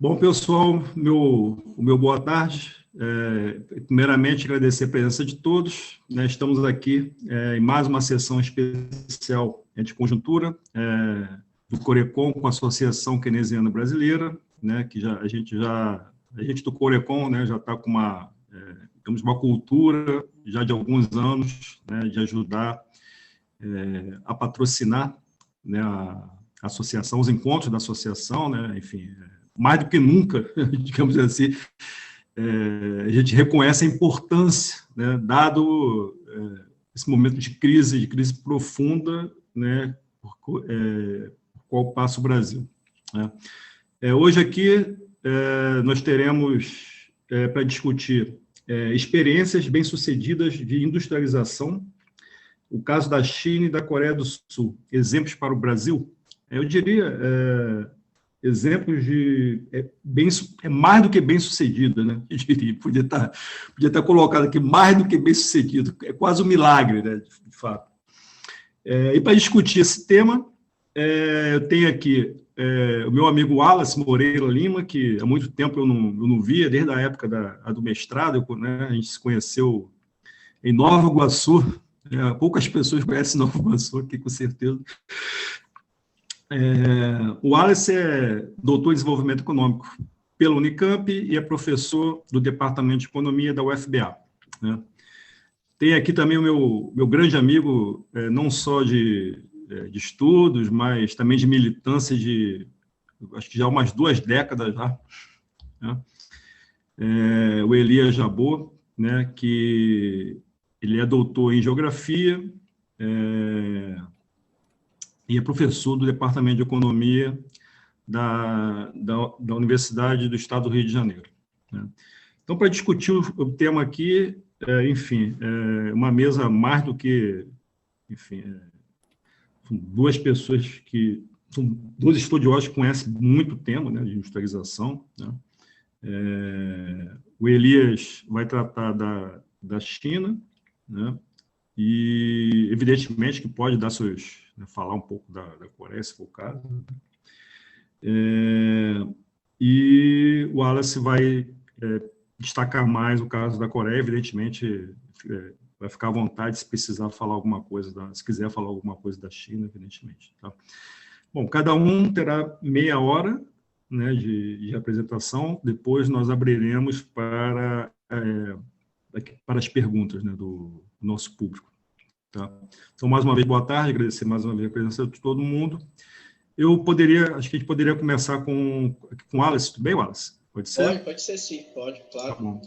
Bom, pessoal, o meu boa tarde. Primeiramente, agradecer a presença de todos. Né? Estamos aqui em mais uma sessão especial de conjuntura do Corecon com a Associação Keynesiana Brasileira, né? Que a gente do Corecon, né, já está com temos uma cultura já de alguns anos, né, de ajudar a patrocinar, né, a associação, os encontros da associação, né, enfim, mais do que nunca, digamos assim, a gente reconhece a importância, né, dado esse momento de crise profunda, né, por qual passa o Brasil. Né. Hoje aqui nós teremos para discutir experiências bem-sucedidas de industrialização, o caso da China e da Coreia do Sul, exemplos para o Brasil. Eu diria exemplos de mais do que bem-sucedido, né? Eu diria, podia estar colocado aqui mais do que bem-sucedido, é quase um milagre, né, de fato. E para discutir esse tema, eu tenho aqui o meu amigo Wallace Moreira Lima, que há muito tempo eu não via, desde a época do mestrado, né, a gente se conheceu em Nova Iguaçu. Poucas pessoas conhecem Nova Iguaçu aqui, com certeza. O Wallace é doutor em desenvolvimento econômico pela Unicamp e é professor do Departamento de Economia da UFBA. Né? Tem aqui também o meu grande amigo, não só de estudos, mas também de militância acho que já há umas 2 décadas já, né? O Elias Jabbour, né, que ele é doutor em geografia e é professor do Departamento de Economia da Universidade do Estado do Rio de Janeiro. Né? Então, para discutir o tema aqui, enfim, uma mesa mais do que, enfim, são 2 pessoas que são 2 estudiosos que conhecem muito o tema, né, de industrialização. Né? O Elias vai tratar da China, né? E, evidentemente, que pode dar falar um pouco da Coreia, se for o caso. E o Wallace vai destacar mais o caso da Coreia, evidentemente, vai ficar à vontade se precisar falar alguma coisa, se quiser falar alguma coisa da China, evidentemente. Tá? Bom, cada um terá meia hora, né, de apresentação, depois nós abriremos para as perguntas, né, do nosso público. Tá? Então, mais uma vez, boa tarde, agradecer mais uma vez a presença de todo mundo. Acho que a gente poderia começar com o Wallace, tudo bem, Wallace? Pode ser? Pode ser sim, pode, claro. Tá bom.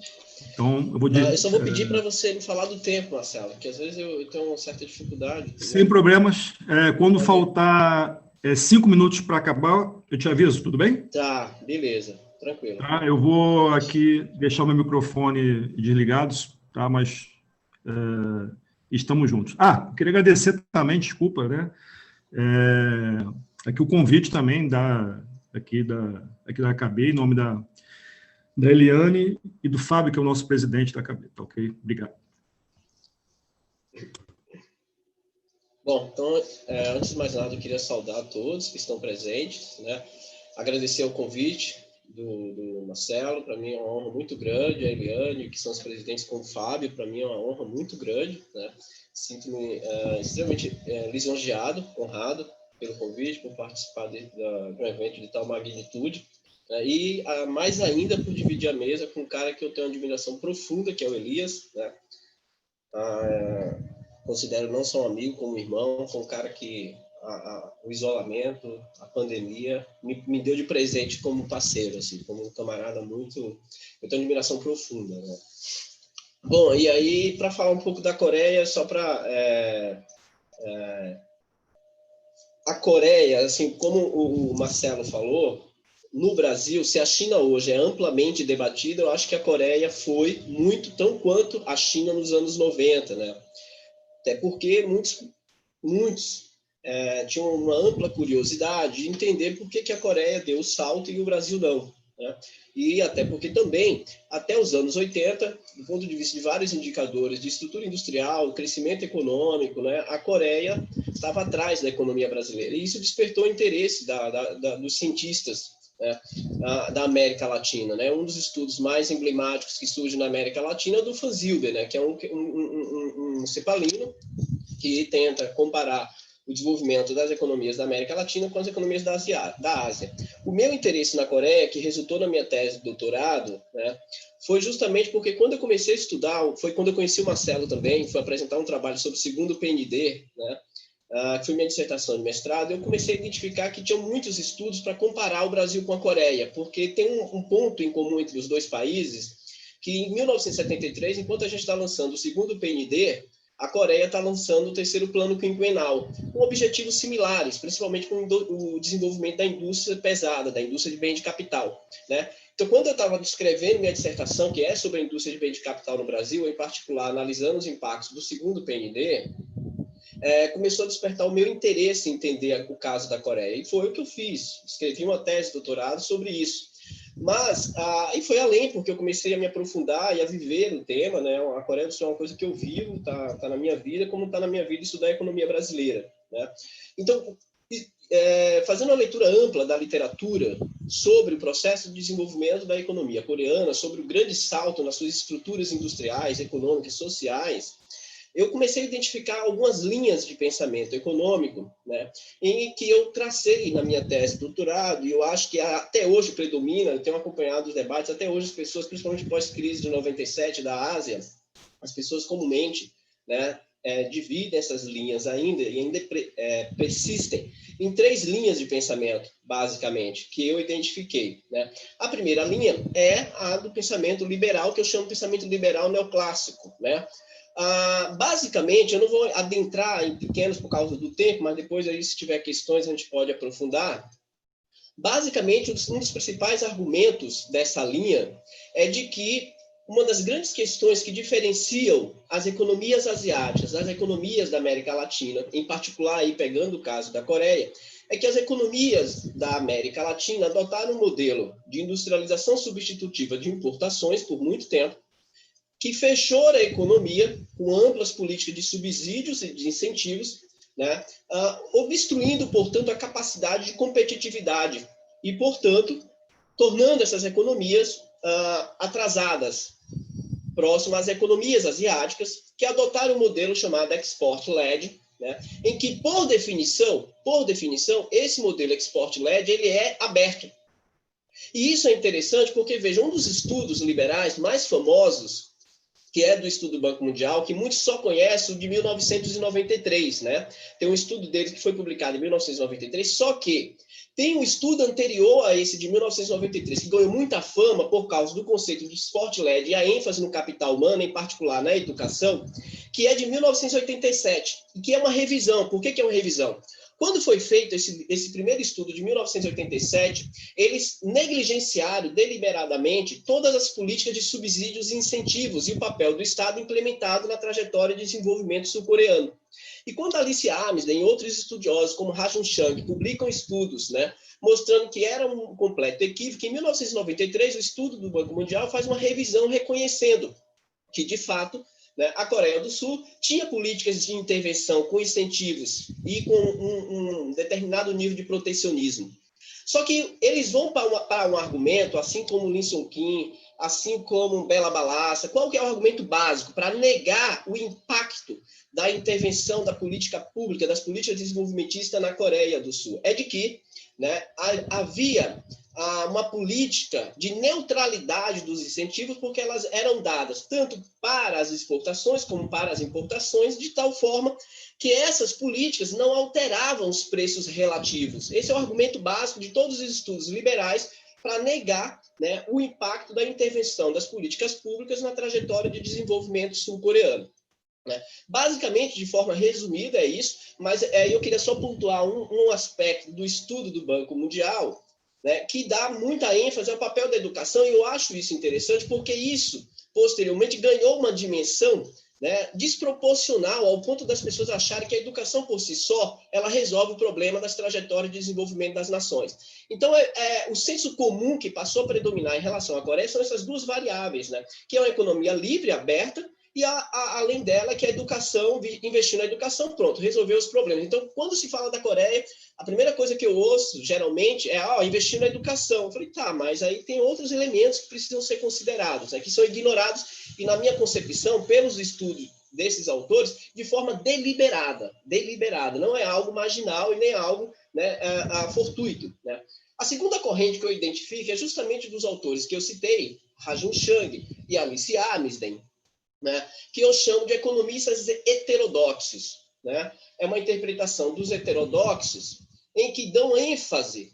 Então, eu só vou pedir para você me falar do tempo, Marcelo, porque às vezes eu tenho uma certa dificuldade. Sem problemas. Quando faltar 5 minutos para acabar, eu te aviso, tudo bem? Tá, beleza, tranquilo. Tá, eu vou aqui deixar o meu microfone desligado, tá? Mas estamos juntos. Eu queria agradecer também, desculpa, né? Aqui o convite também aqui da AKB, em nome da Eliane e do Fábio, que é o nosso presidente da AKB, tá ok? Obrigado. Bom, então, antes de mais nada, eu queria saudar a todos que estão presentes, né? Agradecer o convite do Marcelo, para mim é uma honra muito grande, a Eliane, que são os presidentes com o Fábio, para mim é uma honra muito grande, né? Sinto-me extremamente lisonjeado, honrado pelo convite, por participar de um evento de tal magnitude, e mais ainda por dividir a mesa com um cara que eu tenho uma admiração profunda, que é o Elias, né? Considero não só um amigo, como um irmão, foi um cara que o isolamento, a pandemia, me deu de presente como parceiro, assim, como um camarada muito... Eu tenho uma admiração profunda, né? Bom, e aí, para falar um pouco da Coreia, só para... a Coreia, assim, como o Marcelo falou, no Brasil, se a China hoje é amplamente debatida, eu acho que a Coreia foi muito, tão quanto a China nos anos 90, né? Até porque muitos tinham uma ampla curiosidade de entender por que a Coreia deu o salto e o Brasil não, né? E até porque também, até os anos 80, do ponto de vista de vários indicadores de estrutura industrial, crescimento econômico, né, a Coreia estava atrás da economia brasileira. E isso despertou o interesse dos cientistas né, da América Latina, né? Um dos estudos mais emblemáticos que surge na América Latina é o do Van Zilder, né? Que é um cepalino que tenta comparar o desenvolvimento das economias da América Latina com as economias da Ásia. O meu interesse na Coreia, que resultou na minha tese de doutorado, né, foi justamente porque quando eu comecei a estudar, foi quando eu conheci o Marcelo também, foi apresentar um trabalho sobre o segundo PND, né, que foi minha dissertação de mestrado, eu comecei a identificar que tinham muitos estudos para comparar o Brasil com a Coreia, porque tem um ponto em comum entre os dois países, que em 1973, enquanto a gente está lançando o segundo PND, a Coreia está lançando o terceiro plano quinquenal, com objetivos similares, principalmente com o desenvolvimento da indústria pesada, da indústria de bem de capital, né? Então, quando eu estava descrevendo minha dissertação, que é sobre a indústria de bem de capital no Brasil, em particular analisando os impactos do segundo PND, começou a despertar o meu interesse em entender o caso da Coreia. E foi o que eu fiz. Escrevi uma tese de doutorado sobre isso. Mas, e foi além, porque eu comecei a me aprofundar e a viver o tema, né? A Coreia do Sul é uma coisa que eu vivo, tá na minha vida, como está na minha vida estudar a economia brasileira, né? Então, fazendo uma leitura ampla da literatura sobre o processo de desenvolvimento da economia coreana, sobre o grande salto nas suas estruturas industriais, econômicas, sociais, eu comecei a identificar algumas linhas de pensamento econômico, né, em que eu tracei na minha tese de doutorado, e eu acho que até hoje predomina, eu tenho acompanhado os debates, até hoje as pessoas, principalmente pós-crise de 97 da Ásia, as pessoas comumente, né, dividem essas linhas ainda, e ainda persistem em 3 linhas de pensamento, basicamente, que eu identifiquei, né? A primeira linha é a do pensamento liberal, que eu chamo de pensamento liberal neoclássico, né? Basicamente, eu não vou adentrar em pequenos por causa do tempo, mas depois, aí, se tiver questões, a gente pode aprofundar. Basicamente, um dos principais argumentos dessa linha é de que uma das grandes questões que diferenciam as economias asiáticas das economias da América Latina, em particular, aí, pegando o caso da Coreia, é que as economias da América Latina adotaram um modelo de industrialização substitutiva de importações por muito tempo, que fechou a economia com amplas políticas de subsídios e de incentivos, né, obstruindo, portanto, a capacidade de competitividade e, portanto, tornando essas economias atrasadas, próximas às economias asiáticas, que adotaram um modelo chamado export-led, né, em que, por definição, esse modelo export-led ele é aberto. E isso é interessante porque, veja, um dos estudos liberais mais famosos, que é do estudo do Banco Mundial, que muitos só conhecem o de 1993, né? Tem um estudo dele que foi publicado em 1993, só que tem um estudo anterior a esse de 1993, que ganhou muita fama por causa do conceito de export-led e a ênfase no capital humano, em particular na educação, que é de 1987, e que é uma revisão. Por que é uma revisão? Quando foi feito esse primeiro estudo de 1987, eles negligenciaram deliberadamente todas as políticas de subsídios e incentivos e o papel do Estado implementado na trajetória de desenvolvimento sul-coreano. E quando Alice Amsden e outros estudiosos, como Ha-Joon Chang, publicam estudos, né, mostrando que era um completo equívoco, em 1993, o estudo do Banco Mundial faz uma revisão reconhecendo que, de fato, né, a Coreia do Sul tinha políticas de intervenção com incentivos e com um determinado nível de protecionismo. Só que eles vão para um argumento, assim como Lee Sung-kim, assim como Bela Balassa, qual que é o argumento básico para negar o impacto da intervenção da política pública, das políticas desenvolvimentistas na Coreia do Sul? É de que, né, havia uma política de neutralidade dos incentivos, porque elas eram dadas tanto para as exportações como para as importações, de tal forma que essas políticas não alteravam os preços relativos. Esse é o argumento básico de todos os estudos liberais para negar, né, o impacto da intervenção das políticas públicas na trajetória de desenvolvimento sul-coreano. Né? Basicamente, de forma resumida, é isso, mas eu queria só pontuar um aspecto do estudo do Banco Mundial, né, que dá muita ênfase ao papel da educação, e eu acho isso interessante porque isso, posteriormente, ganhou uma dimensão, né, desproporcional ao ponto das pessoas acharem que a educação por si só ela resolve o problema das trajetórias de desenvolvimento das nações. Então, o senso comum que passou a predominar em relação à Coreia são essas duas variáveis, né, que é uma economia livre, aberta, e além dela, que é a educação, investir na educação, pronto, resolveu os problemas. Então, quando se fala da Coreia, a primeira coisa que eu ouço, geralmente, é investir na educação. Eu falei, tá, mas aí tem outros elementos que precisam ser considerados, que são ignorados, e na minha concepção, pelos estudos desses autores, de forma deliberada, não é algo marginal e nem algo, né, fortuito, né? A segunda corrente que eu identifico é justamente dos autores que eu citei, Rajun Chang e Alice Amsden, né, que eu chamo de economistas heterodoxos, né? É uma interpretação dos heterodoxos em que dão ênfase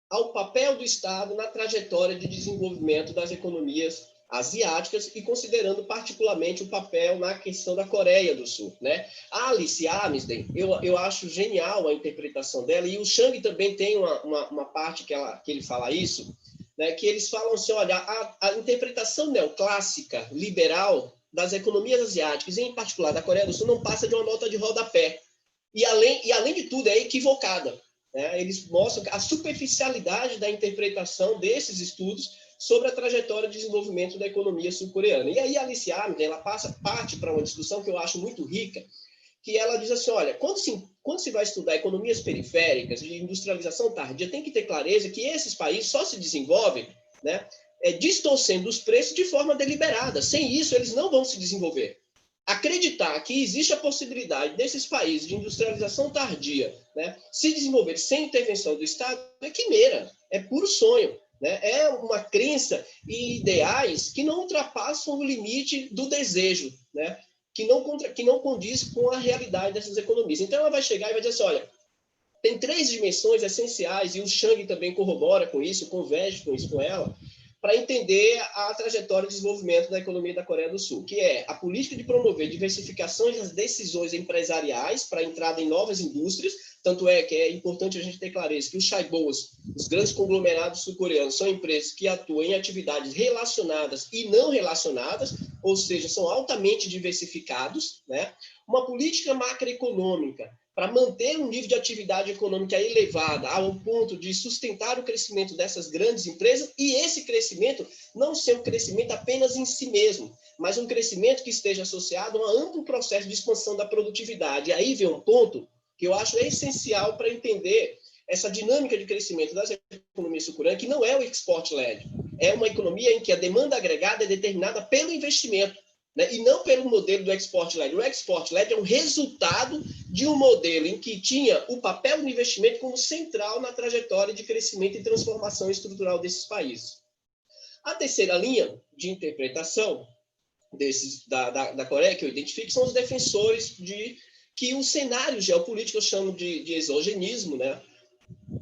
ao papel do Estado na trajetória de desenvolvimento das economias asiáticas e considerando particularmente o papel na questão da Coreia do Sul, né? A Alice Amsden, eu acho genial a interpretação dela, e o Chang também tem uma parte que ele fala isso, né, que eles falam assim, olha, a interpretação neoclássica, liberal, das economias asiáticas, em particular da Coreia do Sul, não passa de uma nota de rodapé. E além de tudo, é equivocada, né? Eles mostram a superficialidade da interpretação desses estudos sobre a trajetória de desenvolvimento da economia sul-coreana. E aí a Alice Amsden, ela parte para uma discussão que eu acho muito rica, que ela diz assim, olha, quando se vai estudar economias periféricas de industrialização tardia, tem que ter clareza que esses países só se desenvolvem, né, distorcendo os preços de forma deliberada. Sem isso, eles não vão se desenvolver. Acreditar que existe a possibilidade desses países de industrialização tardia, né, se desenvolver sem intervenção do Estado é quimera, é puro sonho, né? É uma crença e ideais que não ultrapassam o limite do desejo, né? Que não condiz com a realidade dessas economias. Então, ela vai chegar e vai dizer assim, olha, tem 3 dimensões essenciais, e o Chang também corrobora com isso, converge com isso com ela, para entender a trajetória de desenvolvimento da economia da Coreia do Sul, que é a política de promover diversificações das decisões empresariais para a entrada em novas indústrias, tanto é que é importante a gente ter clareza que os chaebols, os grandes conglomerados sul-coreanos, são empresas que atuam em atividades relacionadas e não relacionadas, ou seja, são altamente diversificados, né? Uma política macroeconômica para manter um nível de atividade econômica elevada ao ponto de sustentar o crescimento dessas grandes empresas, e esse crescimento não ser um crescimento apenas em si mesmo, mas um crescimento que esteja associado a um amplo processo de expansão da produtividade. E aí vem um ponto que eu acho essencial para entender essa dinâmica de crescimento das economias sul-coreanas, que não é o export-led, é uma economia em que a demanda agregada é determinada pelo investimento, né, e não pelo modelo do export-led. O export-led é um resultado de um modelo em que tinha o papel do investimento como central na trajetória de crescimento e transformação estrutural desses países. A terceira linha de interpretação da Coreia, que eu identifico, são os defensores de que o cenário geopolítico, eu chamo de exogenismo, né,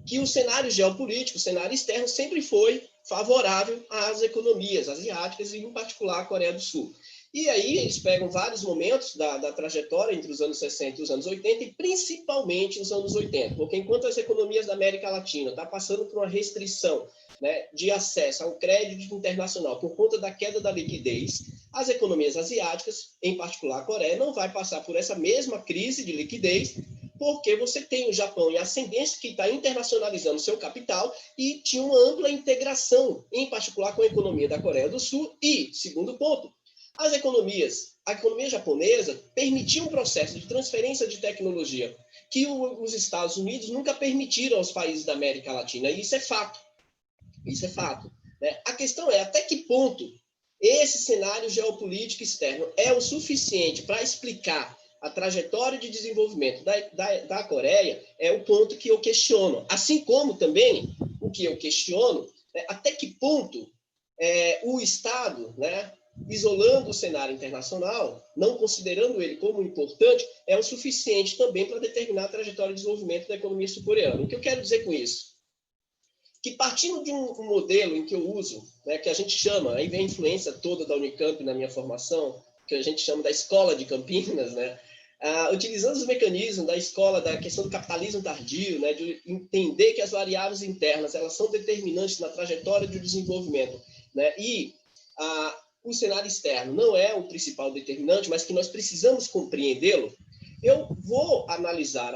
que o cenário geopolítico, o cenário externo, sempre foi favorável às economias asiáticas e, em particular, à Coreia do Sul. E aí eles pegam vários momentos da trajetória entre os anos 60 e os anos 80, e principalmente os anos 80, porque enquanto as economias da América Latina estão passando por uma restrição, né, de acesso ao crédito internacional por conta da queda da liquidez, as economias asiáticas, em particular a Coreia, não vai passar por essa mesma crise de liquidez, porque você tem o Japão em ascendência, que está internacionalizando seu capital, e tinha uma ampla integração, em particular com a economia da Coreia do Sul. E, segundo ponto, a economia japonesa permitia um processo de transferência de tecnologia que os Estados Unidos nunca permitiram aos países da América Latina, e isso é fato. Isso é fato, né? A questão é até que ponto esse cenário geopolítico externo é o suficiente para explicar a trajetória de desenvolvimento da Coreia, é o ponto que eu questiono. Assim como também o que eu questiono é até que ponto o Estado, né, isolando o cenário internacional, não considerando ele como importante, é o suficiente também para determinar a trajetória de desenvolvimento da economia sul-coreana. O que eu quero dizer com isso? Que partindo de um modelo em que eu uso, né, que a gente chama, aí vem a influência toda da Unicamp na minha formação, que a gente chama da escola de Campinas, né, utilizando os mecanismos da escola, da questão do capitalismo tardio, né, de entender que as variáveis internas elas são determinantes na trajetória de desenvolvimento, né, e o cenário externo não é o principal determinante, mas que nós precisamos compreendê-lo. Eu vou analisar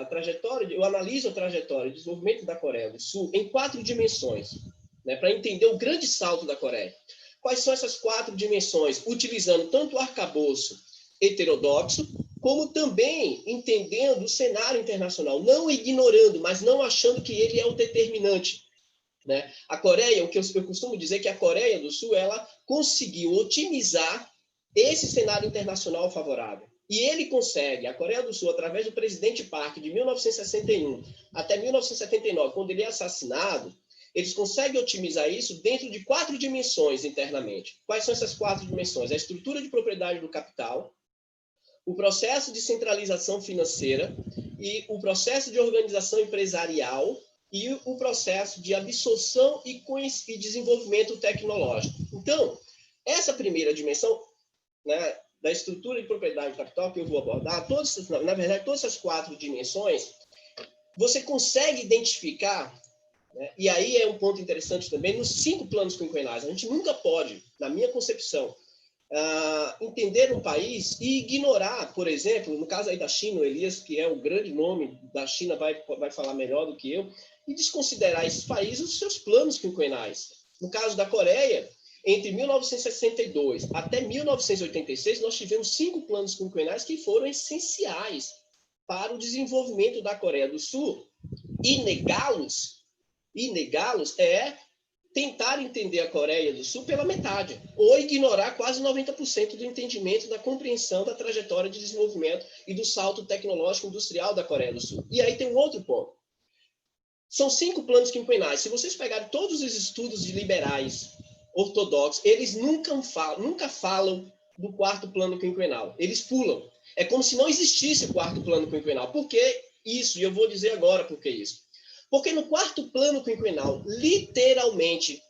eu analiso a trajetória de desenvolvimento da Coreia do Sul em 4 dimensões, né, para entender o grande salto da Coreia. Quais são essas 4 dimensões? Utilizando tanto o arcabouço heterodoxo, como também entendendo o cenário internacional, não ignorando, mas não achando que ele é o determinante, né? A Coreia, o que eu costumo dizer que a Coreia do Sul, ela conseguiu otimizar esse cenário internacional favorável. E ele consegue, a Coreia do Sul, através do presidente Park, de 1961 até 1979, quando ele é assassinado, eles conseguem otimizar isso dentro de 4 dimensões internamente. Quais são essas 4 dimensões? A estrutura de propriedade do capital, o processo de centralização financeira e o processo de organização empresarial e o processo de absorção e desenvolvimento tecnológico. Então, essa primeira dimensão, né, da estrutura de propriedade do capital que eu vou abordar, na verdade, todas essas 4 dimensões, você consegue identificar, né, e aí é um ponto interessante também, nos 5 planos quinquenais. A gente nunca pode, na minha concepção, entender um país e ignorar, por exemplo, no caso aí da China, o Elias, que é o grande nome da China, vai falar melhor do que eu, e desconsiderar esses países os seus planos quinquenais. No caso da Coreia, entre 1962 até 1986, nós tivemos 5 planos quinquenais que foram essenciais para o desenvolvimento da Coreia do Sul, e negá-los é tentar entender a Coreia do Sul pela metade, ou ignorar quase 90% do entendimento, da compreensão da trajetória de desenvolvimento e do salto tecnológico industrial da Coreia do Sul. E aí tem um outro ponto. São 5 planos quinquenais. Se vocês pegarem todos os estudos de liberais ortodoxos, eles nunca falam do 4º plano quinquenal. Eles pulam. É como se não existisse o 4º plano quinquenal. Por que isso? E eu vou dizer agora por que isso. Porque no 4º plano quinquenal, literalmente,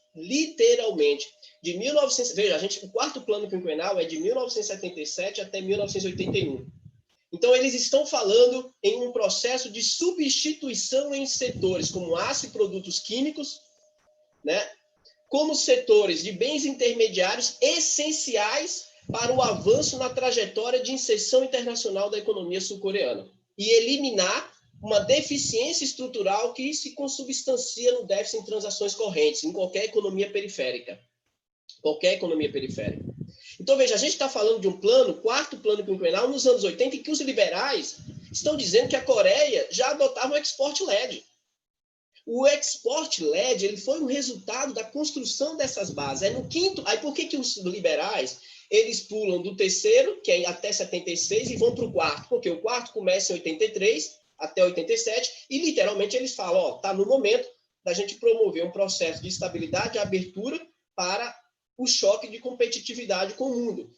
de 1900... Veja, o 4º plano quinquenal é de 1977 até 1981. Então, eles estão falando em um processo de substituição em setores como aço e produtos químicos, né, como setores de bens intermediários essenciais para o avanço na trajetória de inserção internacional da economia sul-coreana e eliminar uma deficiência estrutural que se consubstancia no déficit em transações correntes, em qualquer economia periférica. Qualquer economia periférica. Então, veja, a gente está falando de um plano, 4º plano quinquenal, nos anos 80, em que os liberais estão dizendo que a Coreia já adotava o export-led. O export-led, ele foi um resultado da construção dessas bases. É no 5º... Aí, por que os liberais, eles pulam do 3º, que é até 76, e vão para o 4º? Porque o 4º começa em 83 até 87, e literalmente eles falam, está no momento da gente promover um processo de estabilidade e abertura para o choque de competitividade com o mundo,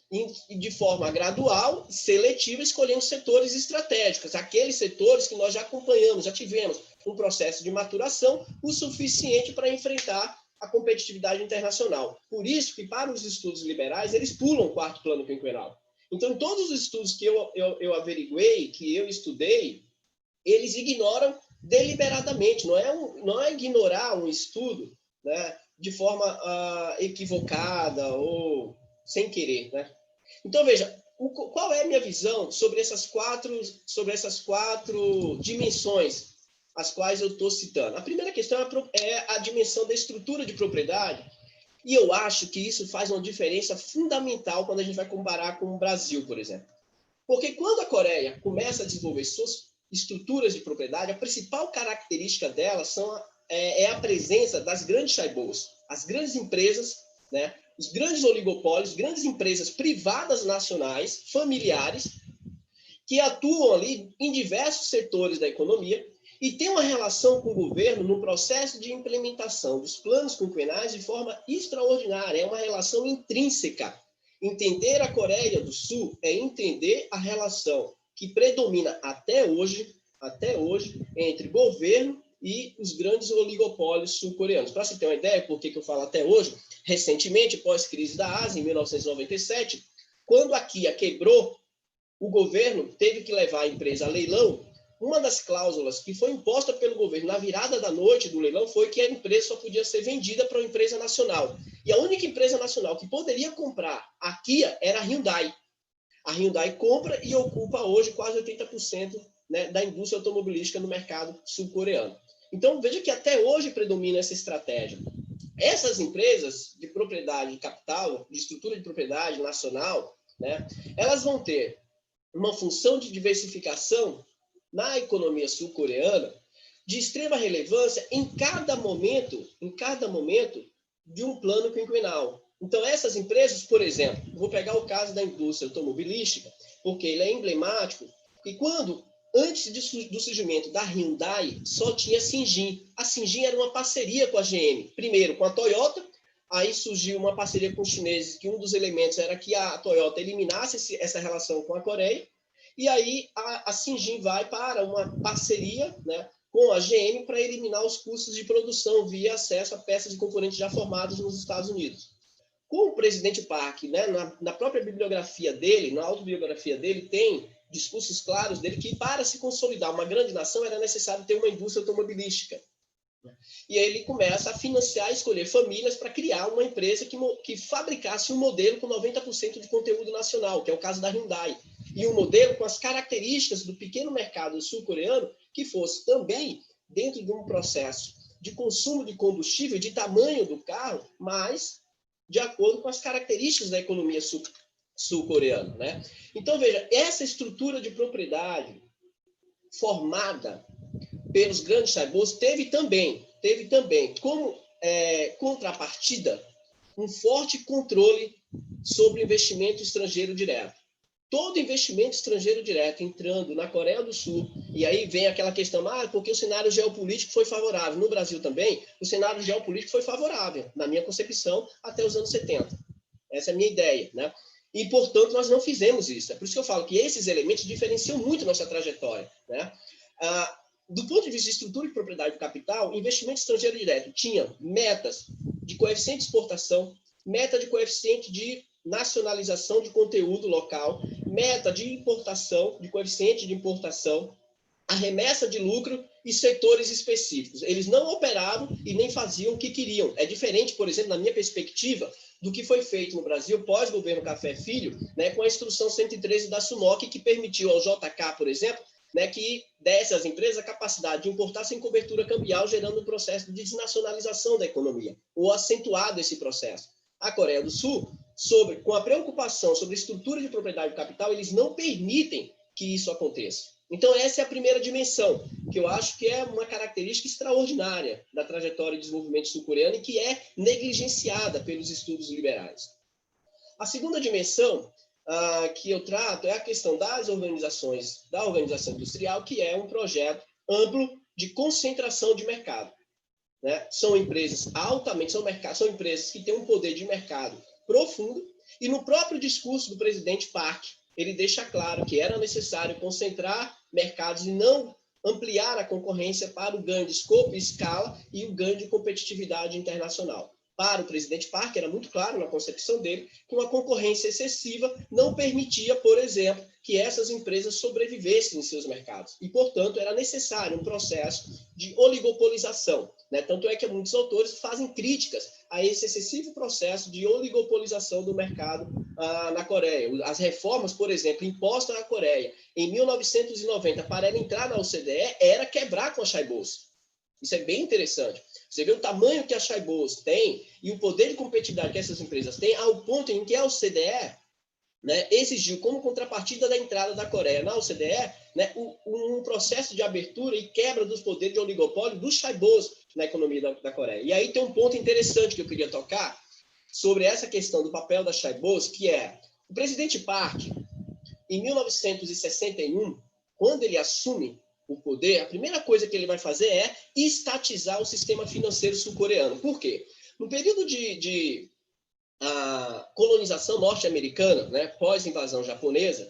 e de forma gradual, seletiva, escolhendo setores estratégicos, aqueles setores que nós já acompanhamos, já tivemos um processo de maturação o suficiente para enfrentar a competitividade internacional. Por isso que, para os estudos liberais, eles pulam o 4º plano quinquenal. Então, em todos os estudos que eu averiguei, que eu estudei, eles ignoram deliberadamente, não é ignorar um estudo, né, de forma equivocada ou sem querer, né? Então, veja, qual é a minha visão sobre essas quatro dimensões as quais eu estou citando? A primeira questão é a dimensão da estrutura de propriedade, e eu acho que isso faz uma diferença fundamental quando a gente vai comparar com o Brasil, por exemplo. Porque quando a Coreia começa a desenvolver suas estruturas de propriedade, a principal característica delas é a presença das grandes chaebols, as grandes empresas, né, os grandes oligopólios, grandes empresas privadas nacionais, familiares, que atuam ali em diversos setores da economia e têm uma relação com o governo no processo de implementação dos planos quinquenais de forma extraordinária. É uma relação intrínseca. Entender a Coreia do Sul é entender a relação que predomina até hoje entre governo e os grandes oligopólios sul-coreanos. Para você ter uma ideia, por que eu falo até hoje, recentemente, pós-crise da Ásia, em 1997, quando a Kia quebrou, o governo teve que levar a empresa a leilão. Uma das cláusulas que foi imposta pelo governo na virada da noite do leilão foi que a empresa só podia ser vendida para uma empresa nacional. E a única empresa nacional que poderia comprar a Kia era a Hyundai. A Hyundai compra e ocupa hoje quase 80%, né, da indústria automobilística no mercado sul-coreano. Então, veja que até hoje predomina essa estratégia. Essas empresas de propriedade de capital, de estrutura de propriedade nacional, né, elas vão ter uma função de diversificação na economia sul-coreana de extrema relevância em cada momento de um plano quinquenal. Então, essas empresas, por exemplo, vou pegar o caso da indústria automobilística, porque ele é emblemático, e antes do surgimento da Hyundai, só tinha a Syngin. A Syngin era uma parceria com a GM, primeiro com a Toyota, aí surgiu uma parceria com os chineses, que um dos elementos era que a Toyota eliminasse essa relação com a Coreia, e aí a Syngin vai para uma parceria, né, com a GM para eliminar os custos de produção via acesso a peças de componentes já formadas nos Estados Unidos. Com o presidente Park, né, na própria bibliografia dele, na autobiografia dele, tem discursos claros dele que para se consolidar uma grande nação era necessário ter uma indústria automobilística. E aí ele começa a financiar e escolher famílias para criar uma empresa que fabricasse um modelo com 90% de conteúdo nacional, que é o caso da Hyundai. E um modelo com as características do pequeno mercado sul-coreano, que fosse também dentro de um processo de consumo de combustível, de tamanho do carro, mas de acordo com as características da economia sul-coreana, né? Então, veja, essa estrutura de propriedade formada pelos grandes chaibos teve também como contrapartida um forte controle sobre o investimento estrangeiro direto. Todo investimento estrangeiro direto entrando na Coreia do Sul, e aí vem aquela questão, porque o cenário geopolítico foi favorável. No Brasil também, o cenário geopolítico foi favorável, na minha concepção, até os anos 70. Essa é a minha ideia, né? E, portanto, nós não fizemos isso. É por isso que eu falo que esses elementos diferenciam muito nossa trajetória, né? Do ponto de vista de estrutura de propriedade do capital, investimento estrangeiro direto tinha metas de coeficiente de exportação, meta de coeficiente de nacionalização de conteúdo local, meta de importação, de coeficiente de importação, a remessa de lucro e setores específicos. Eles não operavam e nem faziam o que queriam. É diferente, por exemplo, na minha perspectiva, do que foi feito no Brasil pós-governo Café Filho, né, com a instrução 113 da SUMOC, que permitiu ao JK, por exemplo, né, que desse às empresas a capacidade de importar sem cobertura cambial, gerando um processo de desnacionalização da economia, ou acentuado esse processo. A Coreia do Sul, com a preocupação sobre a estrutura de propriedade do capital, eles não permitem que isso aconteça. Então, essa é a primeira dimensão, que eu acho que é uma característica extraordinária da trajetória de desenvolvimento sul-coreano e que é negligenciada pelos estudos liberais. A segunda dimensão que eu trato é a questão das organizações, da organização industrial, que é um projeto amplo de concentração de mercado, né? São empresas são empresas que têm um poder de mercado profundo, e no próprio discurso do presidente Park, ele deixa claro que era necessário concentrar mercados e não ampliar a concorrência para o ganho de escopo e escala e o ganho de competitividade internacional. Para o presidente Park, era muito claro na concepção dele que uma concorrência excessiva não permitia, por exemplo, que essas empresas sobrevivessem em seus mercados. E, portanto, era necessário um processo de oligopolização, né? Tanto é que muitos autores fazem críticas a esse excessivo processo de oligopolização do mercado na Coreia. As reformas, por exemplo, impostas na Coreia em 1990 para ela entrar na OCDE era quebrar com a chaibos. Isso é bem interessante. Você vê o tamanho que a chaibos tem e o poder de competitividade que essas empresas têm, ao ponto em que a OCDE, né, exigiu como contrapartida da entrada da Coreia na OCDE, né, um processo de abertura e quebra dos poderes de oligopólio dos chaibos na economia da Coreia. E aí tem um ponto interessante que eu queria tocar sobre essa questão do papel da chaibos, que é o presidente Park, em 1961, quando ele assume o poder, a primeira coisa que ele vai fazer é estatizar o sistema financeiro sul-coreano. Por quê? No período de colonização norte-americana, né, pós-invasão japonesa,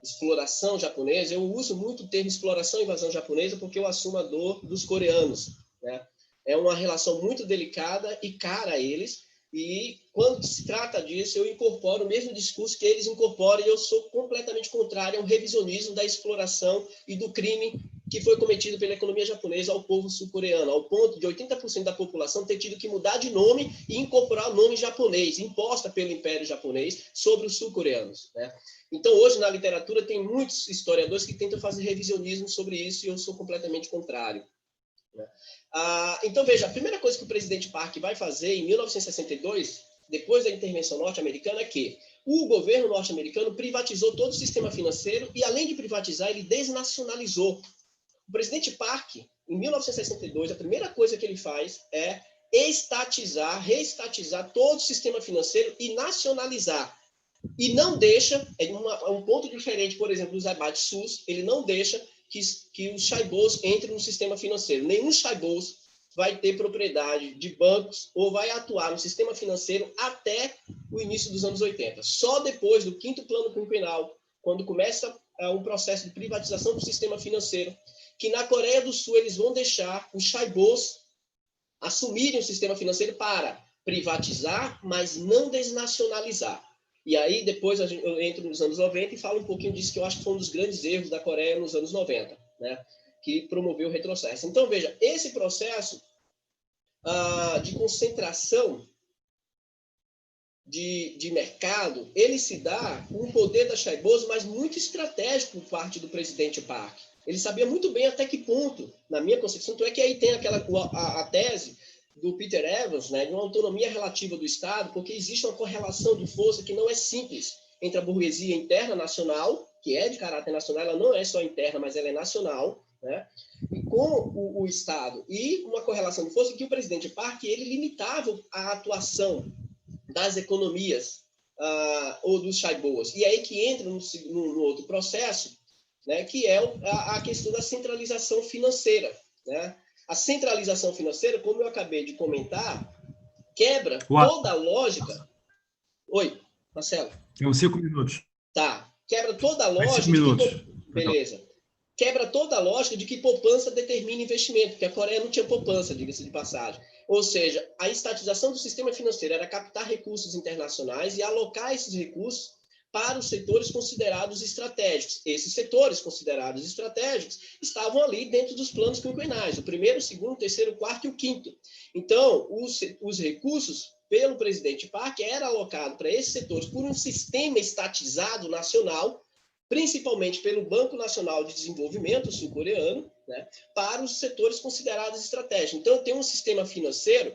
exploração japonesa, eu uso muito o termo exploração e invasão japonesa porque eu assumo a dor dos coreanos, né? É uma relação muito delicada e cara a eles, e quando se trata disso, eu incorporo o mesmo discurso que eles incorporam, e eu sou completamente contrário ao revisionismo da exploração e do crime que foi cometido pela economia japonesa ao povo sul-coreano, ao ponto de 80% da população ter tido que mudar de nome e incorporar o nome japonês, imposta pelo Império Japonês sobre os sul-coreanos, né? Então, hoje, na literatura, tem muitos historiadores que tentam fazer revisionismo sobre isso, e eu sou completamente contrário, né? Então, veja, a primeira coisa que o presidente Park vai fazer em 1962, depois da intervenção norte-americana, que o governo norte-americano privatizou todo o sistema financeiro e, além de privatizar, ele desnacionalizou. O presidente Park, em 1962, a primeira coisa que ele faz é reestatizar todo o sistema financeiro e nacionalizar. E não deixa, um ponto diferente, por exemplo, dos abates SUS, ele não deixa que os chaibôs entrem no sistema financeiro. Nenhum chaibôs vai ter propriedade de bancos ou vai atuar no sistema financeiro até o início dos anos 80. Só depois do 5º plano quinquenal, quando começa um processo de privatização do sistema financeiro, que na Coreia do Sul eles vão deixar os chaibôs assumirem o sistema financeiro para privatizar, mas não desnacionalizar. E aí, depois eu entro nos anos 90 e falo um pouquinho disso, que eu acho que foi um dos grandes erros da Coreia nos anos 90, né? Que promoveu o retrocesso. Então, veja, esse processo de concentração de mercado, ele se dá com o poder da chaibôs, mas muito estratégico por parte do presidente Park. Ele sabia muito bem até que ponto, na minha concepção, então é que aí tem a tese do Peter Evans, né, de uma autonomia relativa do Estado, porque existe uma correlação de força que não é simples entre a burguesia interna nacional, que é de caráter nacional, ela não é só interna, mas ela é nacional, né, e com o Estado, e uma correlação de força que o presidente Park, ele limitava a atuação das economias ou dos chaibôs. E aí que entra no outro processo, né, que é a questão da centralização financeira, né? A centralização financeira, como eu acabei de comentar, quebra toda a lógica. Oi, Marcelo. Tem 5 minutos. Tá. Quebra toda a lógica. 5 minutos. Beleza. Quebra toda a lógica de que poupança determina investimento, porque a Coreia não tinha poupança, diga-se de passagem. Ou seja, a estatização do sistema financeiro era captar recursos internacionais e alocar esses recursos para os setores considerados estratégicos. Esses setores considerados estratégicos estavam ali dentro dos planos quinquenais, o 1º, 2º, 3º, 4º e o 5º. Então, os recursos, pelo presidente Park, era alocado para esses setores por um sistema estatizado nacional, principalmente pelo Banco Nacional de Desenvolvimento sul-coreano, né, para os setores considerados estratégicos. Então, tem um sistema financeiro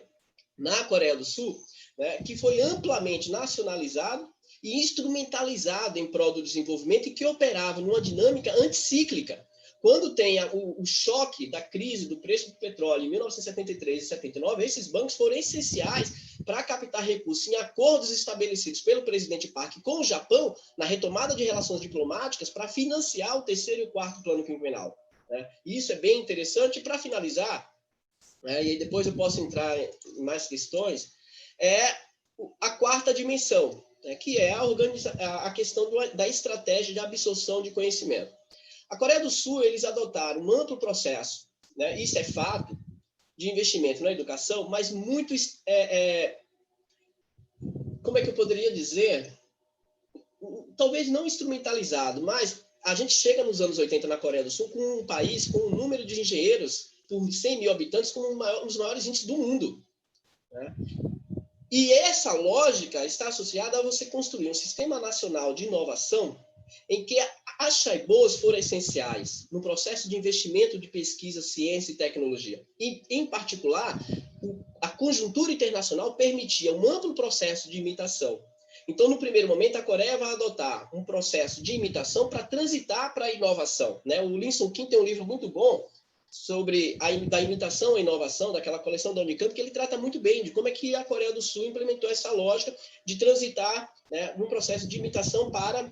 na Coreia do Sul, né, que foi amplamente nacionalizado e instrumentalizado em prol do desenvolvimento e que operava numa dinâmica anticíclica. Quando tem o choque da crise do preço do petróleo em 1973 e 79, esses bancos foram essenciais para captar recursos em acordos estabelecidos pelo presidente Park com o Japão na retomada de relações diplomáticas para financiar o 3º e o 4º plano quinquenal. Né? Isso é bem interessante. E para finalizar, né, e aí depois eu posso entrar em mais questões, é a 4ª dimensão, que é a questão da estratégia de absorção de conhecimento. A Coreia do Sul, eles adotaram um amplo processo, né, isso é fato, de investimento na educação, mas muito, como é que eu poderia dizer? Talvez não instrumentalizado, mas a gente chega nos anos 80 na Coreia do Sul com um país com um número de engenheiros por 100 mil habitantes como um dos maiores índices do mundo, né? E essa lógica está associada a você construir um sistema nacional de inovação em que as chaibôs foram essenciais no processo de investimento de pesquisa, ciência e tecnologia. E, em particular, a conjuntura internacional permitia um amplo processo de imitação. Então, no primeiro momento, a Coreia vai adotar um processo de imitação para transitar para a inovação, né? O Lee Sung-kim tem um livro muito bom sobre da imitação à inovação, daquela coleção da Unicamp, que ele trata muito bem de como é que a Coreia do Sul implementou essa lógica de transitar, né, num processo de imitação para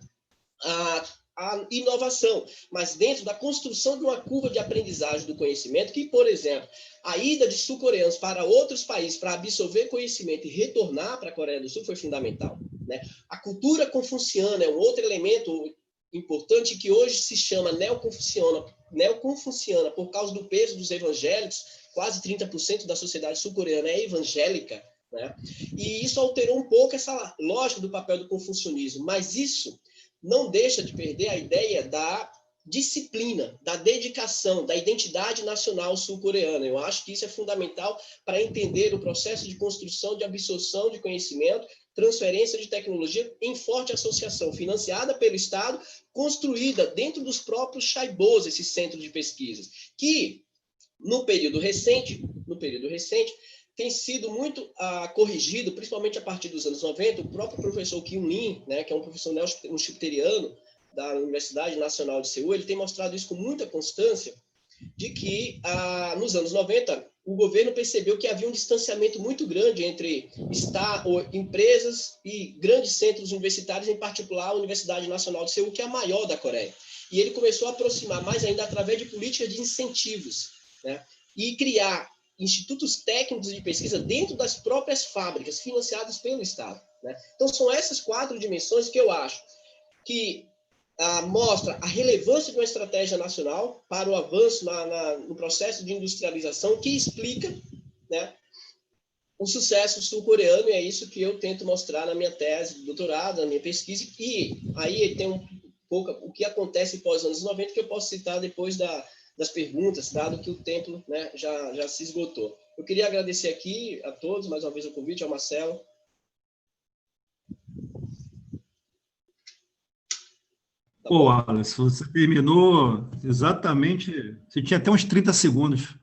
a inovação, mas dentro da construção de uma curva de aprendizagem do conhecimento, que, por exemplo, a ida de sul-coreanos para outros países para absorver conhecimento e retornar para a Coreia do Sul foi fundamental, né? A cultura confuciana é um outro elemento importante que hoje se chama neoconfuciana por causa do peso dos evangélicos, quase 30% da sociedade sul-coreana é evangélica, né? E isso alterou um pouco essa lógica do papel do confucionismo, mas isso não deixa de perder a ideia da disciplina, da dedicação, da identidade nacional sul-coreana. Eu acho que isso é fundamental para entender o processo de construção, de absorção de conhecimento, transferência de tecnologia em forte associação, financiada pelo Estado, construída dentro dos próprios chaibôs, esses centros de pesquisas, que, no período recente, tem sido muito corrigido, principalmente a partir dos anos 90. O próprio professor Kim Lin, né, que é um professor neo-shipteriano da Universidade Nacional de Seul, ele tem mostrado isso com muita constância, de que nos anos 90 o governo percebeu que havia um distanciamento muito grande entre empresas e grandes centros universitários, em particular a Universidade Nacional de Seul, que é a maior da Coreia. E ele começou a aproximar mais ainda através de políticas de incentivos, né, e criar institutos técnicos de pesquisa dentro das próprias fábricas, financiadas pelo Estado, né? Então, são essas 4 dimensões que eu acho que mostra a relevância de uma estratégia nacional para o avanço no processo de industrialização, que explica, né, o sucesso sul-coreano, e é isso que eu tento mostrar na minha tese de doutorado, na minha pesquisa, e aí tem um pouco o que acontece pós anos 90, que eu posso citar depois das perguntas, dado que o tempo, né, já se esgotou. Eu queria agradecer aqui a todos, mais uma vez, o convite, ao Marcelo. Tá. Pô, Wallace, você terminou exatamente... Você tinha até uns 30 segundos.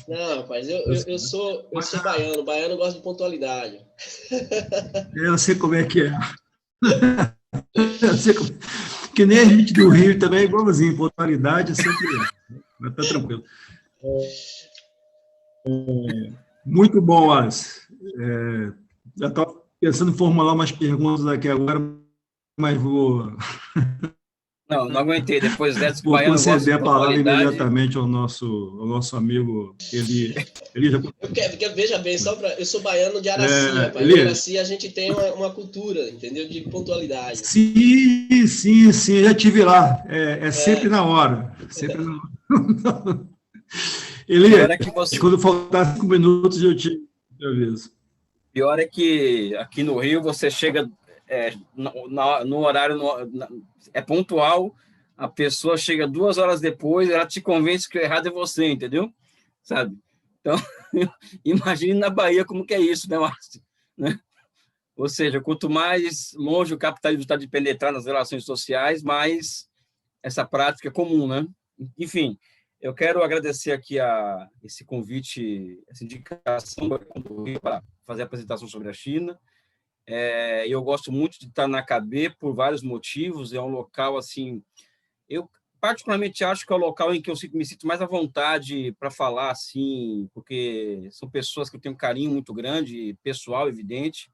Não, rapaz, eu sou baiano. Baiano gosta de pontualidade. Eu sei como é que é. Eu sei como... Que nem a gente do Rio também é igualzinho. Pontualidade sempre... Mas tá tranquilo. Muito bom, Wallace. Já estou pensando em formular umas perguntas aqui agora, mas vou... Não aguentei. Depois dessa, vou conceder a palavra imediatamente ao nosso amigo. Ele já... Veja bem, eu sou baiano de Araci, rapaz. Em Araci a gente tem uma cultura, entendeu? De pontualidade. Sim, já estive lá. É sempre na hora. Sempre na hora. Quando faltar 5 minutos, eu te aviso. Pior é que aqui no Rio você chega no horário, é pontual, a pessoa chega 2 horas depois, ela te convence que o errado é você, entendeu? Sabe? Então, imagine na Bahia como que é isso, né, Márcio? Né? Ou seja, quanto mais longe o capitalismo está de penetrar nas relações sociais, mais essa prática é comum, né? Enfim, eu quero agradecer aqui esse convite, essa indicação para fazer a apresentação sobre a China. Eu gosto muito de estar na KB por vários motivos. É um local, assim, eu particularmente acho que é o local em que eu me sinto mais à vontade para falar, assim, porque são pessoas que eu tenho um carinho muito grande, pessoal, evidente.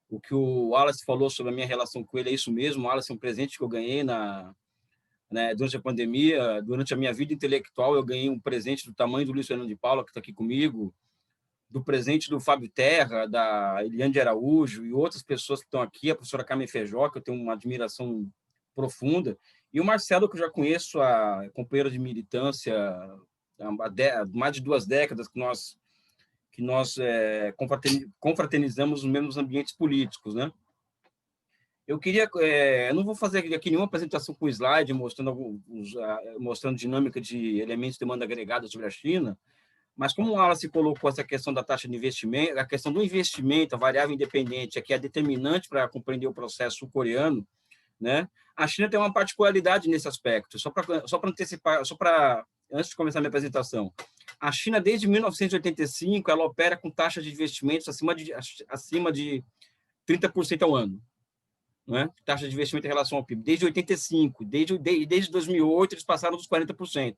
O que o Wallace falou sobre a minha relação com ele é isso mesmo. O Wallace é um presente que eu ganhei durante a pandemia. Durante a minha vida intelectual, eu ganhei um presente do tamanho do Luiz Fernando de Paula, que está aqui comigo, do presente do Fábio Terra, da Eliane de Araújo e outras pessoas que estão aqui, a professora Carmen Feijó, que eu tenho uma admiração profunda, e o Marcelo, que eu já conheço, a companheira de militância há mais de 2 décadas, que nós confraternizamos nos mesmos ambientes políticos, né? Eu não vou fazer aqui nenhuma apresentação com slide mostrando dinâmica de elementos de demanda agregada sobre a China, mas como o Wallace colocou essa questão da taxa de investimento, a questão do investimento, a variável independente, que é determinante para compreender o processo sul-coreano, né? A China tem uma particularidade nesse aspecto, só para antecipar, antes de começar a minha apresentação. A China, desde 1985, ela opera com taxas de investimentos acima de 30% ao ano, né? Taxa de investimento em relação ao PIB, desde 85, desde 2008 eles passaram dos 40%.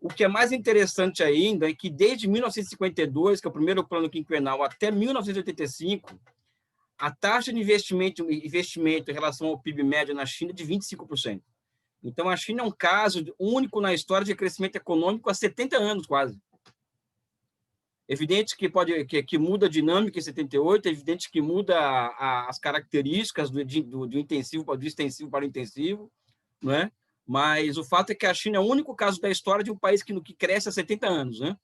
O que é mais interessante ainda é que desde 1952, que é o primeiro plano quinquenal, até 1985, a taxa de investimento em relação ao PIB médio na China é de 25%. Então, a China é um caso único na história de crescimento econômico há 70 anos, quase. Evidente que muda a dinâmica em 78, é evidente que muda as características do extensivo para o intensivo, não é? Mas o fato é que a China é o único caso da história de um país que cresce há 70 anos, né?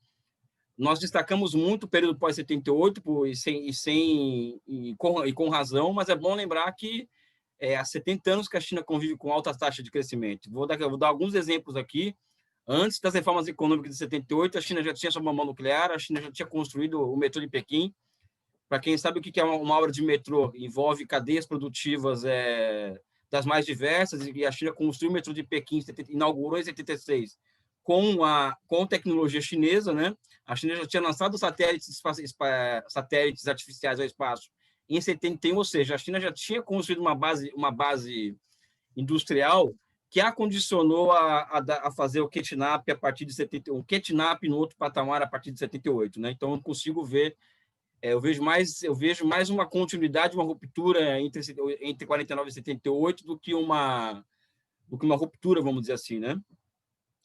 Nós destacamos muito o período pós-78 e com razão, mas é bom lembrar que há 70 anos que a China convive com altas taxas de crescimento. Vou dar alguns exemplos aqui. Antes das reformas econômicas de 78, a China já tinha sua bomba nuclear, a China já tinha construído o metrô de Pequim. Para quem sabe o que é uma obra de metrô, envolve cadeias produtivas das mais diversas, e a China construiu o metrô de Pequim, inaugurou em 76, com tecnologia chinesa, né? A China já tinha lançado satélites artificiais ao espaço em 71, ou seja, a China já tinha construído uma base industrial que a condicionou a fazer o Catnap a partir de 71, o Catnap no outro patamar a partir de 78, né? Então eu consigo ver, eu vejo mais uma continuidade, uma ruptura entre 49 e 78 do que uma ruptura, vamos dizer assim, né?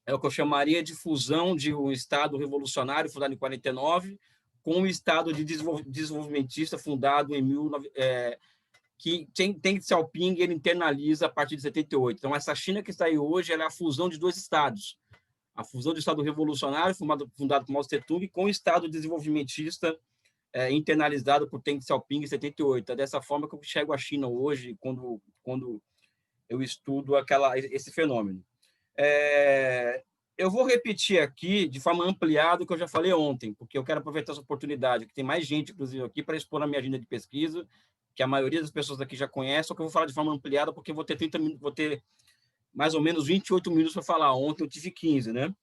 É o que eu chamaria de fusão de um Estado revolucionário fundado em 49 com um Estado de desenvolvimentista fundado em que Deng Xiaoping ele internaliza a partir de 78. Então, essa China que está aí hoje ela é a fusão de dois Estados. A fusão do Estado revolucionário, fundado por Mao Tse-tung, com o Estado desenvolvimentista internalizado por Deng Xiaoping em 78. É dessa forma que eu enxergo a China hoje, quando eu estudo esse fenômeno. Eu vou repetir aqui, de forma ampliada, o que eu já falei ontem, porque eu quero aproveitar essa oportunidade, que tem mais gente, inclusive, aqui, para expor a minha agenda de pesquisa, que a maioria das pessoas aqui já conhece, só que eu vou falar de forma ampliada, porque vou ter mais ou menos 28 minutos para falar. Ontem eu tive 15, né?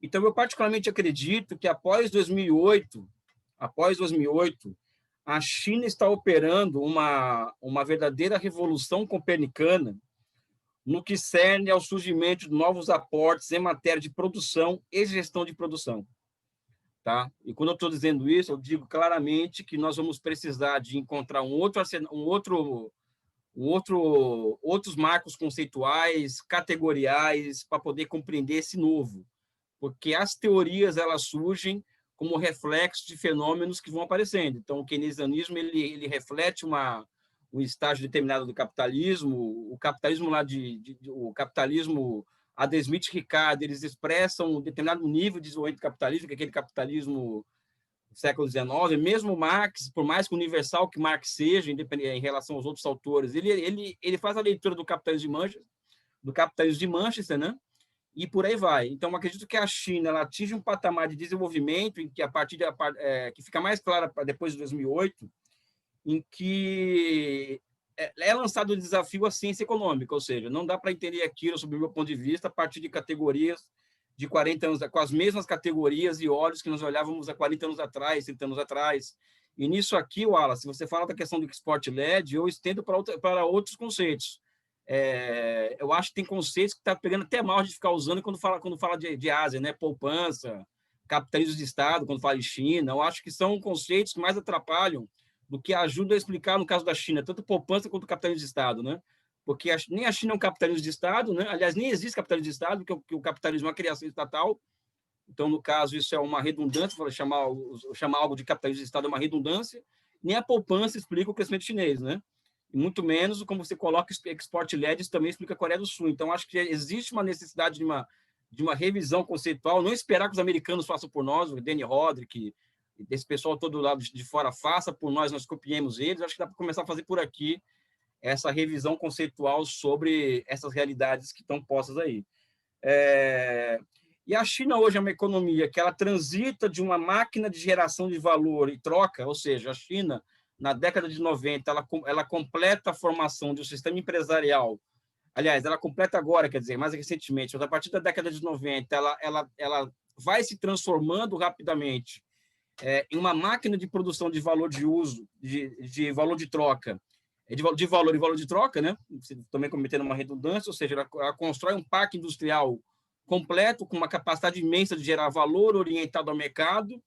Então, eu particularmente acredito que após 2008, a China está operando uma verdadeira revolução copernicana no que cerne ao surgimento de novos aportes em matéria de produção e gestão de produção. Tá? E quando eu estou dizendo isso, eu digo claramente que nós vamos precisar de encontrar outros marcos conceituais, categoriais, para poder compreender esse novo. Porque as teorias elas surgem como reflexo de fenômenos que vão aparecendo. Então, o keynesianismo ele reflete um estágio determinado do capitalismo, o capitalismo o capitalismo Adam Smith e Ricardo, eles expressam um determinado nível de desenvolvimento do capitalismo, que é aquele capitalismo do século XIX. Mesmo Marx, por mais que universal que Marx seja, em relação aos outros autores, ele faz a leitura do capitalismo de Manchester, né? E por aí vai. Então, eu acredito que a China ela atinge um patamar de desenvolvimento em que que fica mais clara depois de 2008, em que é lançado o desafio à ciência econômica, ou seja, não dá para entender aquilo, sob o meu ponto de vista, a partir de categorias de 40 anos, com as mesmas categorias e olhos que nós olhávamos há 40 anos atrás, 30 anos atrás. E nisso aqui, Wallace, se você fala da questão do export-led, eu estendo para outros conceitos. Eu acho que tem conceitos que está pegando até mal de ficar usando quando fala de Ásia, né? Poupança, capitalismo de Estado, quando fala de China. Eu acho que são conceitos que mais atrapalham do que ajuda a explicar, no caso da China, tanto poupança quanto capitalismo de Estado, né? Porque nem a China é um capitalismo de Estado, né? Aliás, nem existe capitalismo de Estado, porque o capitalismo é uma criação estatal. Então, no caso, isso é uma redundância, chamar algo de capitalismo de Estado é uma redundância. Nem a poupança explica o crescimento chinês, né? E muito menos como você coloca export-led, isso também explica a Coreia do Sul. Então, acho que existe uma necessidade de uma revisão conceitual, não esperar que os americanos façam por nós, o Danny Roderick, desse pessoal todo lado de fora faça por nós copiemos eles. Acho que dá para começar a fazer por aqui essa revisão conceitual sobre essas realidades que estão postas aí. E a China hoje é uma economia que ela transita de uma máquina de geração de valor e troca, ou seja, a China, na década de 90, ela completa a formação de um sistema empresarial. Aliás, ela completa agora, quer dizer, mais recentemente, mas a partir da década de 90, ela vai se transformando rapidamente em uma máquina de produção de valor de uso, de valor de troca, de valor e valor de troca, né? Também cometendo uma redundância, ou seja, ela constrói um parque industrial completo, com uma capacidade imensa de gerar valor orientado ao mercado.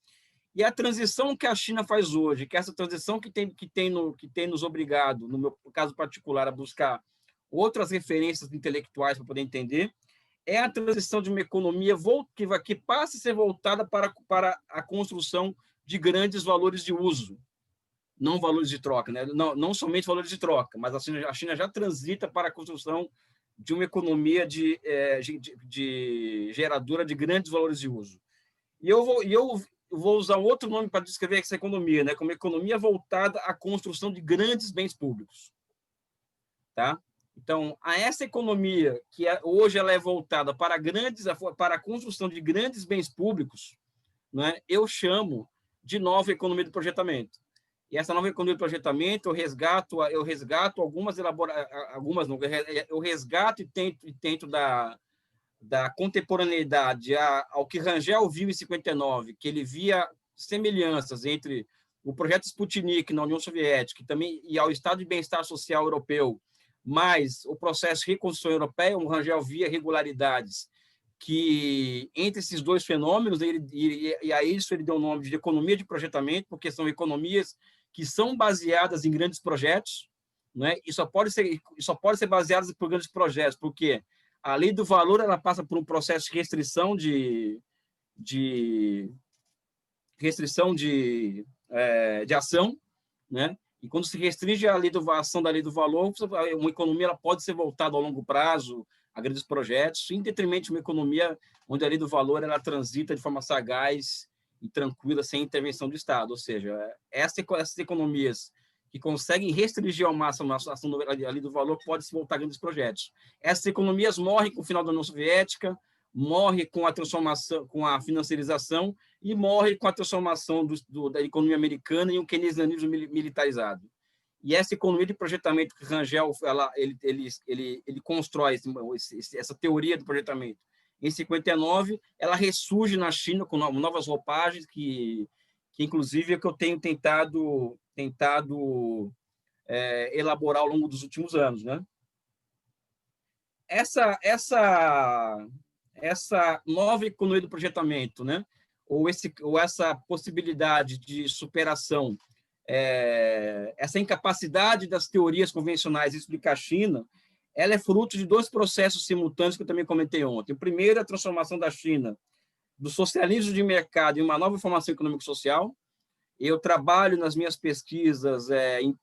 E a transição que a China faz hoje, que é essa transição que tem nos obrigado, no meu caso particular, a buscar outras referências intelectuais para poder entender, é a transição de uma economia que passa a ser voltada para a construção de grandes valores de uso, não valores de troca, né? Não somente valores de troca, mas a China já transita para a construção de uma economia de geradora de grandes valores de uso. E eu vou usar outro nome para descrever essa economia, né? Como economia voltada à construção de grandes bens públicos. Tá? Então, essa economia, que hoje ela é voltada para a construção de grandes bens públicos, né, eu chamo de nova economia do projetamento. E essa nova economia do projetamento, eu resgato algumas não, eu resgato e tento da contemporaneidade ao que Rangel viu em 59, que ele via semelhanças entre o projeto Sputnik na União Soviética e ao Estado de Bem-Estar Social Europeu, mais o processo de reconstrução europeia, o Rangel via regularidades que, entre esses dois fenômenos, e a isso ele deu o nome de economia de projetamento, porque são economias que são baseadas em grandes projetos, né? E só pode ser baseadas por grandes projetos, porque a lei do valor ela passa por um processo de restrição de ação, né? E quando se restringe a ação da lei do valor, uma economia ela pode ser voltada ao longo prazo, a grandes projetos, em detrimento de uma economia onde a lei do valor ela transita de forma sagaz e tranquila, sem intervenção do Estado. Ou seja, essas economias que conseguem restringir ao máximo a ação da lei do valor podem se voltar a grandes projetos. Essas economias morrem com o final da União Soviética, morre com a transformação, com a financiarização e morre com a transformação da economia americana em um keynesianismo militarizado. E essa economia de projetamento que Rangel ele constrói essa teoria do projetamento em 59, ela ressurge na China com novas roupagens que inclusive é que eu tenho tentado elaborar ao longo dos últimos anos, né? Essa nova economia do projetamento, né? ou essa possibilidade de superação, essa incapacidade das teorias convencionais de explicar a China, ela é fruto de dois processos simultâneos que eu também comentei ontem. O primeiro é a transformação da China do socialismo de mercado em uma nova formação econômico-social. Eu trabalho nas minhas pesquisas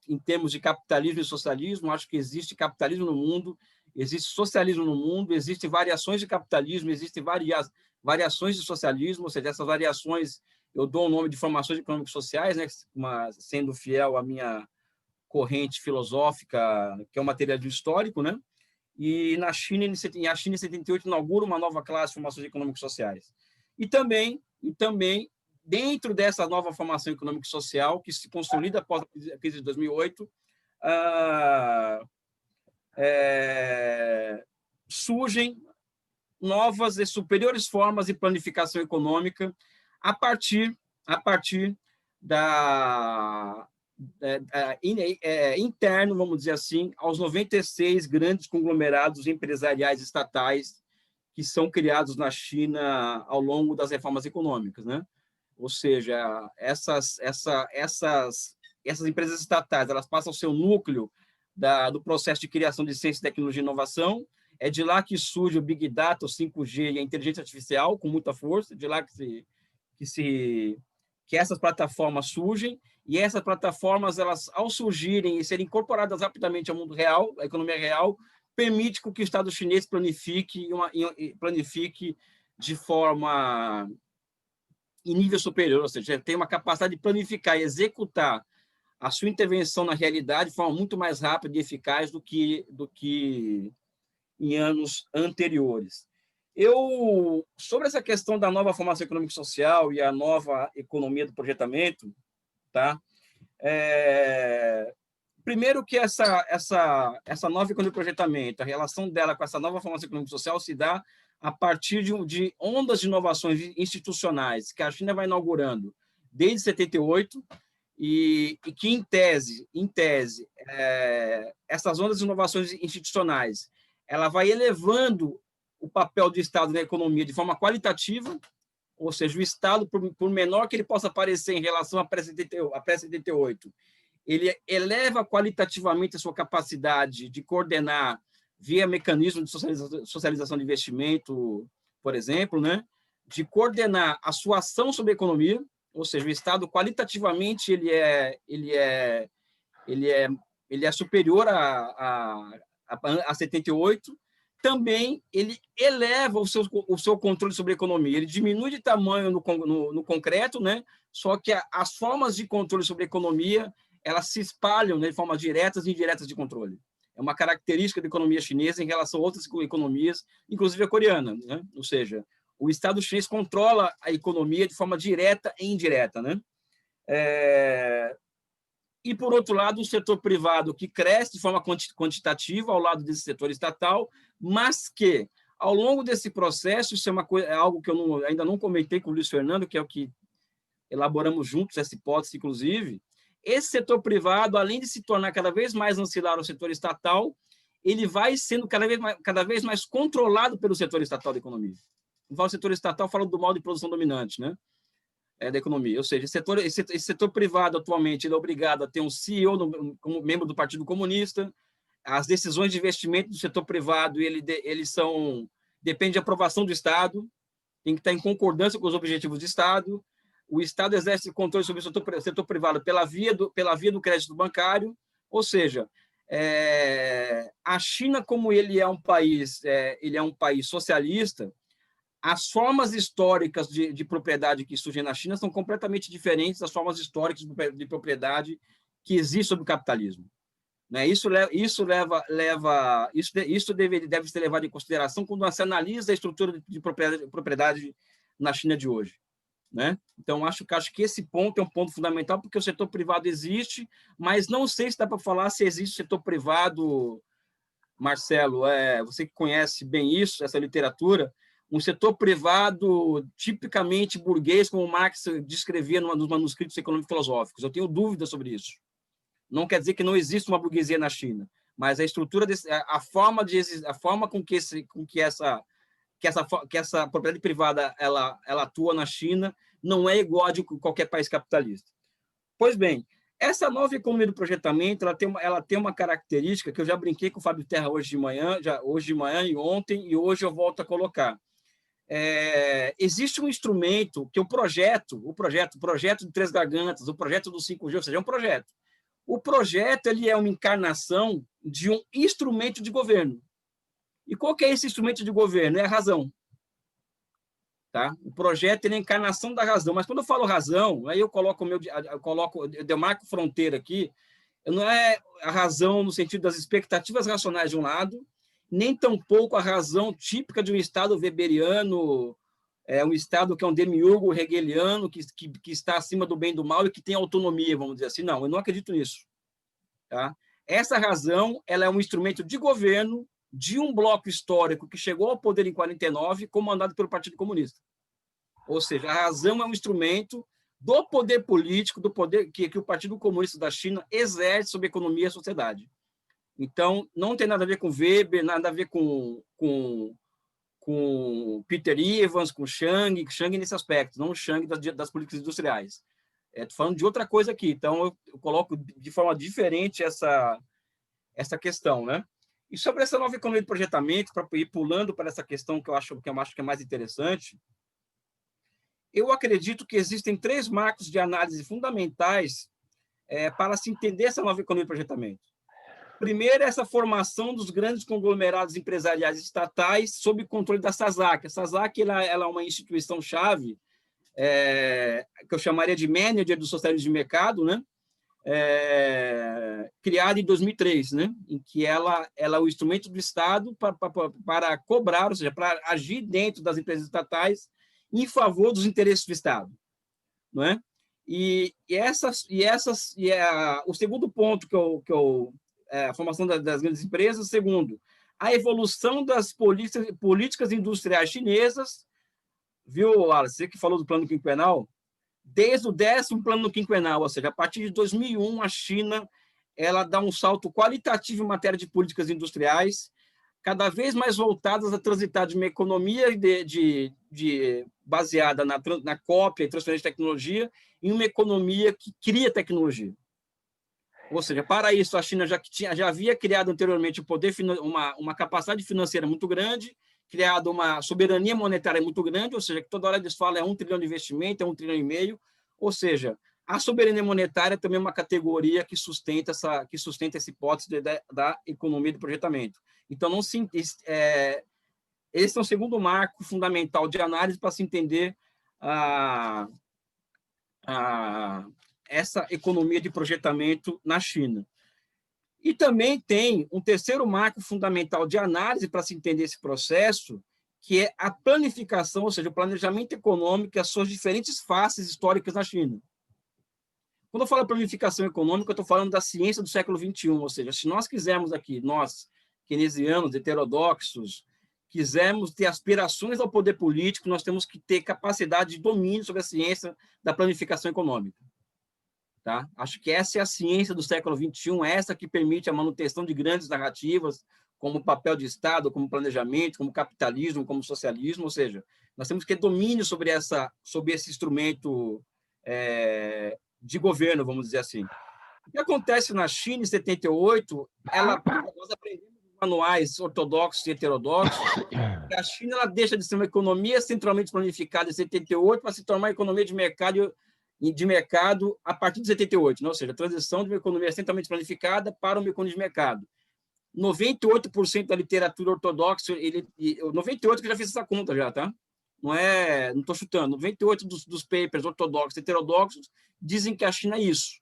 em termos de capitalismo e socialismo. Acho que existe capitalismo no mundo, existe socialismo no mundo, existem variações de capitalismo, existem variações de socialismo, ou seja, essas variações eu dou o nome de formações econômicas sociais, né, sendo fiel à minha corrente filosófica, que é o materialismo histórico, né? E a China em 78 inaugura uma nova classe de formações econômicas sociais. E também dentro dessa nova formação econômica e social, que se consolida após a crise de 2008, surgem novas e superiores formas de planificação econômica a partir interno, vamos dizer assim, aos 96 grandes conglomerados empresariais estatais que são criados na China ao longo das reformas econômicas, né? Ou seja, essas empresas estatais, elas passam ao seu núcleo do processo de criação de ciência, tecnologia e inovação. É de lá que surge o Big Data, o 5G e a inteligência artificial com muita força, de lá que essas plataformas surgem, e essas plataformas, elas, ao surgirem e serem incorporadas rapidamente ao mundo real, à economia real, permite que o Estado chinês planifique de forma em nível superior, ou seja, tem uma capacidade de planificar e executar a sua intervenção na realidade de forma muito mais rápida e eficaz do que em anos anteriores. Sobre essa questão da nova formação econômica e social e a nova economia do projetamento, tá? Primeiro que essa nova economia do projetamento, a relação dela com essa nova formação econômica e social se dá a partir de ondas de inovações institucionais que a China vai inaugurando desde 78 e que, em tese, essas ondas de inovações institucionais, ela vai elevando o papel do Estado na economia de forma qualitativa, ou seja, o Estado, por menor que ele possa parecer em relação a pré-78, ele eleva qualitativamente a sua capacidade de coordenar via mecanismo de socialização de investimento, por exemplo, né? De coordenar a sua ação sobre a economia, ou seja, o Estado qualitativamente ele é superior a 78. Também ele eleva o seu controle sobre a economia, ele diminui de tamanho no concreto, né? Só que as formas de controle sobre a economia elas se espalham, né, de formas diretas e indiretas de controle. É uma característica da economia chinesa em relação a outras economias, inclusive a coreana, né? Ou seja, o Estado chinês controla a economia de forma direta e indireta, né? E, por outro lado, o setor privado que cresce de forma quantitativa ao lado desse setor estatal, mas que, Ao longo desse processo, isso é uma coisa, é algo que eu ainda não comentei com o Luiz Fernando, que é o que elaboramos juntos, essa hipótese, inclusive. Esse setor privado, além de se tornar cada vez mais ancilar ao setor estatal, ele vai sendo cada vez mais controlado pelo setor estatal da economia. Quando falo setor estatal, falo do modo de produção dominante, né? Da economia. Ou seja, esse setor privado, atualmente, ele é obrigado a ter um CEO como membro do Partido Comunista. As decisões de investimento do setor privado, dependem de aprovação do Estado, tem que estar em concordância com os objetivos do Estado. O Estado exerce controle sobre o setor privado pela via do crédito bancário, ou seja, a China, como ele é um país socialista, as formas históricas de propriedade que surgem na China são completamente diferentes das formas históricas de propriedade que existem sobre o capitalismo. Né? Isso deve ser levado em consideração quando se analisa a estrutura de propriedade na China de hoje. Né? Então, acho que esse ponto é um ponto fundamental, porque o setor privado existe, mas não sei se dá para falar se existe setor privado, Marcelo, você que conhece bem isso, essa literatura, um setor privado tipicamente burguês, como Marx descrevia nos manuscritos econômico-filosóficos. Eu tenho dúvidas sobre isso. Não quer dizer que não existe uma burguesia na China, mas a estrutura, a forma com que essa propriedade privada ela atua na China não é igual a de qualquer país capitalista. Pois bem, essa nova economia do projetamento ela tem uma característica que eu já brinquei com o Fábio Terra hoje de manhã e ontem, e hoje eu volto a colocar. Existe um instrumento que o projeto de Três Gargantas, o projeto do 5G, ou seja, é um projeto. O projeto ele é uma encarnação de um instrumento de governo. E qual que é esse instrumento de governo? É a razão. Tá? O projeto ele é a encarnação da razão. Mas quando eu falo razão, aí eu demarco fronteira aqui, não é a razão no sentido das expectativas racionais de um lado, nem tampouco a razão típica de um Estado weberiano, um Estado que é um demiurgo hegeliano, que está acima do bem e do mal e que tem autonomia, vamos dizer assim. Não, eu não acredito nisso. Tá? Essa razão ela é um instrumento de governo de um bloco histórico que chegou ao poder em 49, comandado pelo Partido Comunista. Ou seja, a razão é um instrumento do poder político, do poder que o Partido Comunista da China exerce sobre a economia e a sociedade. Então, não tem nada a ver com Weber, nada a ver com Peter Evans, com Chang nesse aspecto, não o Chang das políticas industriais. Estou falando de outra coisa aqui, então eu coloco de forma diferente essa questão, né? E sobre essa nova economia de projetamento, para ir pulando para essa questão que eu acho que é mais interessante, eu acredito que existem 3 marcos de análise fundamentais para se entender essa nova economia de projetamento. Primeiro, essa formação dos grandes conglomerados empresariais estatais sob controle da SASAC. A SASAC ela é uma instituição-chave, que eu chamaria de manager do socialismo de mercado, né? Criada em 2003, né? Em que ela é o instrumento do Estado para cobrar, ou seja, para agir dentro das empresas estatais em favor dos interesses do Estado, não é? O segundo ponto a formação das grandes empresas. Segundo, a evolução das políticas industriais chinesas, viu, Wallace, você que falou do plano quinquenal, desde o 10º plano quinquenal, ou seja, a partir de 2001, a China ela dá um salto qualitativo em matéria de políticas industriais, cada vez mais voltadas a transitar de uma economia baseada na cópia e transferência de tecnologia em uma economia que cria tecnologia. Ou seja, para isso, a China já havia criado anteriormente uma capacidade financeira muito grande, criado uma soberania monetária muito grande, ou seja, que toda hora eles falam 1 trilhão de investimento, 1,5 trilhão, ou seja, a soberania monetária também é uma categoria que sustenta essa hipótese da economia de projetamento. Então, esse é o segundo marco fundamental de análise para se entender essa economia de projetamento na China. E também tem um terceiro marco fundamental de análise para se entender esse processo, que é a planificação, ou seja, o planejamento econômico e as suas diferentes faces históricas na China. Quando eu falo planificação econômica, eu estou falando da ciência do século XXI, ou seja, se nós quisermos aqui, nós, keynesianos, heterodoxos, quisermos ter aspirações ao poder político, nós temos que ter capacidade de domínio sobre a ciência da planificação econômica. Tá? Acho que essa é a ciência do século XXI, essa que permite a manutenção de grandes narrativas, como papel de Estado, como planejamento, como capitalismo, como socialismo, ou seja, nós temos que ter domínio sobre esse instrumento de governo, vamos dizer assim. O que acontece na China, em 78, nós aprendemos manuais ortodoxos e heterodoxos, que a China ela deixa de ser uma economia centralmente planificada em 78 para se tornar uma economia de mercado a partir de 78, né? Ou seja, a transição de uma economia centralmente planificada para uma economia de mercado. 98% da literatura ortodoxa, 98% que já fiz essa conta já, tá? Não estou chutando, 98% dos papers ortodoxos e heterodoxos dizem que a China é isso.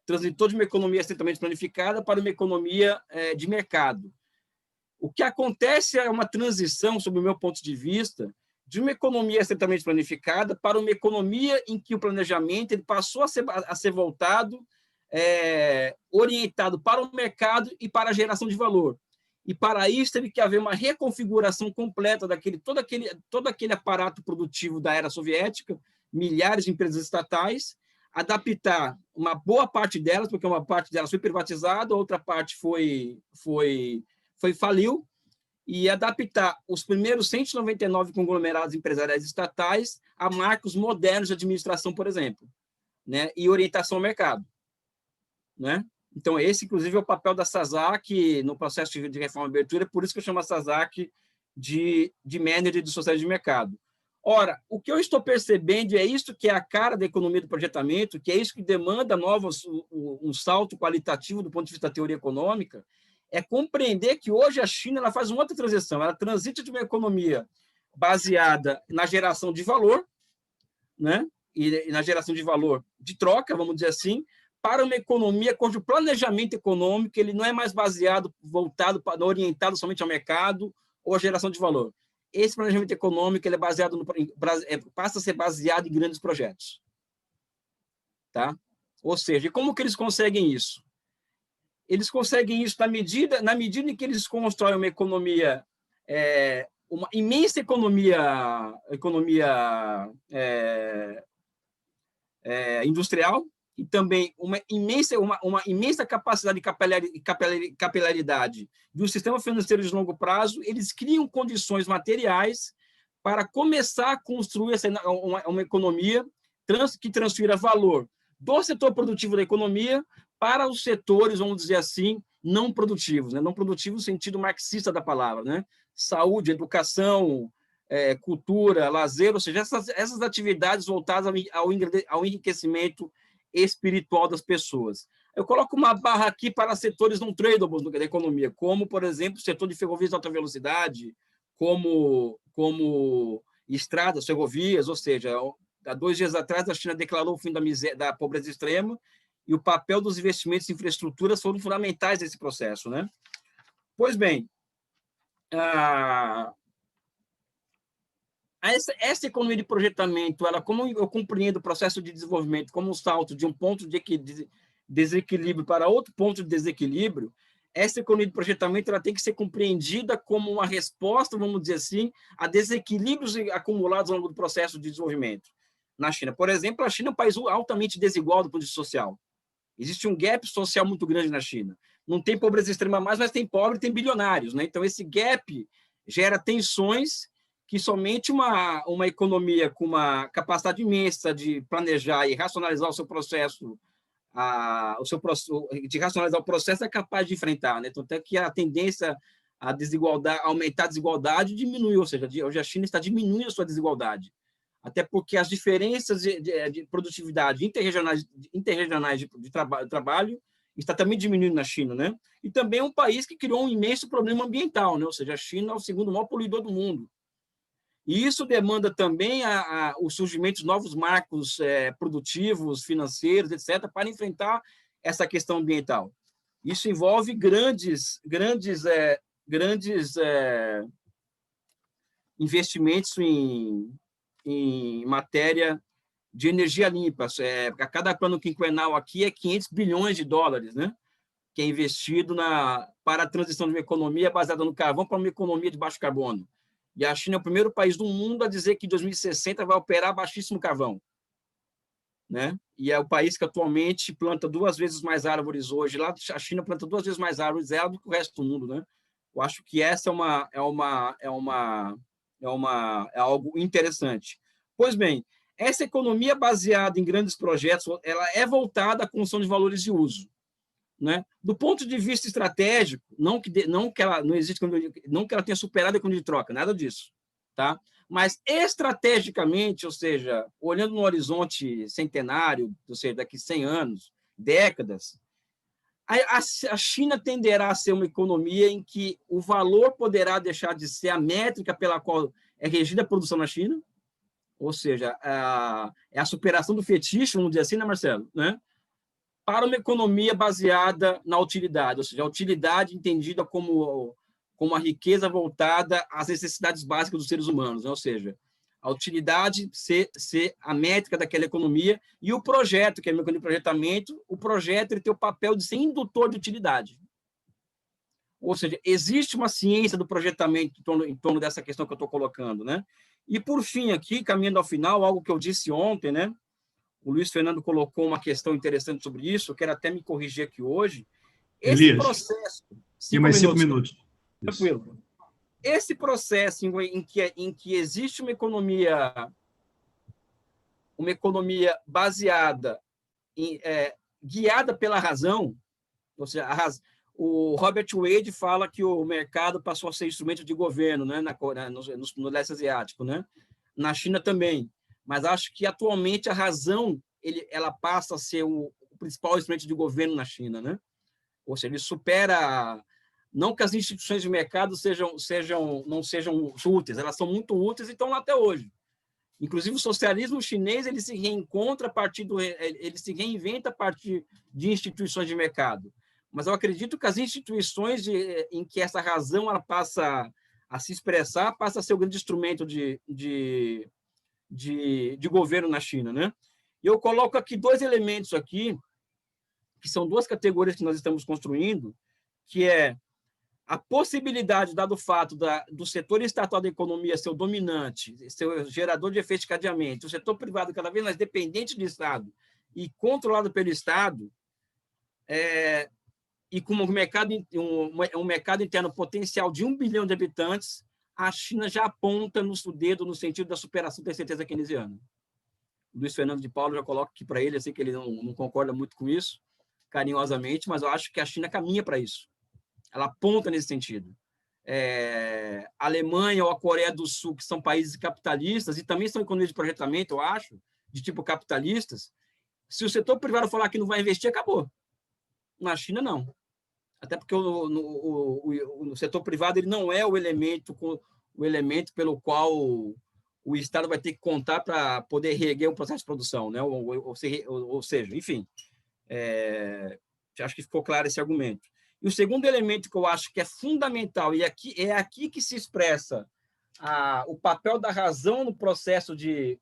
Transitou de uma economia centralmente planificada para uma economia de mercado. O que acontece é uma transição, sob o meu ponto de vista, de uma economia centralmente planificada para uma economia em que o planejamento ele passou a ser voltado, orientado para o mercado e para a geração de valor. E, para isso, teve que haver uma reconfiguração completa todo aquele aparato produtivo da era soviética, milhares de empresas estatais, adaptar uma boa parte delas, porque uma parte delas foi privatizada, outra parte faliu, e adaptar os primeiros 199 conglomerados empresariais estatais a marcos modernos de administração, por exemplo, né? E orientação ao mercado. Né? Então, esse, inclusive, é o papel da SASAC no processo de reforma e abertura, por isso que eu chamo a SASAC de manager de sociedade de mercado. Ora, o que eu estou percebendo é isso que é a cara da economia do projetamento, que é isso que demanda um salto qualitativo do ponto de vista da teoria econômica, é compreender que hoje a China ela faz uma outra transição, ela transita de uma economia baseada na geração de valor, né? E na geração de valor de troca, vamos dizer assim, para uma economia cujo planejamento econômico ele não é mais orientado somente ao mercado ou à geração de valor. Esse planejamento econômico ele passa a ser baseado em grandes projetos. Tá? Ou seja, como que eles conseguem isso? Eles conseguem isso na medida em que eles constroem uma economia, uma imensa economia industrial, e também uma imensa capacidade de capilaridade do sistema financeiro de longo prazo. Eles criam condições materiais para começar a construir uma economia que transfira valor do setor produtivo da economia para os setores, vamos dizer assim, não produtivos, né? Não produtivos no sentido marxista da palavra, né? Saúde, educação, cultura, lazer, ou seja, essas atividades voltadas ao enriquecimento espiritual das pessoas. Eu coloco uma barra aqui para setores não tradables da economia, como, por exemplo, o setor de ferrovias de alta velocidade, como estradas, ferrovias, ou seja, há 2 dias atrás a China declarou o fim da pobreza extrema e o papel dos investimentos em infraestruturas foram fundamentais nesse processo, né? Pois bem, essa economia de projetamento, como eu compreendo o processo de desenvolvimento como um salto de um ponto de desequilíbrio para outro ponto de desequilíbrio, essa economia de projetamento ela tem que ser compreendida como uma resposta, vamos dizer assim, a desequilíbrios acumulados ao longo do processo de desenvolvimento. Na China, por exemplo, a China é um país altamente desigual do ponto de vista social. Existe um gap social muito grande na China. Não tem pobreza extrema mais, mas tem pobre e tem bilionários, né? Então, esse gap gera tensões que somente uma economia com uma capacidade imensa de planejar e racionalizar o seu processo, de racionalizar o processo é capaz de enfrentar, né? Então, até que a tendência a aumentar a desigualdade diminui, ou seja, hoje a China está diminuindo a sua desigualdade, até porque as diferenças de produtividade interregionais de trabalho está também diminuindo na China, né? E também é um país que criou um imenso problema ambiental, né? Ou seja, a China é o segundo maior poluidor do mundo. E isso demanda também o surgimento de novos marcos produtivos, financeiros, etc., para enfrentar essa questão ambiental. Isso envolve grandes investimentos em matéria de energia limpa. A cada plano quinquenal aqui é 500 bilhões de dólares, né? Que é investido para a transição de uma economia baseada no carvão para uma economia de baixo carbono. E a China é o primeiro país do mundo a dizer que em 2060 vai operar baixíssimo carvão, né? E é o país que atualmente planta 2 vezes mais árvores hoje. Lá a China planta 2 vezes mais árvores do que o resto do mundo, né? Eu acho que essa é algo interessante. Pois bem, essa economia baseada em grandes projetos, ela é voltada à construção de valores de uso, né? Do ponto de vista estratégico, não que ela não existe, não que ela tenha superado a economia de troca, nada disso, tá? Mas estrategicamente, ou seja, olhando no horizonte centenário, ou seja, daqui 100 anos, décadas, a China tenderá a ser uma economia em que o valor poderá deixar de ser a métrica pela qual é regida a produção na China, ou seja, é a superação do fetiche, vamos dizer assim, né, Marcelo? Né? Para uma economia baseada na utilidade, ou seja, a utilidade entendida como a riqueza voltada às necessidades básicas dos seres humanos, né? Ou seja, a utilidade ser a métrica daquela economia e o projeto, que é o mecanismo de projetamento, o projeto ele tem o papel de ser indutor de utilidade. Ou seja, existe uma ciência do projetamento em torno dessa questão que eu estou colocando, né? E, por fim, aqui, caminhando ao final, algo que eu disse ontem, né? O Luiz Fernando colocou uma questão interessante sobre isso, eu quero até me corrigir aqui hoje. Esse Elias, processo... tem mais 5 minutos. Tranquilo. Esse processo em que existe uma economia baseada, guiada pela razão, ou seja, o Robert Wade fala que o mercado passou a ser instrumento de governo, né, no leste asiático, né? Na China também. Mas acho que atualmente a razão ela passa a ser o principal instrumento de governo na China, né? Ou seja, ele supera, não que as instituições de mercado não sejam úteis, elas são muito úteis e estão lá até hoje. Inclusive o socialismo chinês ele se reinventa a partir de instituições de mercado. Mas eu acredito que as instituições em que essa razão ela passa a se expressar passa a ser o grande instrumento de governo na China, né? E eu coloco aqui 2 elementos aqui, que são 2 categorias que nós estamos construindo, que é a possibilidade, dado o fato do setor estatal da economia ser o dominante, ser o gerador de efeito de cadeamento, o setor privado cada vez mais dependente do Estado e controlado pelo Estado, e com um mercado interno potencial de 1 bilhão de habitantes, a China já aponta no dedo no sentido da superação da incerteza keynesiana. O Luiz Fernando de Paulo já coloca aqui para ele, eu sei que ele não concorda muito com isso, carinhosamente, mas eu acho que a China caminha para isso. Ela aponta nesse sentido. A Alemanha ou a Coreia do Sul, que são países capitalistas, e também são economias de projetamento, eu acho, de tipo capitalistas, se o setor privado falar que não vai investir, acabou. Na China, não. Até porque o setor privado ele não é o elemento pelo qual o Estado vai ter que contar para poder reerguer um processo de produção, né? Ou seja, enfim, acho que ficou claro esse argumento. E o segundo elemento que eu acho que é fundamental, e é aqui que se expressa o papel da razão no processo de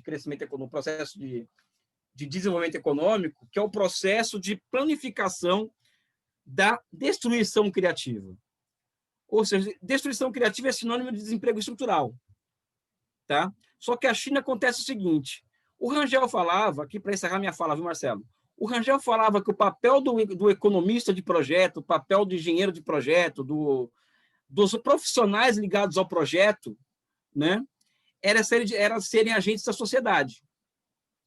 crescimento, no processo de desenvolvimento econômico, que é o processo de planificação da destruição criativa. Ou seja, destruição criativa é sinônimo de desemprego estrutural. Tá? Só que a China acontece o seguinte, o Rangel falava, aqui para encerrar minha fala, viu, Marcelo? O Rangel falava que o papel do economista de projeto, o papel do engenheiro de projeto, dos profissionais ligados ao projeto, né, era serem agentes da sociedade.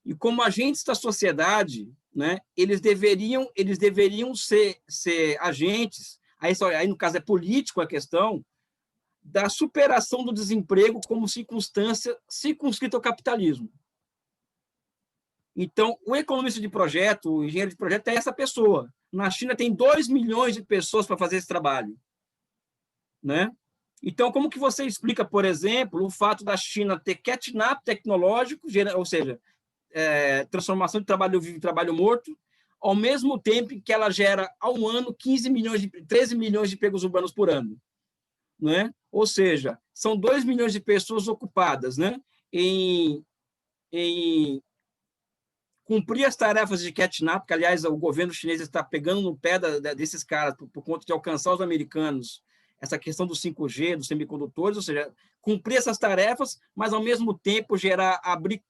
E como agentes da sociedade, né, eles deveriam ser agentes, aí no caso é político a questão, da superação do desemprego como circunstância circunscrita ao capitalismo. Então, o economista de projeto, o engenheiro de projeto é essa pessoa. Na China tem 2 milhões de pessoas para fazer esse trabalho. Né? Então, como que você explica, por exemplo, o fato da China ter catch-up tecnológico, ou seja, transformação de trabalho vivo em trabalho morto, ao mesmo tempo que ela gera, ao ano, 13 milhões de empregos urbanos por ano. Né? Ou seja, são 2 milhões de pessoas ocupadas, né, em cumprir as tarefas de catch-up, que, aliás, o governo chinês está pegando no pé desses caras por conta de alcançar os americanos, essa questão do 5G, dos semicondutores, ou seja, cumprir essas tarefas, mas, ao mesmo tempo, abrir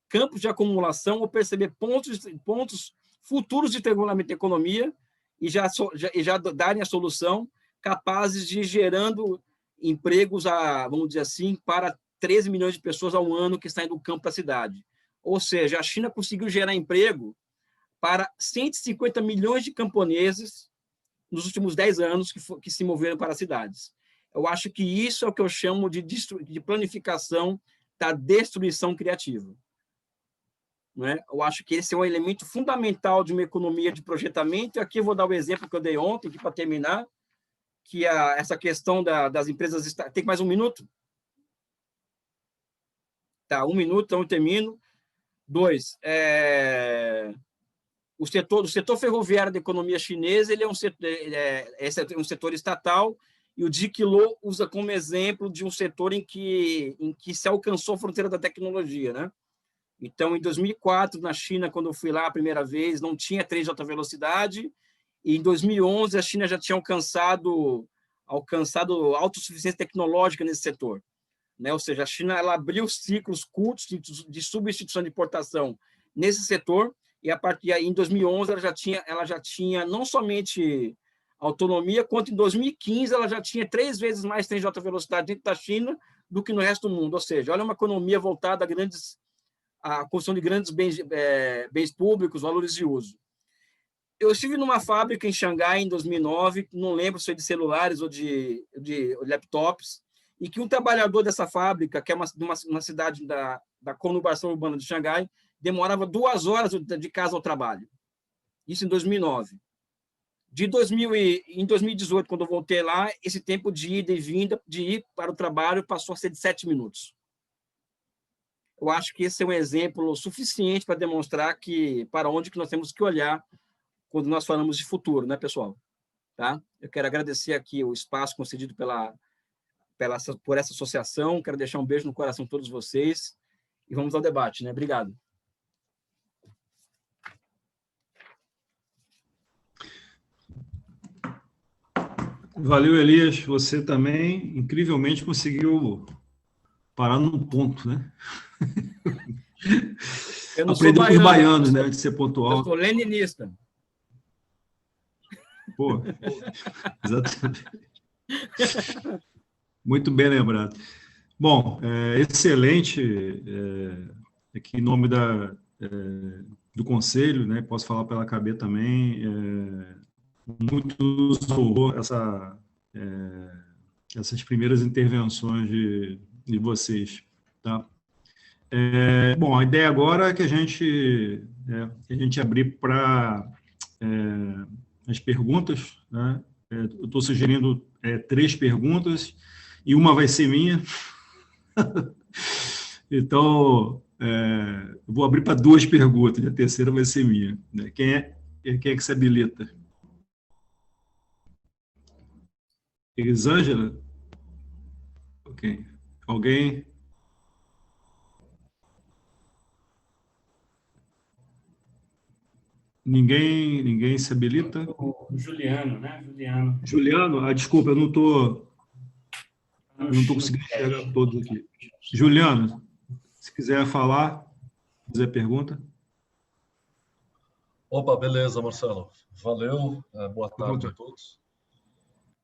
campos de acumulação ou perceber pontos futuros de desenvolvimento da economia e já darem a solução, capazes de ir gerando empregos, vamos dizer assim, para 13 milhões de pessoas ao ano que saem do campo para a cidade. Ou seja, a China conseguiu gerar emprego para 150 milhões de camponeses nos últimos 10 anos que se moveram para as cidades. Eu acho que isso é o que eu chamo de planificação da destruição criativa. Não é? Eu acho que esse é um elemento fundamental de uma economia de projetamento. E aqui eu vou dar o exemplo que eu dei ontem, para terminar, que essa questão das empresas... Tem mais um minuto? Tá, 1 minuto, então eu termino. 2, o setor ferroviário da economia chinesa, ele é um setor estatal, e o Dick Lo usa como exemplo de um setor em que se alcançou a fronteira da tecnologia, né? Então, em 2004, na China, quando eu fui lá a primeira vez, não tinha trem de alta velocidade, e em 2011 a China já tinha alcançado autossuficiência tecnológica nesse setor, né? Ou seja, a China ela abriu ciclos curtos de substituição de importação nesse setor, e a partir aí, em 2011 ela já tinha não somente autonomia, quanto em 2015 ela já tinha 3 vezes mais trens de alta velocidade dentro da China do que no resto do mundo. Ou seja, olha uma economia voltada à construção de grandes bens públicos, valores de uso. Eu estive numa fábrica em Xangai em 2009, não lembro se foi de celulares ou de laptops, e que um trabalhador dessa fábrica, que é uma cidade da conurbação urbana de Xangai, demorava 2 horas de casa ao trabalho. Isso em 2009. Em 2018, quando eu voltei lá, esse tempo de ida e vinda, de ir para o trabalho, passou a ser de 7 minutos. Eu acho que esse é um exemplo suficiente para demonstrar para onde que nós temos que olhar quando nós falamos de futuro, né, pessoal? Tá? Eu quero agradecer aqui o espaço concedido por essa associação, quero deixar um beijo no coração de todos vocês e vamos ao debate, né? Obrigado. Valeu, Elias. Você também, incrivelmente, conseguiu parar num ponto, né? Eu não Aprendeu sou com os baiano, baianos, né? De ser pontual. Eu sou leninista. Pô, exatamente. Muito bem lembrado. Bom, excelente. Aqui em nome do Conselho, né? Posso falar pela KB também. Muito nos honrou essas primeiras intervenções de vocês, tá? Bom, a ideia agora é que a gente abrir para as perguntas, né? Eu estou sugerindo 3 perguntas e uma vai ser minha. Então, eu vou abrir para 2 perguntas e a terceira vai ser minha, né? Quem é que se habilita? Elisângela? Ok. Alguém? Ninguém se habilita? O Juliano, né? Juliano? Desculpa, eu não estou conseguindo enxergar todos aqui. Juliano, se quiser falar, fazer pergunta. Opa, beleza, Marcelo. Valeu, boa tarde a todos.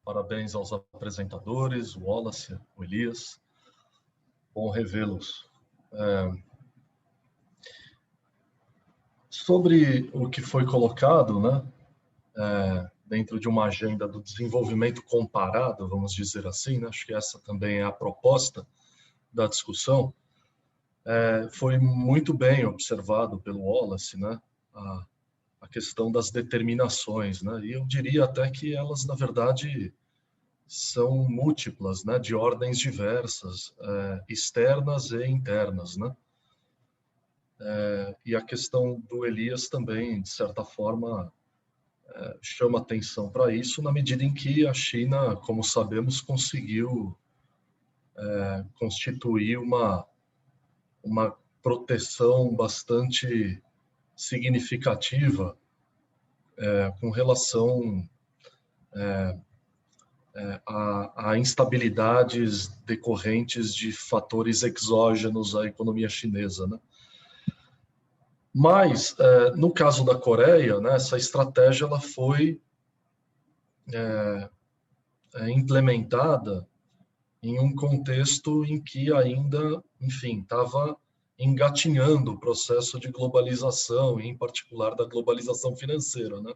Parabéns aos apresentadores, o Wallace, o Elias. Bom revê-los. Sobre o que foi colocado, né, dentro de uma agenda do desenvolvimento comparado, vamos dizer assim, né, acho que essa também é a proposta da discussão, foi muito bem observado pelo Wallace, né, a questão das determinações, né, e eu diria até que elas, na verdade, são múltiplas, né, de ordens diversas, externas e internas, né. E a questão do Elias também, de certa forma, chama atenção para isso, na medida em que a China, como sabemos, conseguiu constituir uma proteção bastante significativa com relação a instabilidades decorrentes de fatores exógenos à economia chinesa, né? Mas, no caso da Coreia, né, essa estratégia ela foi implementada em um contexto em que ainda, enfim, estava engatinhando o processo de globalização, e em particular da globalização financeira, né?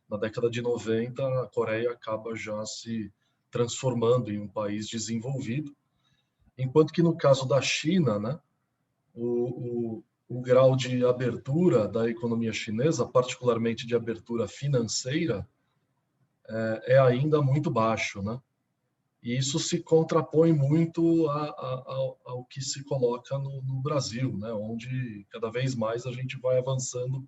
Na década de 90, a Coreia acaba já se transformando em um país desenvolvido, enquanto que no caso da China, né, o grau de abertura da economia chinesa, particularmente de abertura financeira, é ainda muito baixo, né? E isso se contrapõe muito ao que se coloca no Brasil, né? Onde cada vez mais a gente vai avançando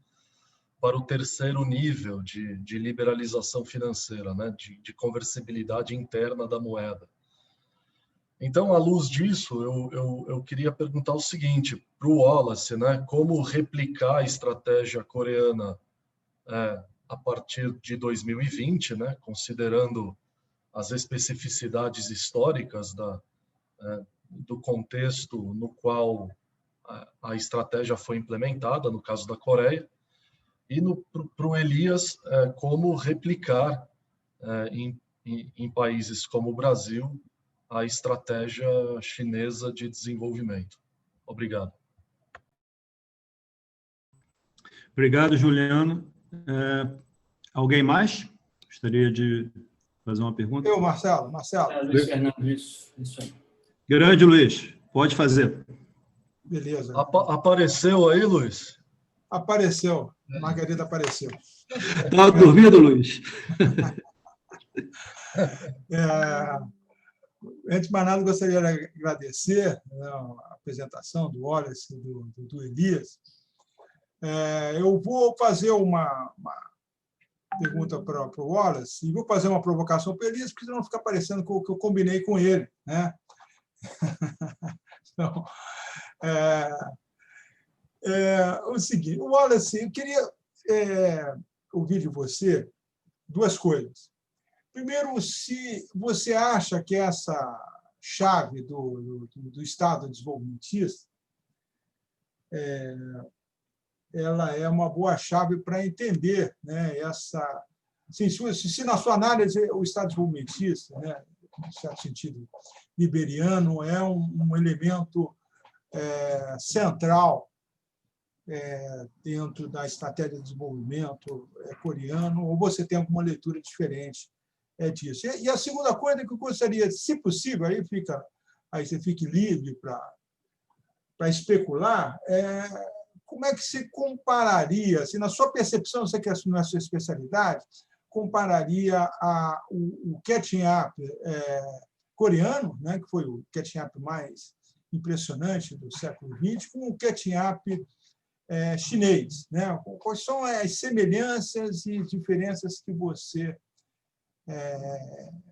para o terceiro nível de liberalização financeira, né? De conversibilidade interna da moeda. Então, à luz disso, eu queria perguntar o seguinte para o Wallace, né? Como replicar a estratégia coreana a partir de 2020, né? Considerando as especificidades históricas do contexto no qual a estratégia foi implementada, no caso da Coreia, e para o Elias, como replicar em países como o Brasil a estratégia chinesa de desenvolvimento. Obrigado. Obrigado, Juliano. Alguém mais gostaria de fazer uma pergunta? Eu, Marcelo. Luiz Fernando, isso aí. Grande Luiz, pode fazer. Beleza. Apareceu aí, Luiz? Apareceu. Margarida apareceu. Estava dormindo, Luiz? Antes de mais nada, gostaria de agradecer, né, a apresentação do Wallace e do Elias. Eu vou fazer uma pergunta para o Wallace e vou fazer uma provocação para o Elias, porque senão fica parecendo que eu combinei com ele, né? Então, o seguinte, Wallace, eu queria ouvir de você duas coisas. Primeiro, se você acha que essa chave do Estado desenvolvimentista ela é uma boa chave para entender, né, se na sua análise o Estado desenvolvimentista, né, em certo sentido liberiano, é um elemento central dentro da estratégia de desenvolvimento coreano, ou você tem alguma leitura diferente disso? E a segunda coisa que eu gostaria, se possível, aí você fique livre para especular, como é que se compararia, assim, na sua percepção, eu sei que essa não é a sua especialidade, compararia o catching up coreano, né, que foi o catching up mais impressionante do século XX, com o catching up chinês, né? Quais são as semelhanças e diferenças que você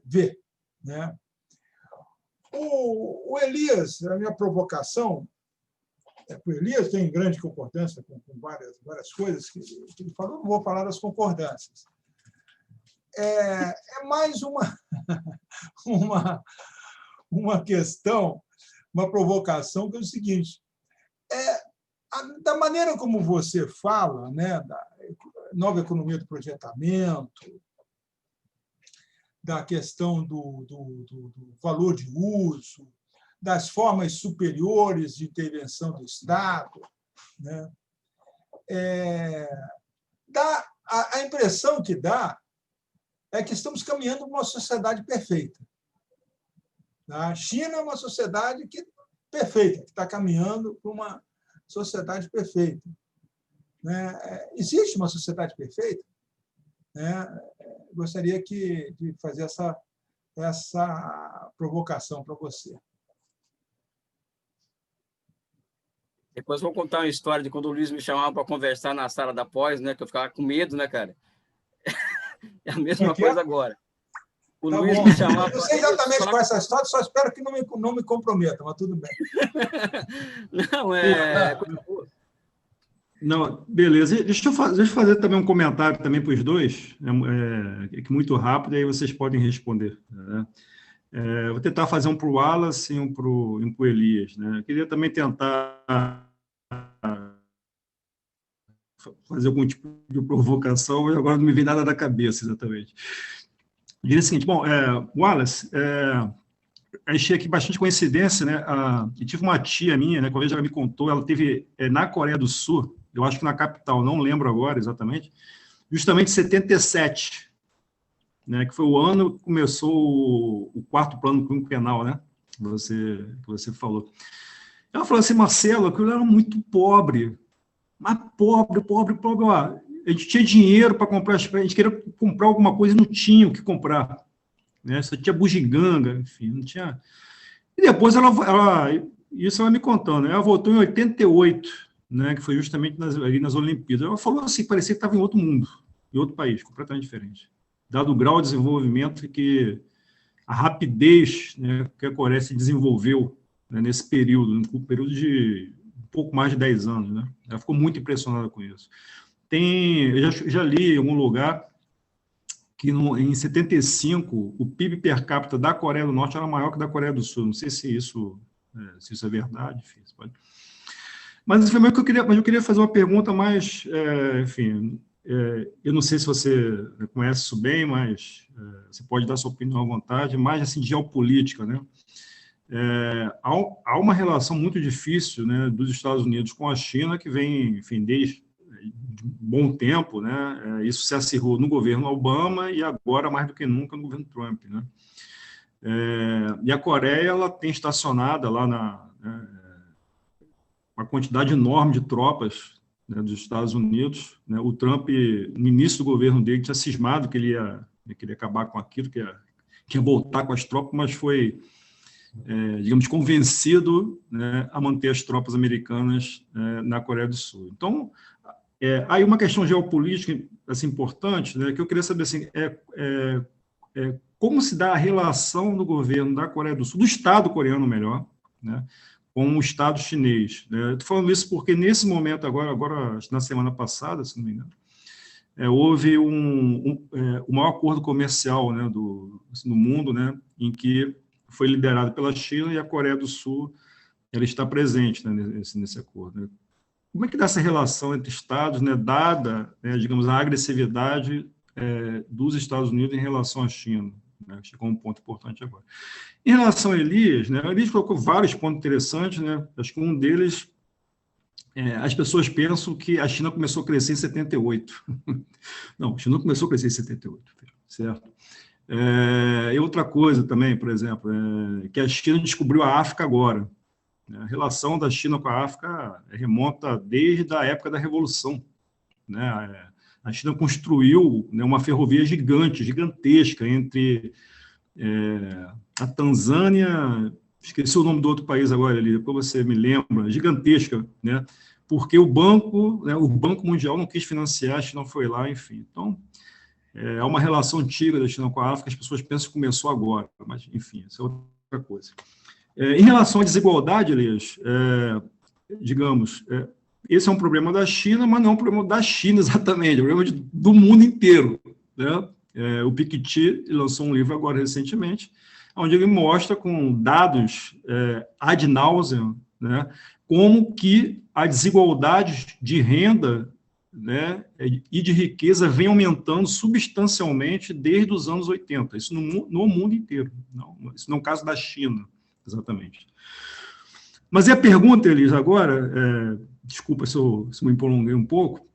vê, né? O Elias, a minha provocação, o Elias tem grande concordância com várias coisas que ele falou, não vou falar das concordâncias. É mais uma questão, uma provocação, que é o seguinte: da maneira como você fala, né, da nova economia do projetamento, da questão do valor de uso, das formas superiores de intervenção do Estado, né, a impressão que dá é que estamos caminhando para uma sociedade perfeita. A China é uma sociedade perfeita, que está caminhando para uma sociedade perfeita. Né? Existe uma sociedade perfeita? Né? Gostaria de fazer essa provocação para você. Depois vou contar uma história de quando o Luiz me chamava para conversar na sala da pós, né? Que eu ficava com medo, né, cara? É a mesma coisa agora. O tá Luiz bom. me chamava... Eu não sei exatamente qual é essa história, só espero que não me comprometa, mas tudo bem. Não, Não, beleza. Deixa eu fazer também um comentário também para os dois, muito rápido, aí vocês podem responder. Né? Vou tentar fazer um para o Wallace e um para o Elias. Né? Eu queria também tentar fazer algum tipo de provocação, mas agora não me vem nada da cabeça, exatamente. Eu diria o seguinte, bom, Wallace, achei aqui bastante coincidência, né? Eu tive uma tia minha, né? Quando ela me contou, ela teve na Coreia do Sul, eu acho que na capital, não lembro agora exatamente, justamente em 77, né? Que foi o ano que começou o quarto plano quinquenal, né? Que você falou. Ela falou assim, Marcelo, aquilo era muito pobre, mas pobre, ó. A gente tinha dinheiro para comprar, a gente queria comprar alguma coisa e não tinha o que comprar. Né? Só tinha bugiganga, enfim, não tinha... E depois isso ela me contando, né? Ela voltou em 88, né? Que foi justamente ali nas Olimpíadas. Ela falou assim, parecia que estava em outro mundo, em outro país, completamente diferente. Dado o grau de desenvolvimento a rapidez, né, que a Coreia se desenvolveu, né, nesse período, um período de um pouco mais de 10 anos, né? Ela ficou muito impressionada com isso. Eu já li em algum lugar que em 75 o PIB per capita da Coreia do Norte era maior que da Coreia do Sul. Não sei se isso é verdade, enfim. Mas foi meio que eu queria fazer uma pergunta mais, enfim, eu não sei se você conhece isso bem, mas você pode dar sua opinião à vontade, mais assim, de geopolítica, né? Há uma relação muito difícil, né, dos Estados Unidos com a China, que vem, enfim, desde bom tempo, né? Isso se acirrou no governo Obama e agora, mais do que nunca, no governo Trump, né? E a Coreia, ela tem estacionada lá uma quantidade enorme de tropas, né, dos Estados Unidos, né? O Trump, no início do governo dele, tinha cismado que ele queria acabar com aquilo, que ia voltar com as tropas, mas foi, digamos, convencido, né, a manter as tropas americanas na Coreia do Sul. Então, aí uma questão geopolítica assim, importante, né, que eu queria saber assim, como se dá a relação do governo da Coreia do Sul, do Estado coreano melhor, né, com o Estado chinês. Né? Estou falando isso porque nesse momento agora na semana passada, se não me engano, houve o maior acordo comercial, né, do mundo, né, em que foi liderado pela China e a Coreia do Sul ela está presente, né, nesse acordo. Né? Como é que dá essa relação entre Estados, né, dada, né, digamos, a agressividade dos Estados Unidos em relação à China? Né, chegou um ponto importante agora. Em relação a Elias, né, Elias colocou vários pontos interessantes, né, acho que um deles, as pessoas pensam que a China começou a crescer em 78. Não, a China começou a crescer em 78, certo? E outra coisa também, por exemplo, que a China descobriu a África agora. A relação da China com a África remonta desde a época da Revolução. Né? A China construiu, né, uma ferrovia gigantesca entre a Tanzânia, esqueci o nome do outro país agora, ali, depois você me lembra, gigantesca, né? Porque o Banco Mundial não quis financiar, a China foi lá, enfim. Então, há uma relação antiga da China com a África, as pessoas pensam que começou agora, mas, enfim, isso é outra coisa. Em relação à desigualdade, Elias, digamos, esse é um problema da China, mas não é um problema da China exatamente, é um problema do mundo inteiro. Né? O Piketty lançou um livro agora recentemente, onde ele mostra com dados ad nauseam, né, como que a desigualdade de renda, né, e de riqueza vem aumentando substancialmente desde os anos 80, isso no mundo inteiro, isso não é o caso da China, exatamente. Mas a pergunta, Elis, agora, desculpa se eu me prolonguei um pouco,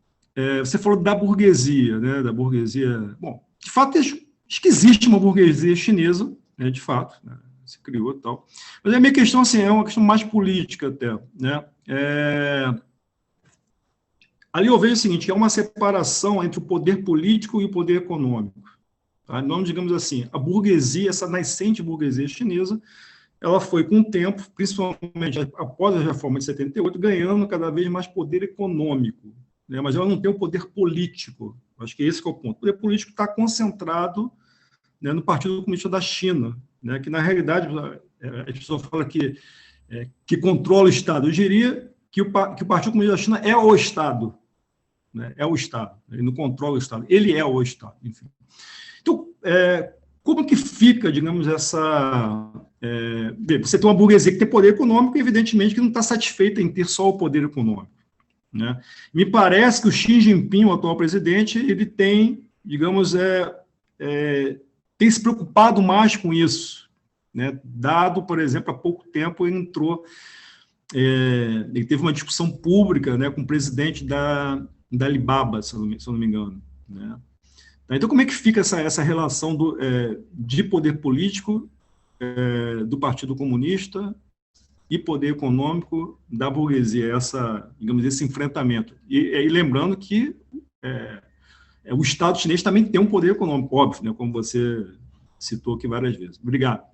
você falou da burguesia, né, da burguesia, bom, de fato, acho que existe uma burguesia chinesa, né, de fato, né, se criou e tal, mas a minha questão, assim, é uma questão mais política até, né, ali eu vejo o seguinte, que é uma separação entre o poder político e o poder econômico, tá? Não, digamos assim, a burguesia, essa nascente burguesia chinesa, ela foi, com o tempo, principalmente após a reforma de 78, ganhando cada vez mais poder econômico, né? Mas ela não tem o poder político. Acho que esse que é o ponto. O poder político está concentrado, né, no Partido Comunista da China, né, que, na realidade, a pessoa fala que controla o Estado. Eu diria que o Partido Comunista da China é o Estado, né? É o Estado. Ele não controla o Estado. Ele é o Estado, enfim. Então, como que fica, digamos, você tem uma burguesia que tem poder econômico e, evidentemente, que não está satisfeita em ter só o poder econômico, né? Me parece que o Xi Jinping, o atual presidente, ele tem, digamos, tem se preocupado mais com isso, né? Dado, por exemplo, há pouco tempo ele teve uma discussão pública, né, com o presidente da Alibaba, se eu não me engano, né? Então, como é que fica essa relação de poder político do Partido Comunista e poder econômico da burguesia, digamos, esse enfrentamento? E lembrando que o Estado chinês também tem um poder econômico, óbvio, né, como você citou aqui várias vezes. Obrigado.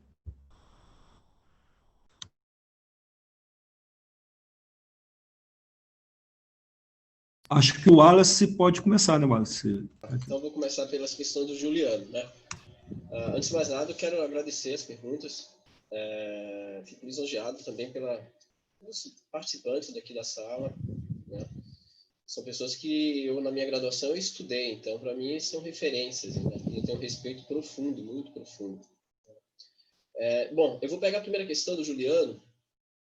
Acho que o Wallace pode começar, né, Wallace? Então, vou começar pelas questões do Juliano, né? Antes de mais nada, eu quero agradecer as perguntas. Fico lisonjeado também pelos participantes daqui da sala, né? São pessoas que eu, na minha graduação, eu estudei, então, para mim, são referências, né? Eu tenho um respeito profundo, muito profundo. Bom, eu vou pegar a primeira questão do Juliano,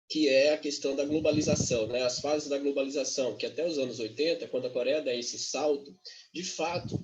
que é a questão da globalização, né? As fases da globalização, que até os anos 80, quando a Coreia dá esse salto, de fato,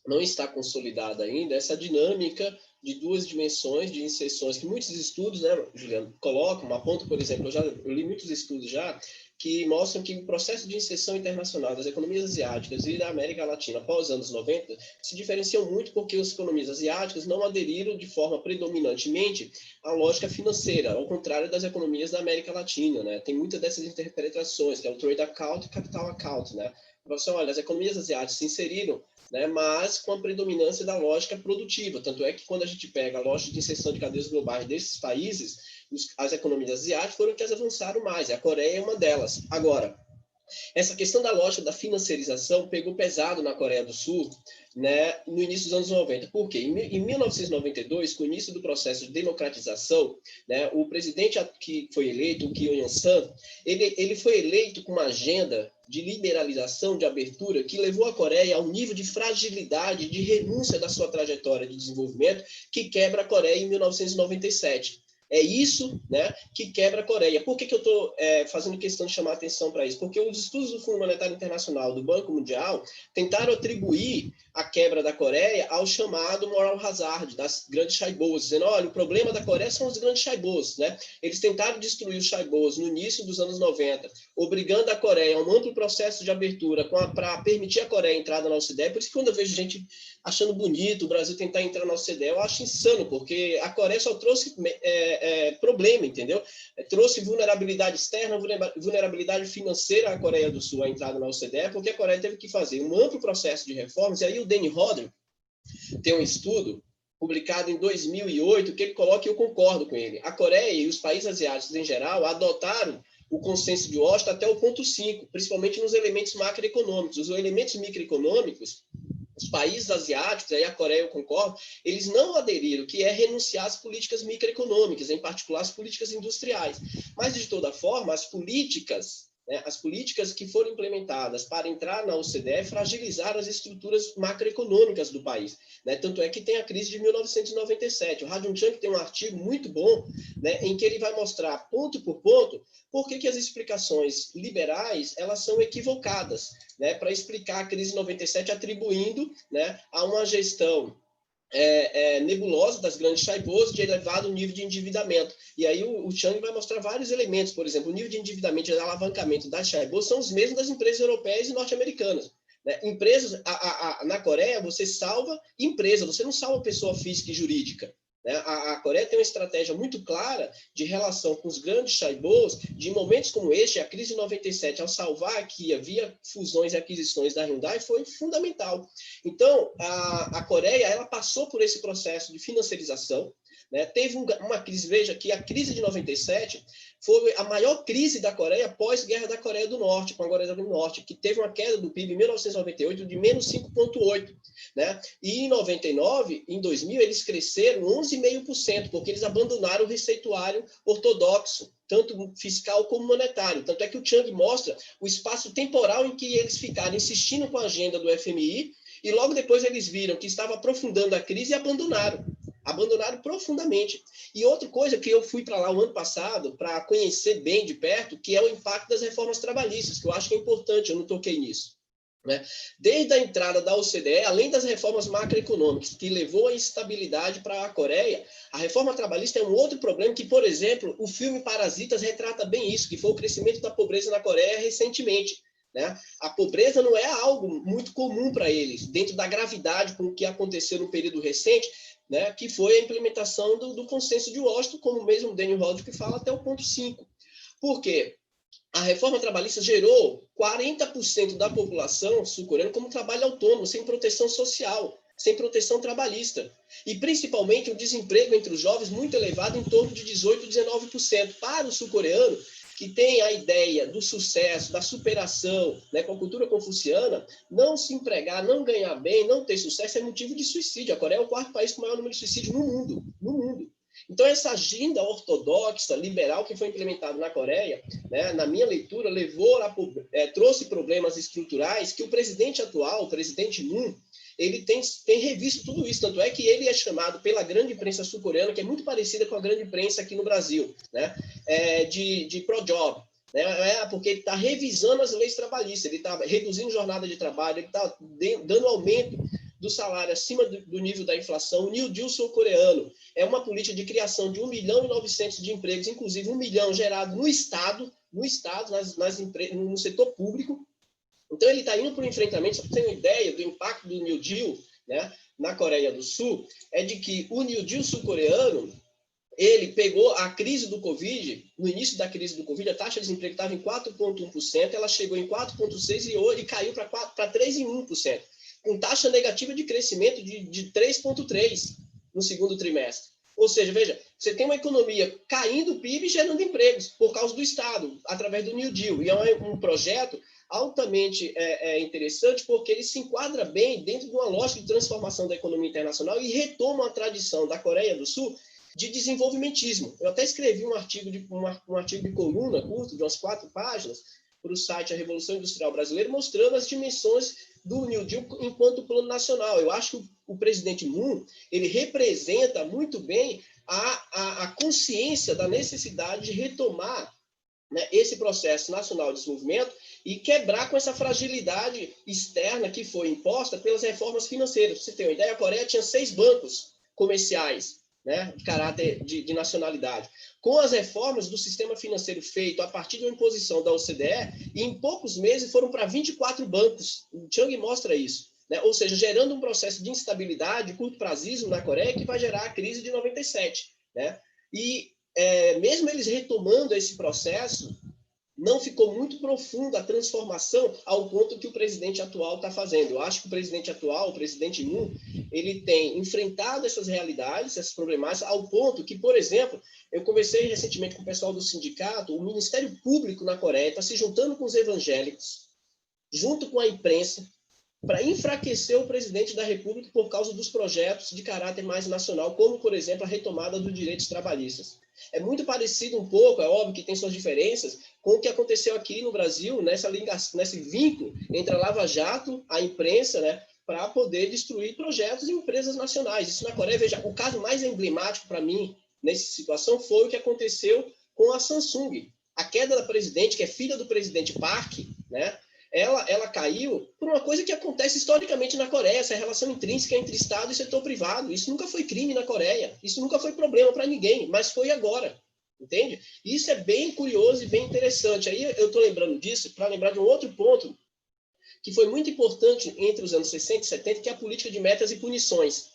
não está consolidada ainda essa dinâmica de duas dimensões de inserções que muitos estudos, né, Juliano, colocam, apontam, por exemplo, eu li muitos estudos já, que mostram que o processo de inserção internacional das economias asiáticas e da América Latina após os anos 90 se diferenciam muito porque as economias asiáticas não aderiram de forma predominantemente à lógica financeira, ao contrário das economias da América Latina, né? Tem muitas dessas interpretações, que é o trade account e capital account, né? Então, olha, as economias asiáticas se inseriram, né, mas com a predominância da lógica produtiva. Tanto é que quando a gente pega a lógica de inserção de cadeias globais desses países, as economias asiáticas foram que as avançaram mais, e a Coreia é uma delas. Agora, essa questão da lógica da financiarização pegou pesado na Coreia do Sul, né, no início dos anos 90. Por quê? Em 1992, com o início do processo de democratização, né, o presidente que foi eleito, o Kim Il-sung, ele foi eleito com uma agenda de liberalização, de abertura, que levou a Coreia a um nível de fragilidade, de renúncia da sua trajetória de desenvolvimento, que quebra a Coreia em 1997. É isso, né, que quebra a Coreia. Por que eu estou fazendo questão de chamar a atenção para isso? Porque os estudos do Fundo Monetário Internacional, do Banco Mundial, tentaram atribuir a quebra da Coreia ao chamado moral hazard das grandes chaibos, dizendo, olha, o problema da Coreia são os grandes chaibos, né? Eles tentaram destruir os chaibos no início dos anos 90, obrigando a Coreia a um amplo processo de abertura para permitir a Coreia a entrada na OCDE. Por isso que quando eu vejo gente achando bonito o Brasil tentar entrar na OCDE, eu acho insano, porque a Coreia só trouxe problema, entendeu? Trouxe vulnerabilidade externa, vulnerabilidade financeira à Coreia do Sul, a entrada na OCDE, porque a Coreia teve que fazer um amplo processo de reformas, e aí o Danny Hodder tem um estudo publicado em 2008, que ele coloca, e eu concordo com ele, a Coreia e os países asiáticos em geral adotaram o consenso de Washington até o ponto 5, principalmente nos elementos macroeconômicos. Os elementos microeconômicos, os países asiáticos, aí a Coreia eu concordo, eles não aderiram, que é renunciar às políticas microeconômicas, em particular as políticas industriais. Mas, de toda forma, as políticas que foram implementadas para entrar na OCDE fragilizaram as estruturas macroeconômicas do país, né? Tanto é que tem a crise de 1997. O Ha Joon-chang tem um artigo muito bom, né, em que ele vai mostrar ponto por ponto por que as explicações liberais elas são equivocadas, né, para explicar a crise de 97 atribuindo, né, a uma gestão nebulosa das grandes chaibos de elevado nível de endividamento. E aí o Chang vai mostrar vários elementos, por exemplo, o nível de endividamento e de alavancamento das chaibos são os mesmos das empresas europeias e norte-americanas. Né? Empresas, na Coreia, você salva empresa, você não salva pessoa física e jurídica. Né? A Coreia tem uma estratégia muito clara de relação com os grandes chaibos, de momentos como este, a crise de 97, ao salvar a Kia via fusões e aquisições da Hyundai, foi fundamental. Então, a Coreia ela passou por esse processo de financiarização, né? Teve uma crise, veja que a crise de 97 foi a maior crise da Coreia pós-guerra da Coreia do Norte, com a Coreia do Norte, que teve uma queda do PIB em 1998 de menos 5,8%. Né? E em 99, em 2000, eles cresceram 11 3,5%, porque eles abandonaram o receituário ortodoxo, tanto fiscal como monetário. Tanto é que o Chang mostra o espaço temporal em que eles ficaram insistindo com a agenda do FMI, e logo depois eles viram que estava aprofundando a crise e abandonaram profundamente. E outra coisa que eu fui para lá o ano passado para conhecer bem de perto, que é o impacto das reformas trabalhistas, que eu acho que é importante, eu não toquei nisso, né? Desde a entrada da OCDE, além das reformas macroeconômicas, que levou à instabilidade para a Coreia, a reforma trabalhista é um outro problema que, por exemplo, o filme Parasitas retrata bem isso, que foi o crescimento da pobreza na Coreia recentemente, né? A pobreza não é algo muito comum para eles, dentro da gravidade com o que aconteceu no período recente, né? Que foi a implementação do consenso de Washington, como mesmo o Daniel Rodrigues fala, até o ponto 5. Por quê? A reforma trabalhista gerou 40% da população sul-coreana como trabalho autônomo, sem proteção social, sem proteção trabalhista. E, principalmente, o desemprego entre os jovens muito elevado, em torno de 18%, 19%. Para o sul-coreano, que tem a ideia do sucesso, da superação, né, com a cultura confuciana, não se empregar, não ganhar bem, não ter sucesso é motivo de suicídio. A Coreia é o quarto país com o maior número de suicídios no mundo. No mundo. Então, essa agenda ortodoxa, liberal, que foi implementada na Coreia, né, na minha leitura, trouxe problemas estruturais que o presidente atual, o presidente Moon, ele tem revisto tudo isso. Tanto é que ele é chamado pela grande imprensa sul-coreana, que é muito parecida com a grande imprensa aqui no Brasil, né, de pro-job, né, porque ele está revisando as leis trabalhistas, ele está reduzindo jornada de trabalho, ele está dando aumento do salário acima do nível da inflação. O New Deal sul-coreano é uma política de criação de 1.900.000 de empregos, inclusive 1 milhão gerado no Estado, no setor público. Então, ele está indo para o enfrentamento, só para ter uma ideia do impacto do New Deal, né, na Coreia do Sul, é de que o New Deal sul-coreano, ele pegou a crise do Covid, no início da crise do Covid, a taxa de desemprego estava em 4,1%, ela chegou em 4,6% e caiu para 3,1%. Com taxa negativa de crescimento de 3,3% no segundo trimestre. Ou seja, veja, você tem uma economia caindo o PIB e gerando empregos por causa do Estado, através do New Deal. E é um projeto altamente interessante porque ele se enquadra bem dentro de uma lógica de transformação da economia internacional e retoma a tradição da Coreia do Sul de desenvolvimentismo. Eu até escrevi um artigo de coluna curto, de umas 4 páginas, para o site A Revolução Industrial Brasileira, mostrando as dimensões do New Deal enquanto plano nacional. Eu acho que o presidente Moon, ele representa muito bem a consciência da necessidade de retomar, né, esse processo nacional de desenvolvimento e quebrar com essa fragilidade externa que foi imposta pelas reformas financeiras. Pra você ter uma ideia, a Coreia tinha 6 bancos comerciais, né, de caráter de nacionalidade. Com as reformas do sistema financeiro feito a partir de uma imposição da OCDE, em poucos meses foram para 24 bancos. O Chang mostra isso, né? Ou seja, gerando um processo de instabilidade, curto-prazismo na Coreia, que vai gerar a crise de 97. Né? E mesmo eles retomando esse processo, não ficou muito profunda a transformação ao ponto que o presidente atual está fazendo. Eu acho que o presidente atual, o presidente Moon, ele tem enfrentado essas realidades, essas problemáticas, ao ponto que, por exemplo, eu conversei recentemente com o pessoal do sindicato, o Ministério Público na Coreia está se juntando com os evangélicos, junto com a imprensa, para enfraquecer o presidente da República por causa dos projetos de caráter mais nacional, como, por exemplo, a retomada dos direitos trabalhistas. É muito parecido um pouco, é óbvio que tem suas diferenças, com o que aconteceu aqui no Brasil, nesse vínculo entre a Lava Jato, a imprensa, né, para poder destruir projetos e empresas nacionais. Isso na Coreia, veja, o caso mais emblemático para mim, nessa situação, foi o que aconteceu com a Samsung. A queda da presidente, que é filha do presidente Park, né, ela caiu por uma coisa que acontece historicamente na Coreia, essa relação intrínseca entre Estado e setor privado. Isso nunca foi crime na Coreia, isso nunca foi problema para ninguém, mas foi agora, entende? Isso é bem curioso e bem interessante. Aí eu estou lembrando disso para lembrar de um outro ponto que foi muito importante entre os anos 60 e 70, que é a política de metas e punições.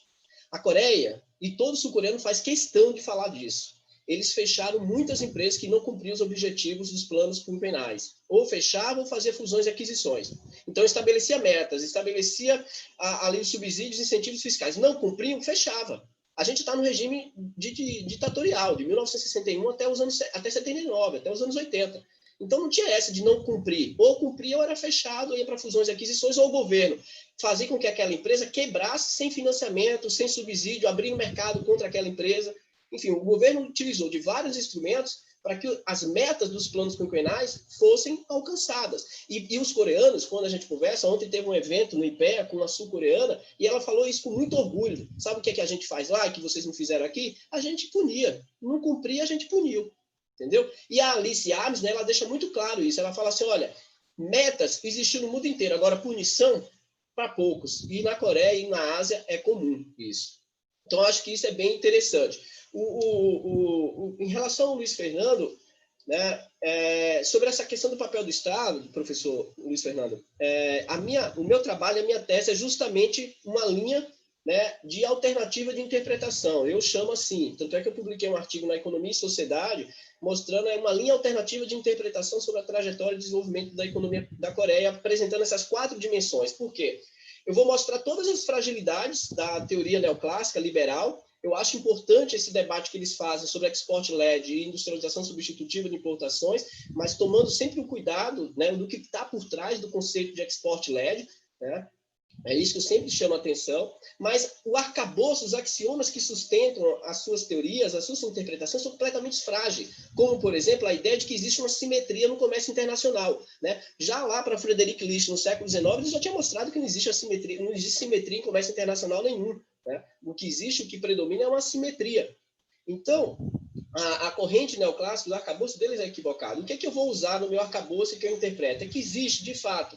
A Coreia, e todo sul-coreano faz questão de falar disso, eles fecharam muitas empresas que não cumpriam os objetivos dos planos quinquenais. Ou fechavam ou faziam fusões e aquisições. Então, estabelecia metas, estabelecia ali os subsídios e incentivos fiscais. Não cumpriam, fechava. A gente está no regime ditatorial, de 1961 até 79, até os anos 80. Então não tinha essa de não cumprir. Ou cumpria ou era fechado, ou ia para fusões e aquisições, ou o governo fazia com que aquela empresa quebrasse sem financiamento, sem subsídio, abrindo mercado contra aquela empresa. Enfim, o governo utilizou de vários instrumentos para que as metas dos planos quinquenais fossem alcançadas. E os coreanos, quando a gente conversa, ontem teve um evento no IPEA com uma sul-coreana, e ela falou isso com muito orgulho. Sabe o que é que a gente faz lá, que vocês não fizeram aqui? A gente punia. Não cumpria, a gente puniu. Entendeu? E a Alice Ames, né, ela deixa muito claro isso. Ela fala assim, olha, metas existem no mundo inteiro, agora punição para poucos. E na Coreia e na Ásia é comum isso. Então, eu acho que isso é bem interessante. Em relação ao Luiz Fernando, né, sobre essa questão do papel do Estado, professor Luiz Fernando, o meu trabalho, a minha tese é justamente uma linha, né, de alternativa de interpretação. Eu chamo assim, tanto é que eu publiquei um artigo na Economia e Sociedade mostrando uma linha alternativa de interpretação sobre a trajetória de desenvolvimento da economia da Coreia, apresentando essas 4 dimensões. Por quê? Eu vou mostrar todas as fragilidades da teoria neoclássica liberal. Eu acho importante esse debate que eles fazem sobre export-led e industrialização substitutiva de importações, mas tomando sempre o cuidado, né, do que está por trás do conceito de export-led, né? É isso que eu sempre chamo a atenção. Mas o arcabouço, os axiomas que sustentam as suas teorias, as suas interpretações, são completamente frágeis. Como, por exemplo, a ideia de que existe uma simetria no comércio internacional, né? Já lá para Frederic List, no século XIX, ele já tinha mostrado que não existe simetria em comércio internacional nenhum, né? O que existe, o que predomina é uma simetria. Então, a corrente neoclássica, o arcabouço deles é equivocado. O que é que eu vou usar no meu arcabouço que eu interpreto? É que existe, de fato,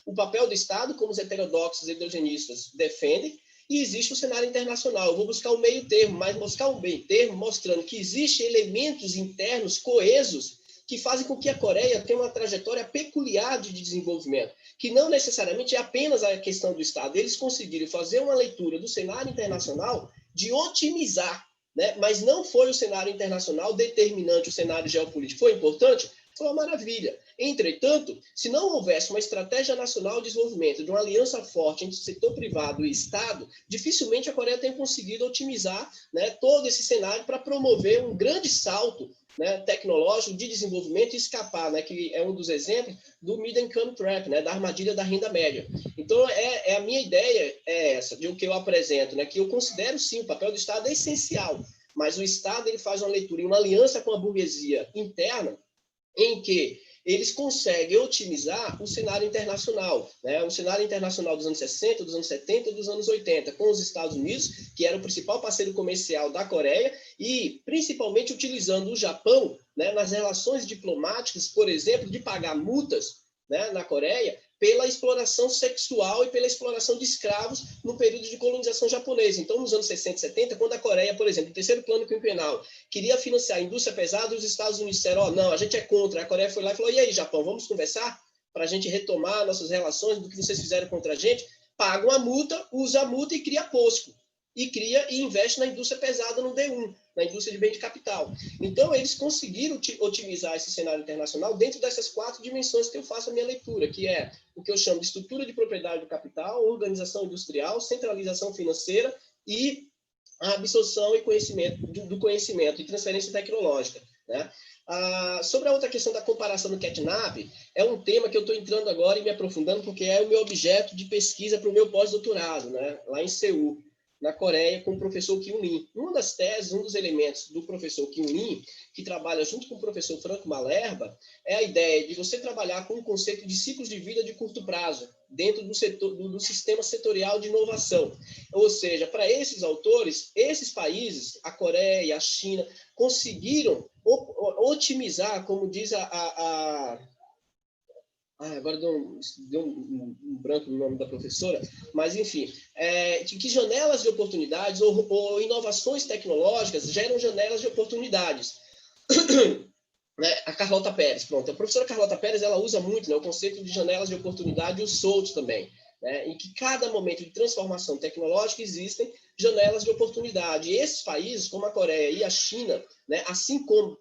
o papel do Estado, como os heterodoxos e eugenistas defendem, e existe o cenário internacional. Eu vou buscar um meio termo, mas buscar um meio termo mostrando que existem elementos internos coesos que fazem com que a Coreia tenha uma trajetória peculiar de desenvolvimento, que não necessariamente é apenas a questão do Estado. Eles conseguiram fazer uma leitura do cenário internacional de otimizar, né? Mas não foi o cenário internacional determinante, o cenário geopolítico. Foi importante? Foi uma maravilha. Entretanto, se não houvesse uma estratégia nacional de desenvolvimento, de uma aliança forte entre o setor privado e Estado, dificilmente a Coreia tem conseguido otimizar, né, todo esse cenário para promover um grande salto, né, tecnológico de desenvolvimento e escapar, né, que é um dos exemplos do Middle Income Trap, né, da armadilha da renda média. Então, a minha ideia é essa, de o que eu apresento, né, que eu considero, sim, o papel do Estado é essencial, mas o Estado ele faz uma leitura em uma aliança com a burguesia interna, em que eles conseguem otimizar o cenário internacional, né? O cenário internacional dos anos 60, dos anos 70 e dos anos 80, com os Estados Unidos, que era o principal parceiro comercial da Coreia, e principalmente utilizando o Japão, né, nas relações diplomáticas, por exemplo, de pagar multas, né, na Coreia, pela exploração sexual e pela exploração de escravos no período de colonização japonesa. Então, nos anos 60 e 70, quando a Coreia, por exemplo, no terceiro plano quinquenal, queria financiar a indústria pesada, os Estados Unidos disseram, não, a gente é contra. A Coreia foi lá e falou, e aí, Japão, vamos conversar para a gente retomar nossas relações do que vocês fizeram contra a gente? Paga uma multa, usa a multa e cria POSCO. E cria e investe na indústria pesada no D1, na indústria de bem de capital. Então, eles conseguiram otimizar esse cenário internacional dentro dessas 4 dimensões que eu faço a minha leitura, que é o que eu chamo de estrutura de propriedade do capital, organização industrial, centralização financeira e a absorção e conhecimento, do conhecimento e transferência tecnológica, né? Sobre a outra questão da comparação do catnap, é um tema que eu estou entrando agora e me aprofundando, porque é o meu objeto de pesquisa para o meu pós-doutorado, né? Lá em Seul, na Coreia, com o professor Kyung Lee. Uma das teses, um dos elementos do professor Kyung Lee, que trabalha junto com o professor Franco Malerba, é a ideia de você trabalhar com o conceito de ciclos de vida de curto prazo, dentro do sistema setorial de inovação. Ou seja, para esses autores, esses países, a Coreia, a China, conseguiram otimizar, como diz agora deu um branco no nome da professora, mas, enfim, que janelas de oportunidades ou inovações tecnológicas geram janelas de oportunidades. Né? A Carlota Pérez, pronto. A professora Carlota Pérez, ela usa muito, né, o conceito de janelas de oportunidade e o SWOT também, né, em que cada momento de transformação tecnológica existem janelas de oportunidade. E esses países, como a Coreia e a China, né, assim como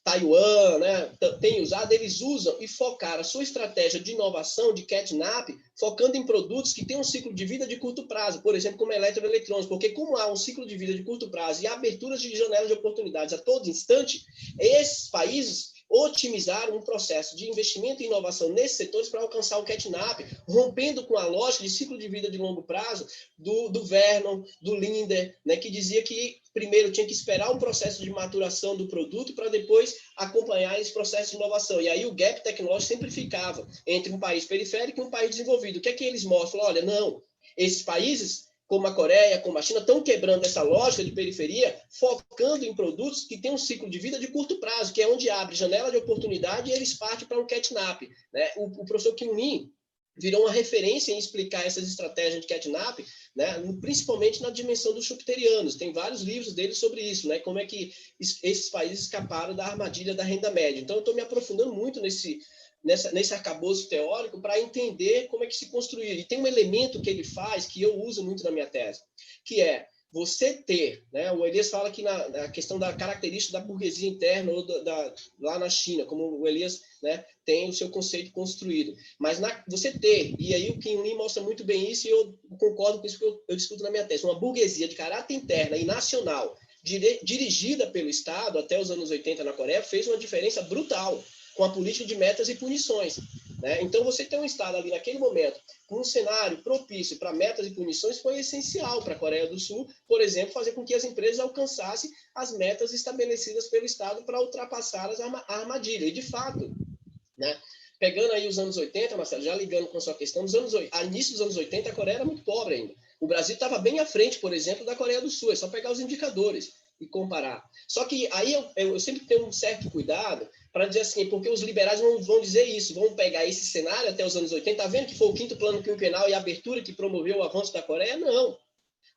Taiwan, né, tem usado, eles usam e focaram a sua estratégia de inovação, de catnap, focando em produtos que têm um ciclo de vida de curto prazo, por exemplo, como eletroeletrônicos, porque como há um ciclo de vida de curto prazo e aberturas de janelas de oportunidades a todo instante, esses países otimizaram um processo de investimento e inovação nesses setores para alcançar o catnap, rompendo com a lógica de ciclo de vida de longo prazo do Vernon, do Linder, né, que dizia que primeiro tinha que esperar um processo de maturação do produto para depois acompanhar esse processo de inovação. E aí o gap tecnológico sempre ficava entre um país periférico e um país desenvolvido. O que é que eles mostram? Olha, não, esses países, como a Coreia, como a China, estão quebrando essa lógica de periferia, focando em produtos que têm um ciclo de vida de curto prazo, que é onde abre janela de oportunidade e eles partem para um catnap, né? O professor Kim Min virou uma referência em explicar essas estratégias de catnap, né, principalmente na dimensão dos jupiterianos. Tem vários livros dele sobre isso, né, como é que esses países escaparam da armadilha da renda média. Então, eu estou me aprofundando muito nesse arcabouço teórico para entender como é que se construiu. E tem um elemento que ele faz que eu uso muito na minha tese, que é você ter, né, o Elias fala que na questão da característica da burguesia interna ou lá na China, como o Elias, né, tem o seu conceito construído. Mas você ter, e aí o Kim Lee mostra muito bem isso, e eu concordo com isso que eu discuto na minha tese, uma burguesia de caráter interna e nacional, dirigida pelo Estado até os anos 80 na Coreia, fez uma diferença brutal com a política de metas e punições, né? Então, você ter um Estado ali naquele momento com um cenário propício para metas e punições foi essencial para a Coreia do Sul, por exemplo, fazer com que as empresas alcançassem as metas estabelecidas pelo Estado para ultrapassar a armadilha. E, de fato, né, pegando aí os anos 80, Marcelo, já ligando com a sua questão, a início dos anos 80, a Coreia era muito pobre ainda. O Brasil estava bem à frente, por exemplo, da Coreia do Sul. É só pegar os indicadores e comparar. Só que aí eu sempre tenho um certo cuidado para dizer assim, porque os liberais vão dizer isso, vão pegar esse cenário até os anos 80, tá vendo que foi o quinto plano quinquenal e a abertura que promoveu o avanço da Coreia? Não.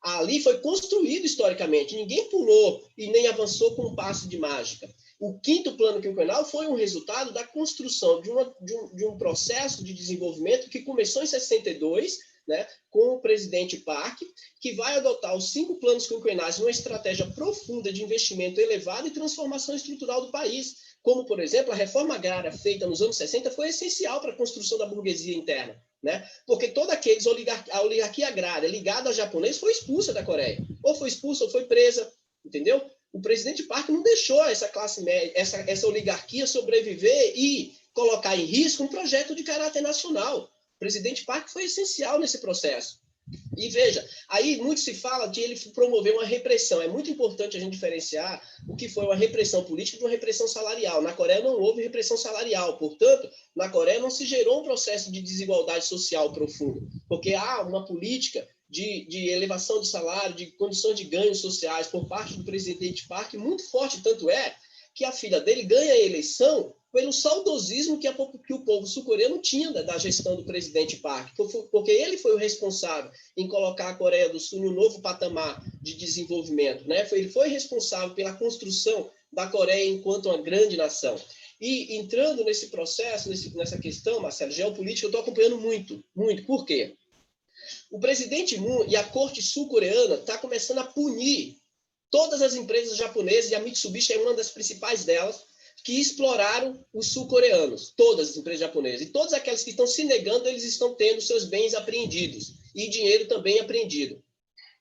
Ali foi construído historicamente, ninguém pulou e nem avançou com um passo de mágica. O quinto plano quinquenal foi um resultado da construção de um processo de desenvolvimento que começou em 62, né, com o presidente Park, que vai adotar os 5 planos quinquenais numa estratégia profunda de investimento elevado e transformação estrutural do país, como, por exemplo, a reforma agrária feita nos anos 60 foi essencial para a construção da burguesia interna, né? Porque toda a oligarquia agrária ligada a japonês foi expulsa da Coreia, ou foi expulsa ou foi presa, entendeu? O presidente Park não deixou essa classe média, essa oligarquia sobreviver e colocar em risco um projeto de caráter nacional. O presidente Park foi essencial nesse processo. E veja, aí muito se fala que ele promoveu uma repressão. É muito importante a gente diferenciar o que foi uma repressão política de uma repressão salarial. Na Coreia não houve repressão salarial, portanto, na Coreia não se gerou um processo de desigualdade social profundo, porque há uma política de elevação de salário, de condições de ganhos sociais por parte do presidente Park muito forte, tanto é que a filha dele ganha a eleição pelo saudosismo que o povo sul-coreano tinha da gestão do presidente Park, porque ele foi o responsável em colocar a Coreia do Sul em um novo patamar de desenvolvimento, né? Ele foi responsável pela construção da Coreia enquanto uma grande nação. E entrando nesse processo, nessa questão, Marcelo, geopolítica, eu estou acompanhando muito, muito. Por quê? O presidente Moon e a corte sul-coreana estão começando a punir todas as empresas japonesas, e a Mitsubishi é uma das principais delas, que exploraram os sul-coreanos, todas as empresas japonesas. E todas aquelas que estão se negando, eles estão tendo seus bens apreendidos e dinheiro também apreendido.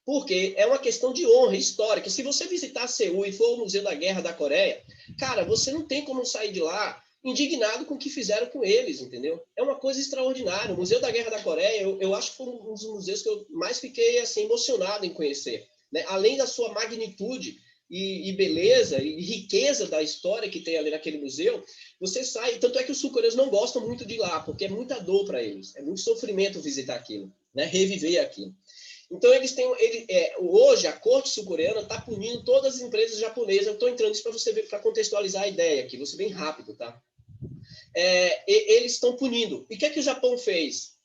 Porque é uma questão de honra histórica. Se você visitar Seul e for ao Museu da Guerra da Coreia, cara, você não tem como sair de lá indignado com o que fizeram com eles, entendeu? É uma coisa extraordinária. O Museu da Guerra da Coreia, eu acho que foi um dos museus que eu mais fiquei assim, emocionado em conhecer, né? Além da sua magnitude e beleza e riqueza da história que tem ali naquele museu, você sai, tanto é que os sul-coreanos não gostam muito de ir lá, porque é muita dor para eles, é muito sofrimento visitar aquilo, né? Reviver aquilo. Então, hoje a corte sul-coreana está punindo todas as empresas japonesas. Eu estou entrando nisso para você ver, para contextualizar a ideia aqui, vou ser bem rápido, tá? Eles estão punindo. E o que é que o Japão fez?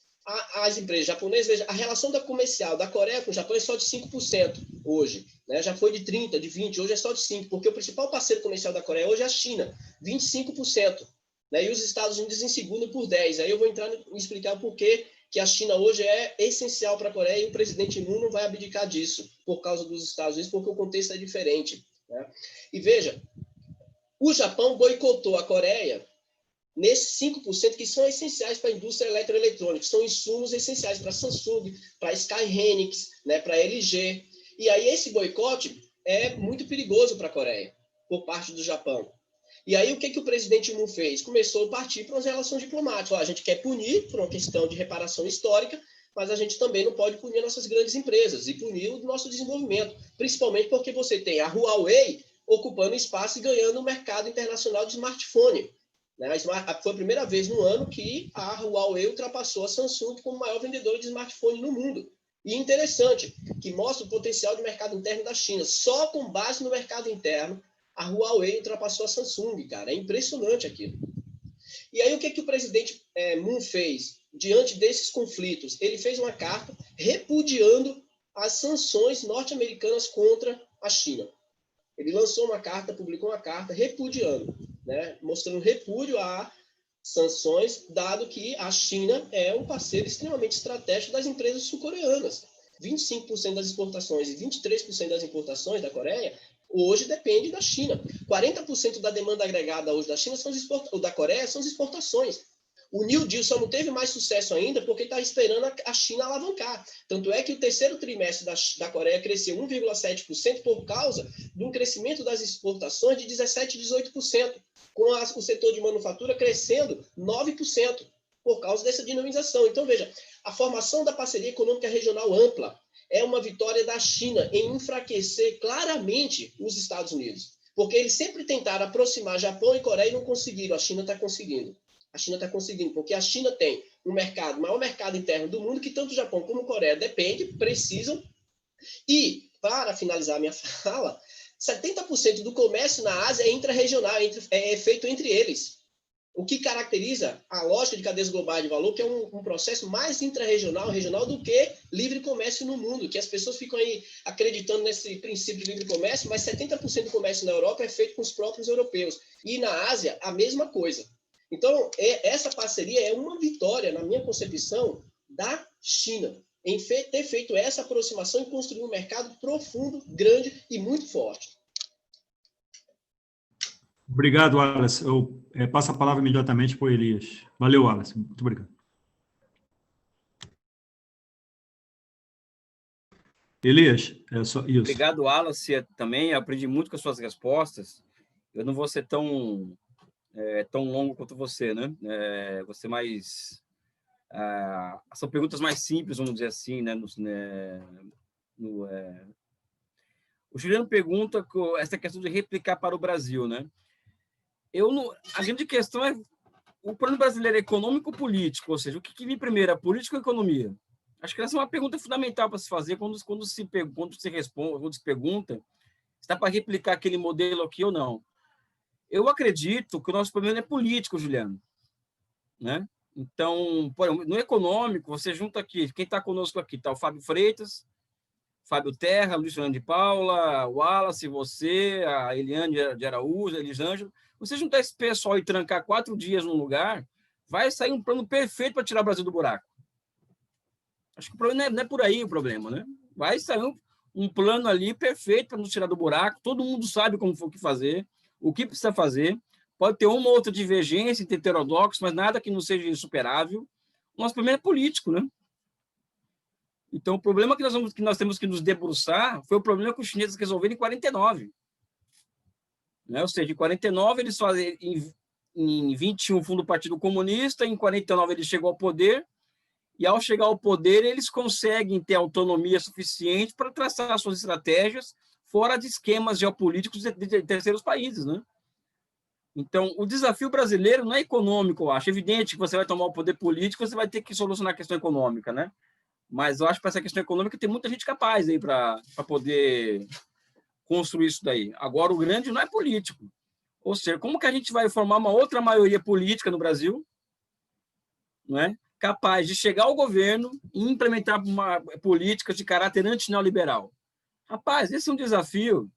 As empresas japonesas, veja, a relação comercial da Coreia com o Japão é só de 5% hoje, né? Já foi de 30%, de 20%, hoje é só de 5%, porque o principal parceiro comercial da Coreia hoje é a China, 25%, né? E os Estados Unidos em segundo por 10%. Aí eu vou entrar e explicar por que a China hoje é essencial para a Coreia e o presidente Moon não vai abdicar disso por causa dos Estados Unidos, porque o contexto é diferente, né? E veja, O Japão boicotou a Coreia nesses 5% que são essenciais para a indústria eletroeletrônica, são insumos essenciais para a Samsung, para a Sky Hynix, né, para a LG. E aí esse boicote é muito perigoso para a Coreia, por parte do Japão. E aí o que o presidente Moon fez? Começou a partir para as relações diplomáticas. A gente quer punir por uma questão de reparação histórica, mas a gente também não pode punir nossas grandes empresas e punir o nosso desenvolvimento, principalmente porque você tem a Huawei ocupando espaço e ganhando o mercado internacional de smartphone. Foi a primeira vez no ano que a Huawei ultrapassou a Samsung como maior vendedora de smartphone no mundo. E interessante, que mostra o potencial de mercado interno da China. Só com base no mercado interno, a Huawei ultrapassou a Samsung, cara. É impressionante aquilo. E aí, o que o presidente Moon fez diante desses conflitos? Ele fez uma carta repudiando as sanções norte-americanas contra a China. Ele lançou uma carta, publicou uma carta repudiando, né, mostrando repúdio a sanções, dado que a China é um parceiro extremamente estratégico das empresas sul-coreanas. 25% das exportações e 23% das importações da Coreia hoje depende da China. 40% da demanda agregada hoje da China da Coreia são as exportações. O New Deal só não teve mais sucesso ainda porque está esperando a China alavancar. Tanto é que o terceiro trimestre da Coreia cresceu 1,7% por causa de um crescimento das exportações de 17%, 18%, com o setor de manufatura crescendo 9% por causa dessa dinamização. Então, veja, a formação da parceria econômica regional ampla é uma vitória da China em enfraquecer claramente os Estados Unidos. Porque eles sempre tentaram aproximar Japão e Coreia e não conseguiram. A China está conseguindo. A China está conseguindo, porque a China tem um mercado, o maior mercado interno do mundo, que tanto o Japão como a Coreia precisam. E, para finalizar a minha fala, 70% do comércio na Ásia é intra-regional, é feito entre eles. O que caracteriza a lógica de cadeias globais de valor, que é um processo mais intra-regional, regional, do que livre comércio no mundo, que as pessoas ficam aí acreditando nesse princípio de livre comércio, mas 70% do comércio na Europa é feito com os próprios europeus. E na Ásia, a mesma coisa. Então, essa parceria é uma vitória, na minha concepção, da China, em ter feito essa aproximação e construir um mercado profundo, grande e muito forte. Obrigado, Wallace. Eu passo a palavra imediatamente para o Elias. Valeu, Wallace. Muito obrigado. Elias, é só isso. Obrigado, Wallace, também. Eu aprendi muito com as suas respostas. Eu não vou ser tão longo quanto você, né? Você mais... são perguntas mais simples, vamos dizer assim, né? O Juliano pergunta essa questão de replicar para o Brasil, né? A grande questão é o plano brasileiro é econômico ou político, ou seja, o que vem primeiro, a política ou a economia? Acho que essa é uma pergunta fundamental para se fazer quando se pergunta se dá para replicar aquele modelo aqui ou não. Eu acredito que o nosso problema é político, Juliano, né? Então, no econômico, você junta aqui, quem está conosco aqui está o Fábio Freitas, Fábio Terra, Luiz Fernando de Paula, o Wallace, você, a Eliane de Araújo, a Elisângela. Você juntar esse pessoal e trancar 4 dias num lugar, vai sair um plano perfeito para tirar o Brasil do buraco. Acho que o problema não é por aí o problema, né? Vai sair um plano ali perfeito para nos tirar do buraco, todo mundo sabe como for o que fazer, o que precisa fazer, pode ter uma ou outra divergência entre heterodoxos, mas nada que não seja insuperável. O nosso problema é político, né? Então, o problema que nós temos que nos debruçar foi o problema que os chineses resolveram em 49. Né? Ou seja, em 49 eles fazem, em 21 fundam o Partido Comunista, em 49 ele chegou ao poder, e ao chegar ao poder eles conseguem ter autonomia suficiente para traçar suas estratégias fora de esquemas geopolíticos de terceiros países, né? Então, o desafio brasileiro não é econômico, eu acho. É evidente que você vai tomar o poder político, você vai ter que solucionar a questão econômica, né? Mas eu acho que para essa questão econômica tem muita gente capaz aí para poder construir isso daí. Agora, o grande não é político. Ou seja, como que a gente vai formar uma outra maioria política no Brasil, não é? Capaz de chegar ao governo e implementar uma política de caráter anti-neoliberal? Rapaz, esse é um desafio,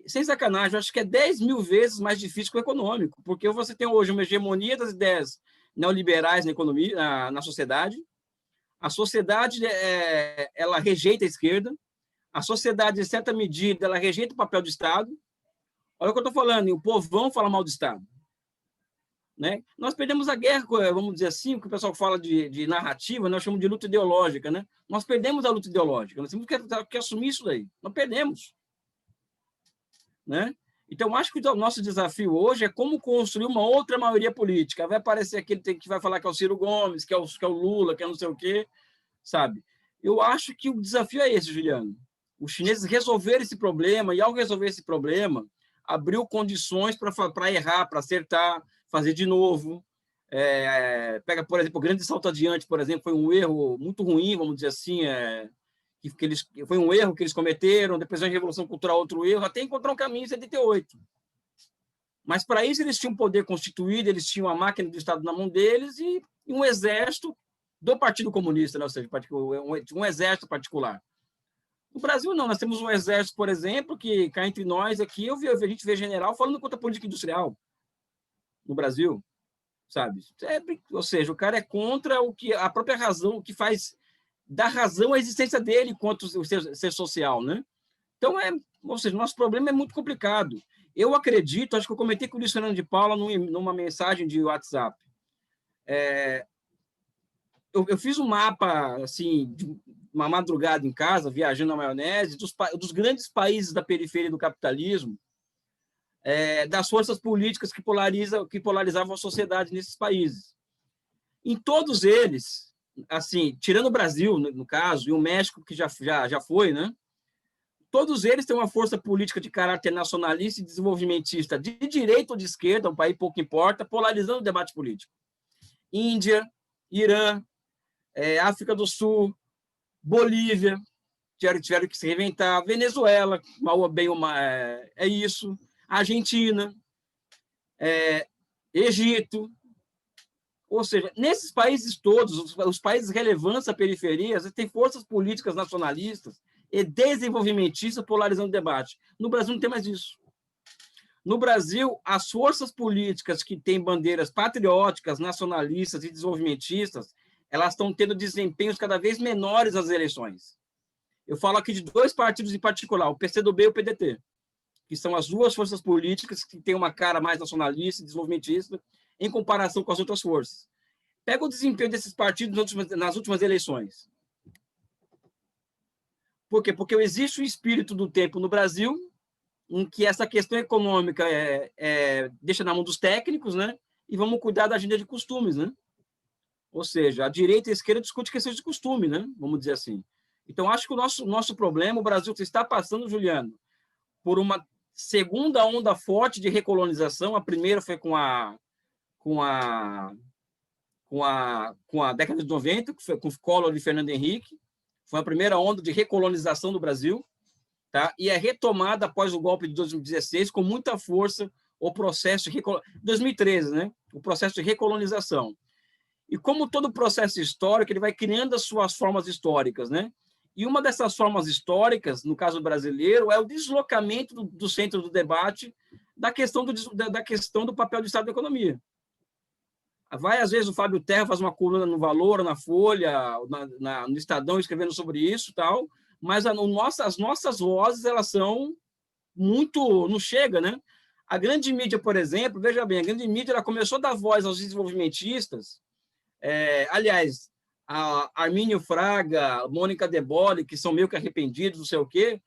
sem sacanagem, eu acho que é 10 mil vezes mais difícil que o econômico, porque você tem hoje uma hegemonia das ideias neoliberais na economia, na sociedade. A sociedade ela rejeita a esquerda, a sociedade, em certa medida, ela rejeita o papel do Estado, Olha o que eu estou falando, o povão fala mal do Estado. Né? Nós perdemos a guerra, vamos dizer assim, o que o pessoal fala de narrativa, nós chamamos de luta ideológica. Né? Nós perdemos a luta ideológica, nós temos que assumir isso daí. Nós perdemos. Né? Então, acho que o nosso desafio hoje é como construir uma outra maioria política. Vai aparecer aquele que vai falar que é o Ciro Gomes, que é o Lula, que é não sei o quê, sabe? Eu acho que o desafio é esse, Juliano. Os chineses resolveram esse problema, e ao resolver esse problema, abriu condições para errar, para acertar, fazer de novo. Pega, por exemplo, o grande salto adiante, por exemplo, foi um erro muito ruim, vamos dizer assim, foi um erro que eles cometeram, depois da Revolução Cultural, outro erro, até encontrar um caminho em 78. Mas, para isso, eles tinham um poder constituído, eles tinham a máquina do Estado na mão deles e um exército do Partido Comunista, né? Ou seja, um exército particular. No Brasil, não. Nós temos um exército, por exemplo, que cá entre nós aqui, a gente vê general falando contra a política industrial no Brasil, sabe? Ou seja, o cara é contra a própria razão, o que faz dar razão à existência dele enquanto ser social, né? Então, ou seja, nosso problema é muito complicado. Eu acredito, acho que eu comentei com o Luiz Fernando de Paula numa mensagem de WhatsApp. Eu fiz um mapa, assim, de uma madrugada em casa, viajando na maionese, dos grandes países da periferia do capitalismo, das forças políticas que polarizavam a sociedade nesses países. Em todos eles, assim, tirando o Brasil, no caso, e o México, que já foi, né? Todos eles têm uma força política de caráter nacionalista e desenvolvimentista, de direita ou de esquerda, um país pouco importa, polarizando o debate político. Índia, Irã, África do Sul, Bolívia, tiveram que se reinventar, Venezuela, mal ou bem, é isso, Argentina, Egito. Ou seja, nesses países todos, os países relevantes à periferia, têm forças políticas nacionalistas e desenvolvimentistas polarizando o debate. No Brasil não tem mais isso. No Brasil, as forças políticas que têm bandeiras patrióticas, nacionalistas e desenvolvimentistas, elas estão tendo desempenhos cada vez menores nas eleições. Eu falo aqui de dois partidos em particular, o PCdoB e o PDT, que são as duas forças políticas que têm uma cara mais nacionalista e desenvolvimentista em comparação com as outras forças. Pega o desempenho desses partidos nas últimas eleições. Por quê? Porque existe o espírito do tempo no Brasil, em que essa questão econômica deixa na mão dos técnicos, né? E vamos cuidar da agenda de costumes, né? Ou seja, a direita e a esquerda discutem questões de costume, né? Vamos dizer assim. Então, acho que o nosso problema, o Brasil está passando, Juliano, por uma segunda onda forte de recolonização. A primeira foi com a década de 90, que foi com Collor e Fernando Henrique. Foi a primeira onda de recolonização do Brasil, tá? E é retomada após o golpe de 2016 com muita força o processo de 2013, né? O processo de recolonização. E como todo processo histórico, ele vai criando as suas formas históricas, né? E uma dessas formas históricas, no caso brasileiro, é o deslocamento do centro do debate da questão do papel do Estado da economia. Às vezes, o Fábio Terra faz uma coluna no Valor, na Folha, no Estadão, escrevendo sobre isso e tal, mas as nossas vozes, elas são muito... não chega, né? A grande mídia, por exemplo, veja bem, a grande mídia ela começou a dar voz aos desenvolvimentistas, aliás, a Armínio Fraga, Mônica De Bolle, que são meio que arrependidos, não sei o quê,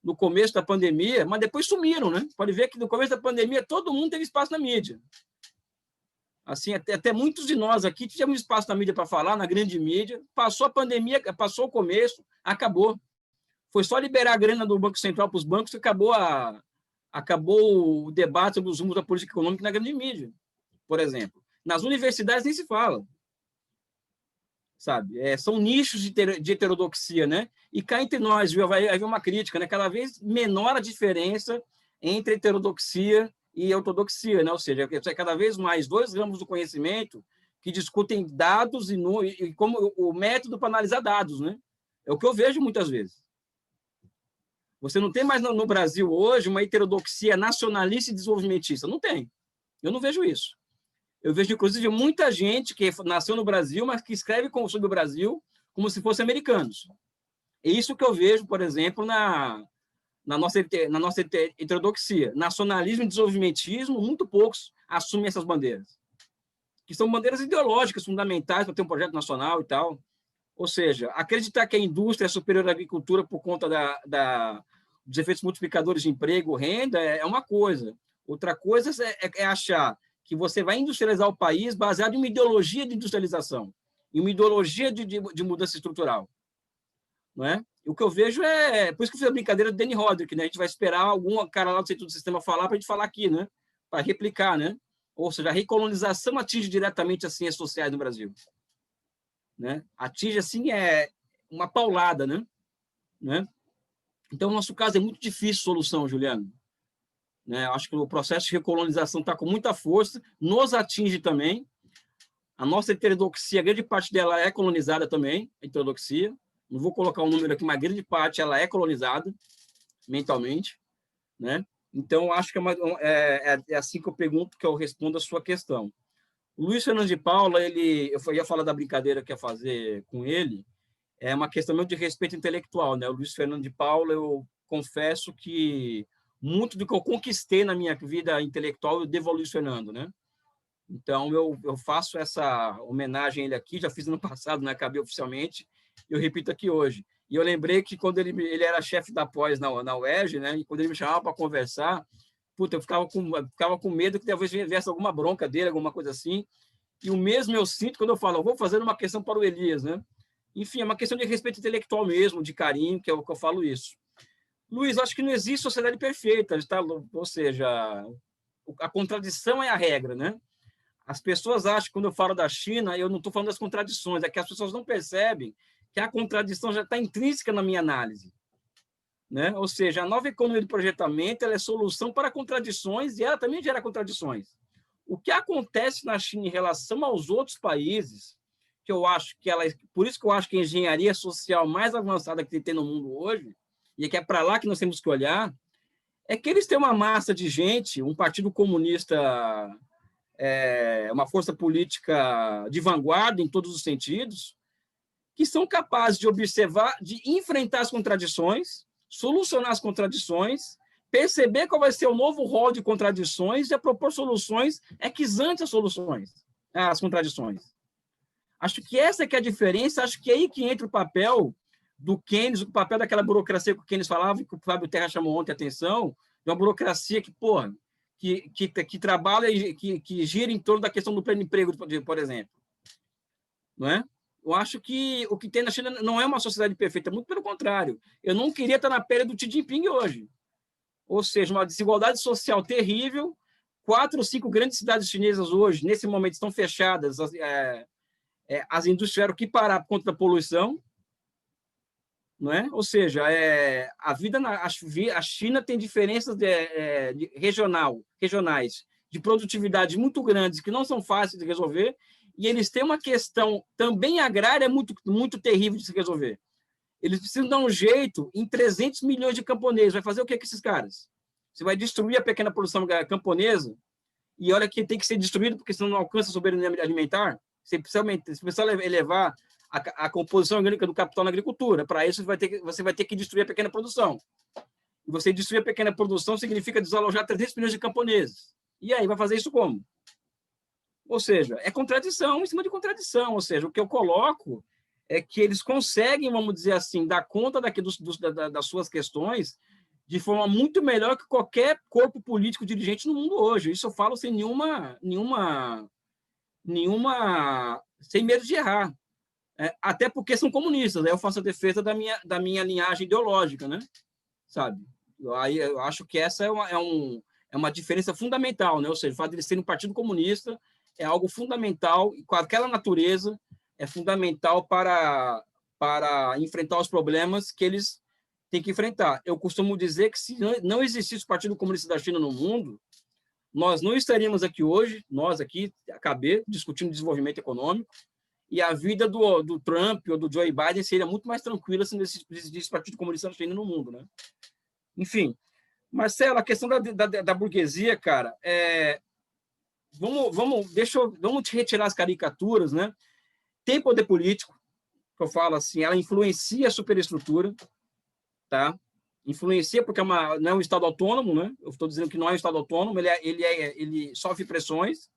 no começo da pandemia, mas depois sumiram, né? Pode ver que no começo da pandemia todo mundo teve espaço na mídia. Assim, até muitos de nós aqui tivemos espaço na mídia para falar, na grande mídia, passou a pandemia, passou o começo, acabou. Foi só liberar a grana do Banco Central para os bancos que acabou o debate sobre os rumos da política econômica na grande mídia, por exemplo. Nas universidades nem se fala. Sabe? São nichos de heterodoxia, né? E cá entre nós, viu, vai haver uma crítica, né? Cada vez menor a diferença entre heterodoxia e ortodoxia, né? Ou seja, é cada vez mais dois ramos do conhecimento que discutem dados e como o método para analisar dados, né? É o que eu vejo muitas vezes. Você não tem mais no Brasil hoje uma heterodoxia nacionalista e desenvolvimentista. Não tem. Eu não vejo isso. Eu vejo, inclusive, muita gente que nasceu no Brasil, mas que escreve sobre o Brasil como se fossem americanos. É isso que eu vejo, por exemplo, na nossa heterodoxia. Nacionalismo e desenvolvimentismo, muito poucos assumem essas bandeiras, que são bandeiras ideológicas fundamentais para ter um projeto nacional e tal. Ou seja, acreditar que a indústria é superior à agricultura por conta dos efeitos multiplicadores de emprego, renda, é uma coisa. Outra coisa é achar que você vai industrializar o país baseado em uma ideologia de industrialização, em uma ideologia de mudança estrutural. Não é? E o que eu vejo por isso que eu fiz a brincadeira do Danny Roderick, né? A gente vai esperar algum cara lá do centro do sistema falar para a gente falar aqui, né? Para replicar, né? Ou seja, a recolonização atinge diretamente as ciências sociais no Brasil. Né? Atinge, assim, uma paulada, né? Então, no nosso caso, é muito difícil solução, Juliano. Né? Acho que o processo de recolonização está com muita força, nos atinge também. A nossa heterodoxia, a grande parte dela é colonizada também, a heterodoxia. Não vou colocar um número aqui, mas a grande parte ela é colonizada mentalmente, né? Então, acho que é assim que eu pergunto, que eu respondo a sua questão. O Luiz Fernando de Paula, eu ia falar da brincadeira que ia fazer com ele, é uma questão mesmo de respeito intelectual, né? O Luiz Fernando de Paula, eu confesso que muito do que eu conquistei na minha vida intelectual eu devo ao Luiz Fernando, né? Então, eu faço essa homenagem a ele aqui, já fiz no passado, não acabei oficialmente, eu repito aqui hoje. E eu lembrei que quando ele era chefe da pós na UERJ, né? E quando ele me chamava para conversar, puta, eu ficava com medo que talvez viesse alguma bronca dele, alguma coisa assim. E o mesmo eu sinto quando eu falo, eu vou fazer uma questão para o Elias, né? Enfim, é uma questão de respeito intelectual mesmo, de carinho, que é o que eu falo isso. Luiz, acho que não existe sociedade perfeita, tá? Ou seja, a contradição é a regra, né? As pessoas acham que quando eu falo da China, eu não estou falando das contradições, é que as pessoas não percebem que a contradição já está intrínseca na minha análise. Né? Ou seja, a nova economia do projetamento ela é solução para contradições e ela também gera contradições. O que acontece na China em relação aos outros países, que eu acho que por isso que eu acho que a engenharia social mais avançada que tem no mundo hoje, e que é para lá que nós temos que olhar, é que eles têm uma massa de gente, um partido comunista, uma força política de vanguarda em todos os sentidos, que são capazes de observar, de enfrentar as contradições, solucionar as contradições, perceber qual vai ser o novo rol de contradições e propor soluções equis-ante às contradições. Acho que essa que é a diferença, acho que é aí que entra o papel do Keynes, o papel daquela burocracia que o Keynes falava, que o Fábio Terra chamou ontem a atenção, de uma burocracia que trabalha e que gira em torno da questão do pleno emprego, por exemplo. Não é? Eu acho que o que tem na China não é uma sociedade perfeita, muito pelo contrário. Eu não queria estar na pele do Xi Jinping hoje. Ou seja, uma desigualdade social terrível. 4 ou 5 grandes cidades chinesas hoje, nesse momento, estão fechadas. As indústrias tiveram que parar por conta da poluição. Não é? Ou seja, a China tem diferenças regionais de produtividade muito grandes que não são fáceis de resolver. E eles têm uma questão também agrária muito, muito terrível de se resolver. Eles precisam dar um jeito em 300 milhões de camponeses. Vai fazer o que com esses caras? Você vai destruir a pequena produção camponesa e olha que tem que ser destruído porque senão não alcança a soberania alimentar. Você precisa elevar a composição orgânica do capital na agricultura. Para isso, você vai ter que destruir a pequena produção. E você destruir a pequena produção significa desalojar 300 milhões de camponeses. E aí, vai fazer isso como? Ou seja, é contradição em cima de contradição. Ou seja, o que eu coloco é que eles conseguem, vamos dizer assim, dar conta das suas questões de forma muito melhor que qualquer corpo político dirigente no mundo hoje. Isso eu falo sem sem medo de errar. Até porque são comunistas. Aí eu faço a defesa da minha linhagem ideológica, né? Sabe? Aí eu acho que essa é uma diferença fundamental, né? Ou seja, o fato de eles serem um partido comunista é algo fundamental, e com aquela natureza é fundamental para enfrentar os problemas que eles têm que enfrentar. Eu costumo dizer que se não existisse o Partido Comunista da China no mundo, nós não estaríamos aqui hoje, nós aqui, discutindo desenvolvimento econômico, e a vida do Trump ou do Joe Biden seria muito mais tranquila se não existisse o Partido Comunista da China no mundo, né? Enfim, Marcelo, a questão da burguesia, cara, vamos te retirar as caricaturas, né? Tem poder político, que eu falo assim, ela influencia a superestrutura, tá? influencia porque não é um Estado autônomo, né? Eu estou dizendo que não é um Estado autônomo, ele sofre pressões,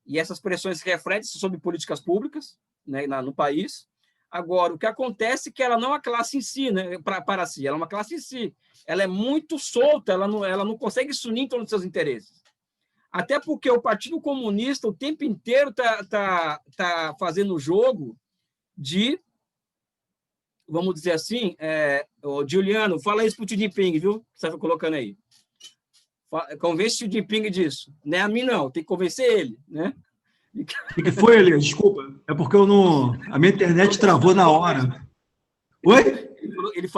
e essas pressões se refletem sobre políticas públicas, né, no país. Agora, o que acontece é que ela não é uma classe em si, né, para si, ela é uma classe em si. Ela é muito solta, ela não consegue se unir em torno dos seus interesses. Até porque o Partido Comunista o tempo inteiro está fazendo o jogo de, vamos dizer assim, Juliano, fala isso para o Xi Jinping, viu? Você está colocando aí. Convence o Xi Jinping disso. Não é a mim, não, tem que convencer ele, né? O que foi, Elias? Desculpa. É porque a minha internet travou na hora. Oi?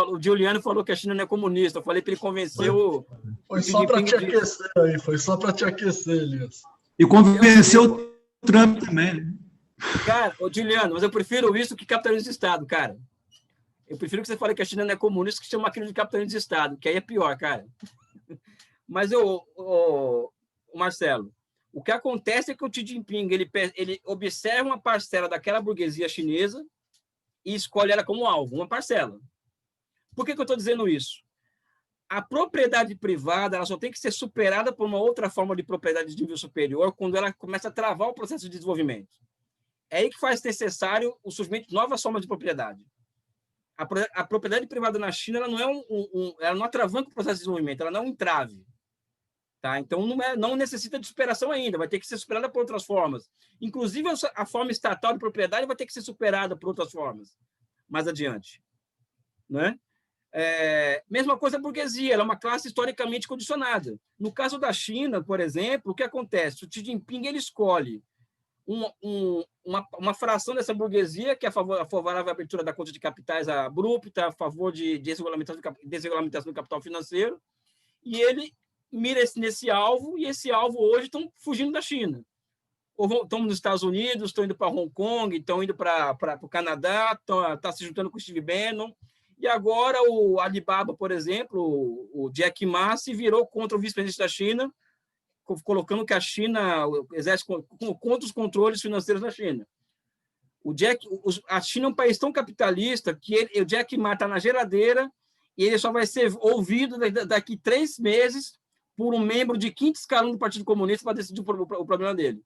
O Juliano falou que a China não é comunista. Eu falei para ele convencer o. Foi só para te aquecer aí, foi só para te aquecer, Elias. E convenceu o Trump também, né? Cara, Juliano, mas eu prefiro isso que capitalismo de Estado, cara. Eu prefiro que você fale que a China não é comunista que chama aquilo de capitalismo de Estado, que aí é pior, cara. Mas, Marcelo, o que acontece é que o Xi Jinping ele observa uma parcela daquela burguesia chinesa e escolhe ela como alvo, uma parcela. Por que eu estou dizendo isso? A propriedade privada ela só tem que ser superada por uma outra forma de propriedade de nível superior quando ela começa a travar o processo de desenvolvimento. É aí que faz necessário o surgimento de novas formas de propriedade. A propriedade privada na China ela não é ela não atravanca o processo de desenvolvimento, ela não é um entrave. Tá? Então, não necessita de superação ainda, vai ter que ser superada por outras formas. Inclusive, a forma estatal de propriedade vai ter que ser superada por outras formas mais adiante. Né? Mesma coisa a burguesia, ela é uma classe historicamente condicionada. No caso da China, por exemplo, o que acontece? O Xi Jinping ele escolhe uma fração dessa burguesia que é favorável à abertura da conta de capitais abrupta, a favor de desregulamentação do capital financeiro, e ele mira nesse alvo, e esse alvo hoje estão fugindo da China. Ou estão nos Estados Unidos, estão indo para Hong Kong, estão indo para o Canadá, estão se juntando com o Steve Bannon, e agora o Alibaba, por exemplo, o Jack Ma se virou contra o vice-presidente da China, colocando que a China exerce contra os controles financeiros da China. A China é um país tão capitalista que o Jack Ma está na geladeira e ele só vai ser ouvido daqui 3 meses por um membro de 5º escalão do Partido Comunista para decidir o problema dele.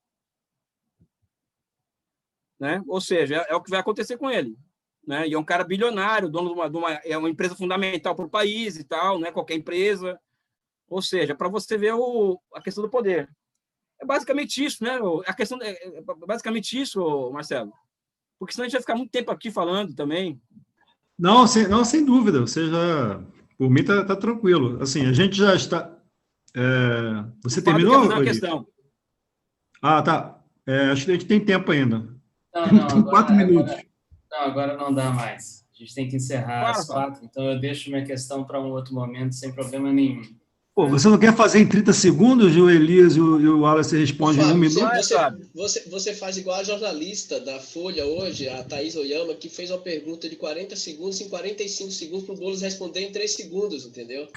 Né? Ou seja, é o que vai acontecer com ele. Né? E é um cara bilionário, dono é uma empresa fundamental para o país e tal, não é qualquer empresa. Ou seja, para você ver a questão do poder. É basicamente isso, né? A questão é basicamente isso, Marcelo. Porque senão a gente vai ficar muito tempo aqui falando também. Não, sem dúvida. Você por mim está tranquilo. Assim, a gente já está. Você terminou? Fazer uma questão. Ah, tá. Acho que a gente tem tempo ainda. Não, 4 minutos. Agora não dá mais. A gente tem que encerrar às 4, então eu deixo minha questão para um outro momento, sem problema nenhum. Pô, você não quer fazer em 30 segundos, o Elias e o Wallace respondem em 1 minuto? Você faz igual a jornalista da Folha hoje, a Thaís Oyama, que fez uma pergunta de 40 segundos em 45 segundos para o Boulos responder em 3 segundos, entendeu?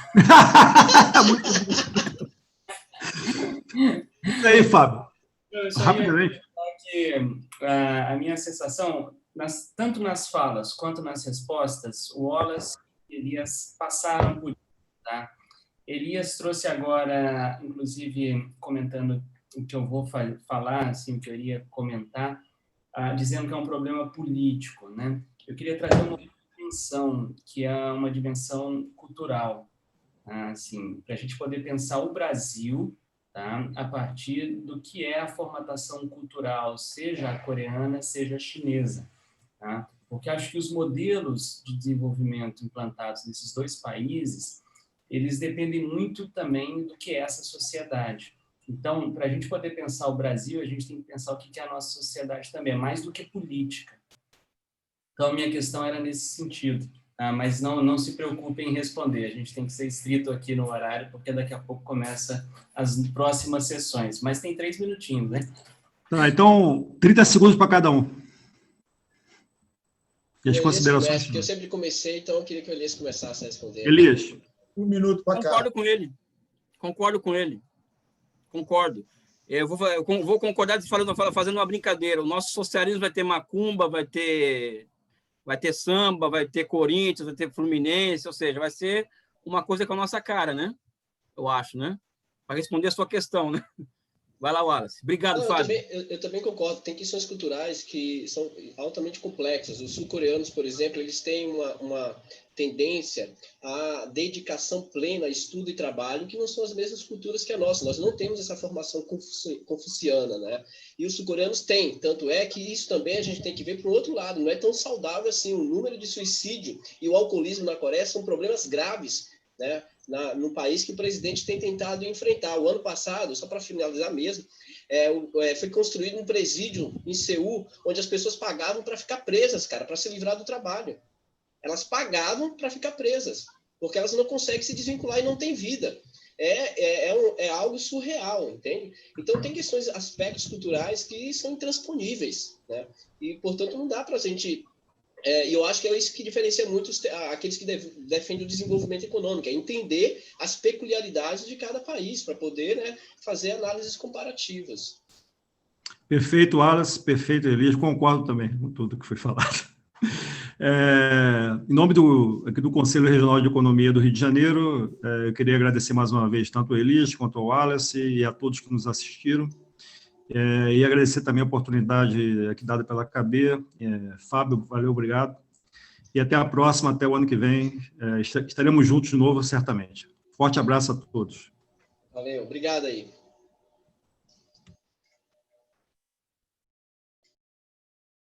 Muito bom. E aí, Fábio? Rapidamente. Que, a minha sensação, tanto nas falas quanto nas respostas, o Wallace e Elias passaram por isso, tá? Elias trouxe agora, inclusive, comentando o que eu vou falar, assim, o que eu iria comentar, dizendo que é um problema político, né? Eu queria trazer uma dimensão, que é uma dimensão cultural, assim, para a gente poder pensar o Brasil, tá? A partir do que é a formatação cultural, seja a coreana, seja a chinesa, tá? Porque acho que os modelos de desenvolvimento implantados nesses 2 países, eles dependem muito também do que é essa sociedade. Então, para a gente poder pensar o Brasil, a gente tem que pensar o que é a nossa sociedade também, mais do que política. Então, a minha questão era nesse sentido, tá? Mas não se preocupem em responder, a gente tem que ser estrito aqui no horário, porque daqui a pouco começa as próximas sessões. Mas tem 3 minutinhos, né? Tá, então, 30 segundos para cada um. E as considerações? Porque eu sempre comecei, então eu queria que o Elias começasse a responder. Elias. 1 minuto para cada. Concordo com ele. Eu vou concordar fazendo uma brincadeira. O nosso socialismo vai ter macumba, vai ter samba, vai ter Corinthians, vai ter Fluminense, ou seja, vai ser uma coisa com a nossa cara, né? Eu acho, né? Para responder a sua questão, né? Vai lá, Wallace. Obrigado, Fábio. Eu também concordo. Tem questões culturais que são altamente complexas. Os sul-coreanos, por exemplo, eles têm uma tendência à dedicação plena a estudo e trabalho, que não são as mesmas culturas que a nossa. Nós não temos essa formação confuciana, né? E os sul-coreanos têm. Tanto é que isso também a gente tem que ver para o outro lado. Não é tão saudável assim. O número de suicídio e o alcoolismo na Coreia são problemas graves, né? No país que o presidente tem tentado enfrentar. O ano passado, só para finalizar mesmo, foi construído um presídio em Seul, onde as pessoas pagavam para ficar presas, cara, para se livrar do trabalho. Elas pagavam para ficar presas, porque elas não conseguem se desvincular e não têm vida. É algo surreal, entende? Então, tem questões, aspectos culturais que são intransponíveis, né? E, portanto, não dá para a gente... E eu acho que é isso que diferencia muito aqueles que defendem o desenvolvimento econômico, é entender as peculiaridades de cada país, para poder, né, fazer análises comparativas. Perfeito, Wallace, perfeito, Elias, concordo também com tudo que foi falado. Em nome aqui do Conselho Regional de Economia do Rio de Janeiro, eu queria agradecer mais uma vez tanto ao Elias quanto ao Wallace e a todos que nos assistiram. E agradecer também a oportunidade aqui dada pela KB. Fábio, valeu, obrigado. E até a próxima, até o ano que vem. Estaremos juntos de novo, certamente. Forte abraço a todos. Valeu, obrigado aí.